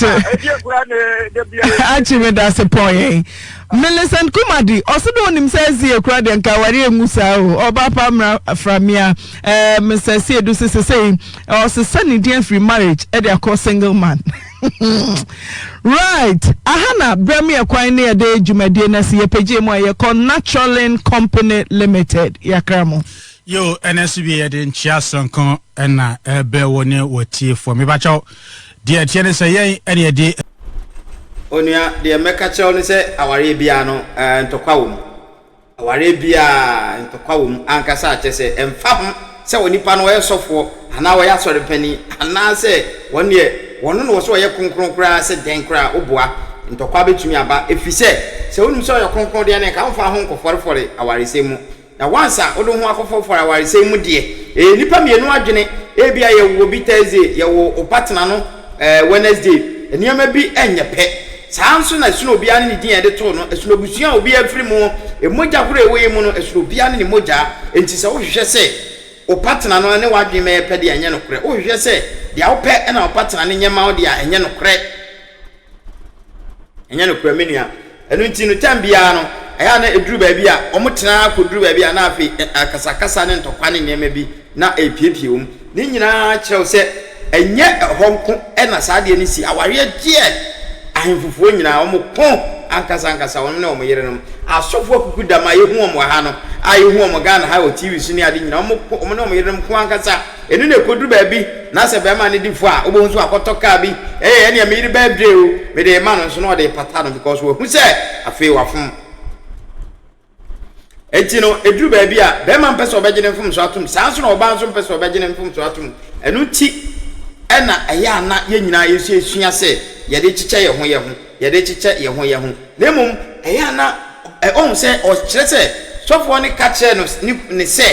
that's a point. Millicent Kumadi also don't himself see a crowd and Kawari Musa or Bapa Framia Mr. Sedu say or sunny dear free marriage at their co single man. Right. Ahana Bremi acquiring a day Jumadina see a PJ con Naturalin Company Limited Yakramo. Yo, NSB didn't chas on con and a bear one with tea for me. But out, dear Tiana say, any day. Onia, dear Mecachon say, our Arabiano and Tokawum. Our Arabia and Tokawum, Ankasa say, and Fam, so when you pan away so for, and now I asked for the penny, and now say, 1 year, one was why your concrete said, Dankra, Obua, and Tokabi to me about if you say, so when you saw your concrete and I come for home for it, our same. Na once I don't want for our same dear. Nipa me no adwene e bia ye wo bi Thursday ye wo partner no Wednesday eniama bi enye pe sanso na suno bia ne din e de to no suno busua obi afiri mu emoja kure ewe mu no suno bia ne moja enti se wo hwehwe se o partner no ne wadwe me pe de enye no kure wo hwehwe se de wo pe na o partner ne nyema wo de enye no kure menua enu nti no tambia no aya na eduru ba bia omotena akoduru ba bia na afi akasakasa ne ntokwa ne nyema bi na epiepie wom ni nyina kyerɛw sɛ enye honko na saade ni si aware die ahemfufuo nyina omopon ankasa won na omoyere no asofo kuku dama yehu omo ha no ayehu omo Ghana ha o TV so ni ade nyina omo na omoyere no ko ankasa enu na ekoduru ba bi na sɛ be ma ne difo a obo nso akotoka bi ene ya me ba bre o me de ma no so no de pata no because wo hu sɛ afi wafom etino eduru ba bi a be ma mpɛ sɛ obegye mfom so atom sanso na oba nso mpɛ sɛ obegye mfom so atom enu ti ena aya na ye nyina yesu esua sɛ ye de kyekyɛ ye ho nemum aya na on sɛ o kyerɛ sɛ sofo ne ka kyerɛ no ne sɛ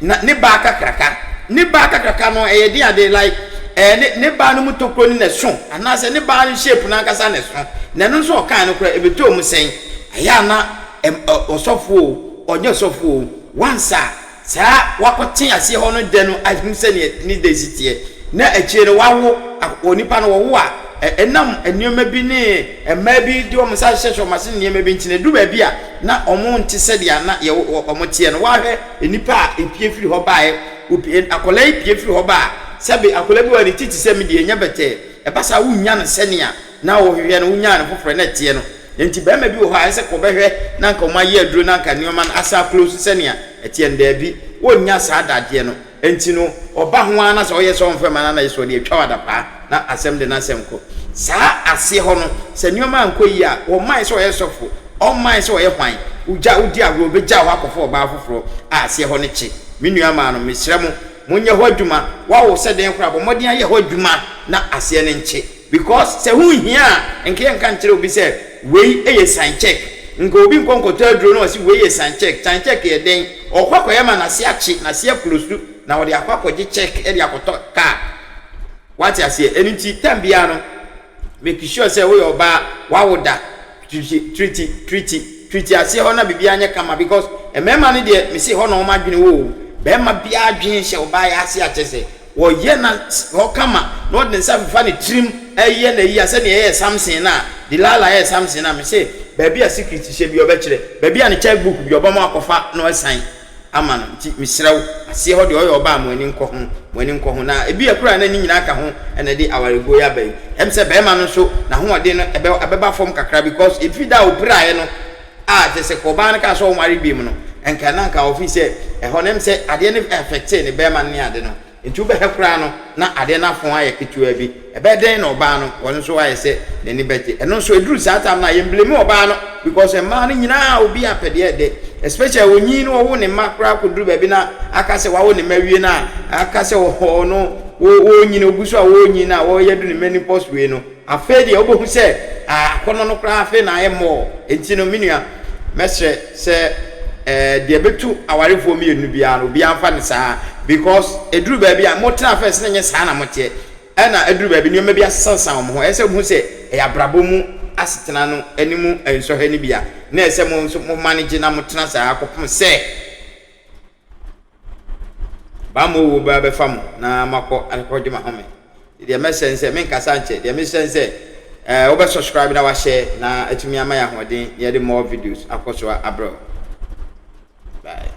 na ne ba kakraka no eye dia de like ne ba no mutokro ni na so ana sɛ ne ba no shape na nkasa ne so na no so kan no kra ebeto mu sɛn aya na osofo onye sofo once sa wakote ase ho no de no ahim sɛ ne desitie na echie no wawo onipa no wo a enam enioma bi ne ema bi di omo sa hyehye omo ase niema bi ntine du ba bi a na omo nte sɛ dia na ye omo tie no wahwe enipa a epie firi ho bae akola epie firi ho ba sɛbe akola bi wa ne titi sɛ me de enya bete ebasa wunya no sɛnia na wo hwehwe no wunya no foforo na tie no enti ba ma bi wo ha sɛ ko behwe na nka omo aye aduro na nka nioma no asa close sɛnia etie nda bi wonya sa adade no enti no oba ho ana sɛ oyɛ sɛ onfa ma na yeso de atwa wada pa na asɛm de na asɛm ko saa ase ho no sɛ nioma anko yi a wo man sɛ oyɛ sɔfo o man sɛ oyɛ hwan uja udi agro obegya ho akofo oba afoforo a ase ho ne kye menua ma no mesrɛ mo monye ho adwuma wa wo sɛ den kora bo modin ayɛ ho adwuma na ase ne nkye because sɛ hu hia a nke nka nkyerɛ obi sɛ wei eye sign check nka obi nkonkoto aduro no wasi wei eye sign check ye den okwakọ ya ma na se akye na se akulosu na wo de akwakọ je check e de akoto car what ase eni nti tambia no make sure say we oba wa woda treaty ase ho na bibia anya kama because emema ne de me se ho na o madwene wo be ma bia adwen hye oba ya ase akyese wo ye na ho kama no de nsa fa ne trim eye na yi ase ne ye Samson na dilala ye Samson na me se baby a secret hye bi obekire baby a ne checkbook bi obama akofa no asan amano nti misrew ase ho de oyo oba amani nko ho na ebi akura na ni nyina ka ho ene de awarego ya bai em se be ma no so na ho ode no ebeba form kakra because if da opira ye no a je se ko ba na ka so mari bi mu no enka na nka office ho nem se ade ne affect ne be ma ne ade no nti ube hekura no na ade na fon aye ketua bi ebe den na oba no won so aye se ne ni beti eno so eduru satam na ye blame oba no because e ma no nyina obi apede ede especially onyi no wo ne makra koduru ba bi na aka se wa wo ne mawie na aka se wo no wo onyi no buso a wo onyi na wo yedu ne many post we no afedi obohu se akono no kra afi na aye mo enti no minua mesre se de betu awarefo mi enu bia no bia mfa ne saa because eduru ba bia motena first na nye saa na motie na eduru ba bi ne bia sansan mo ho ese hu se e abrabo mu asetena no animu enso ha ni bia na ese mo nso mo manage na motena saa akopom se Pamu wo ba be fam na makọ akọje ma home. The message say men kasanche, the message say over subscribe na wa share na etumi ama ya hoden ye the more videos akoso abroad. Bye.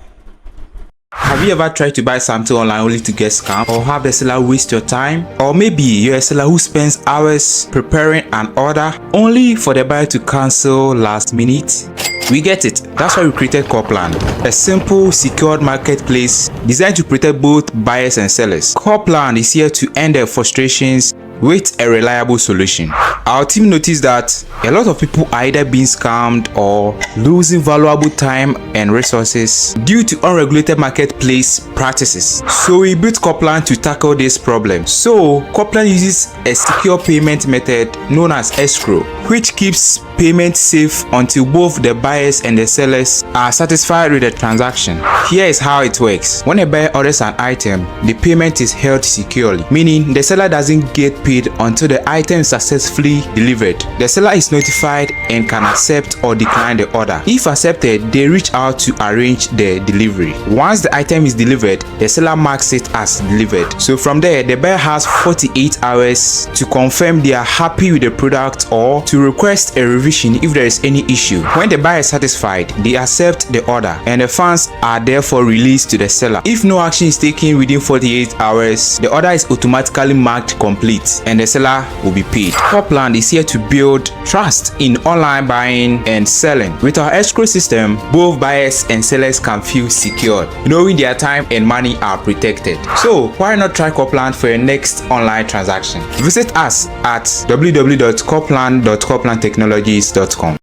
Have you ever tried to buy something online only to get scammed, or have the seller waste your time? Or maybe you're a seller who spends hours preparing an order only for the buyer to cancel last minute? We get it. That's why we created Copland, a simple, secured marketplace designed to protect both buyers and sellers. Copland is here to end their frustrations with a reliable solution. Our team noticed that a lot of people are either being scammed or losing valuable time and resources due to unregulated marketplace practices. So we built Copland to tackle this problem. So Copland uses a secure payment method known as escrow, which keeps payment safe until both the buyers and the sellers are satisfied with the transaction. Here is how it works. When a buyer orders an item, the payment is held securely, meaning the seller doesn't get paid until the item is successfully delivered. The seller is notified and can accept or decline the order. If accepted, they reach out to arrange the delivery. Once the item is delivered, the seller marks it as delivered. So from there, the buyer has 48 hours to confirm they are happy with the product or to request a revision if there is any issue. When the buyer is satisfied, they accept the order and the funds are therefore released to the seller. If no action is taken within 48 hours, the order is automatically marked complete and the seller will be paid. Copland is here to build trust in online buying and selling. With our escrow system, both buyers and sellers can feel secured, knowing their time and money are protected. So why not try Copland for your next online transaction? Visit us at www.copland.coplandtechnologies.com.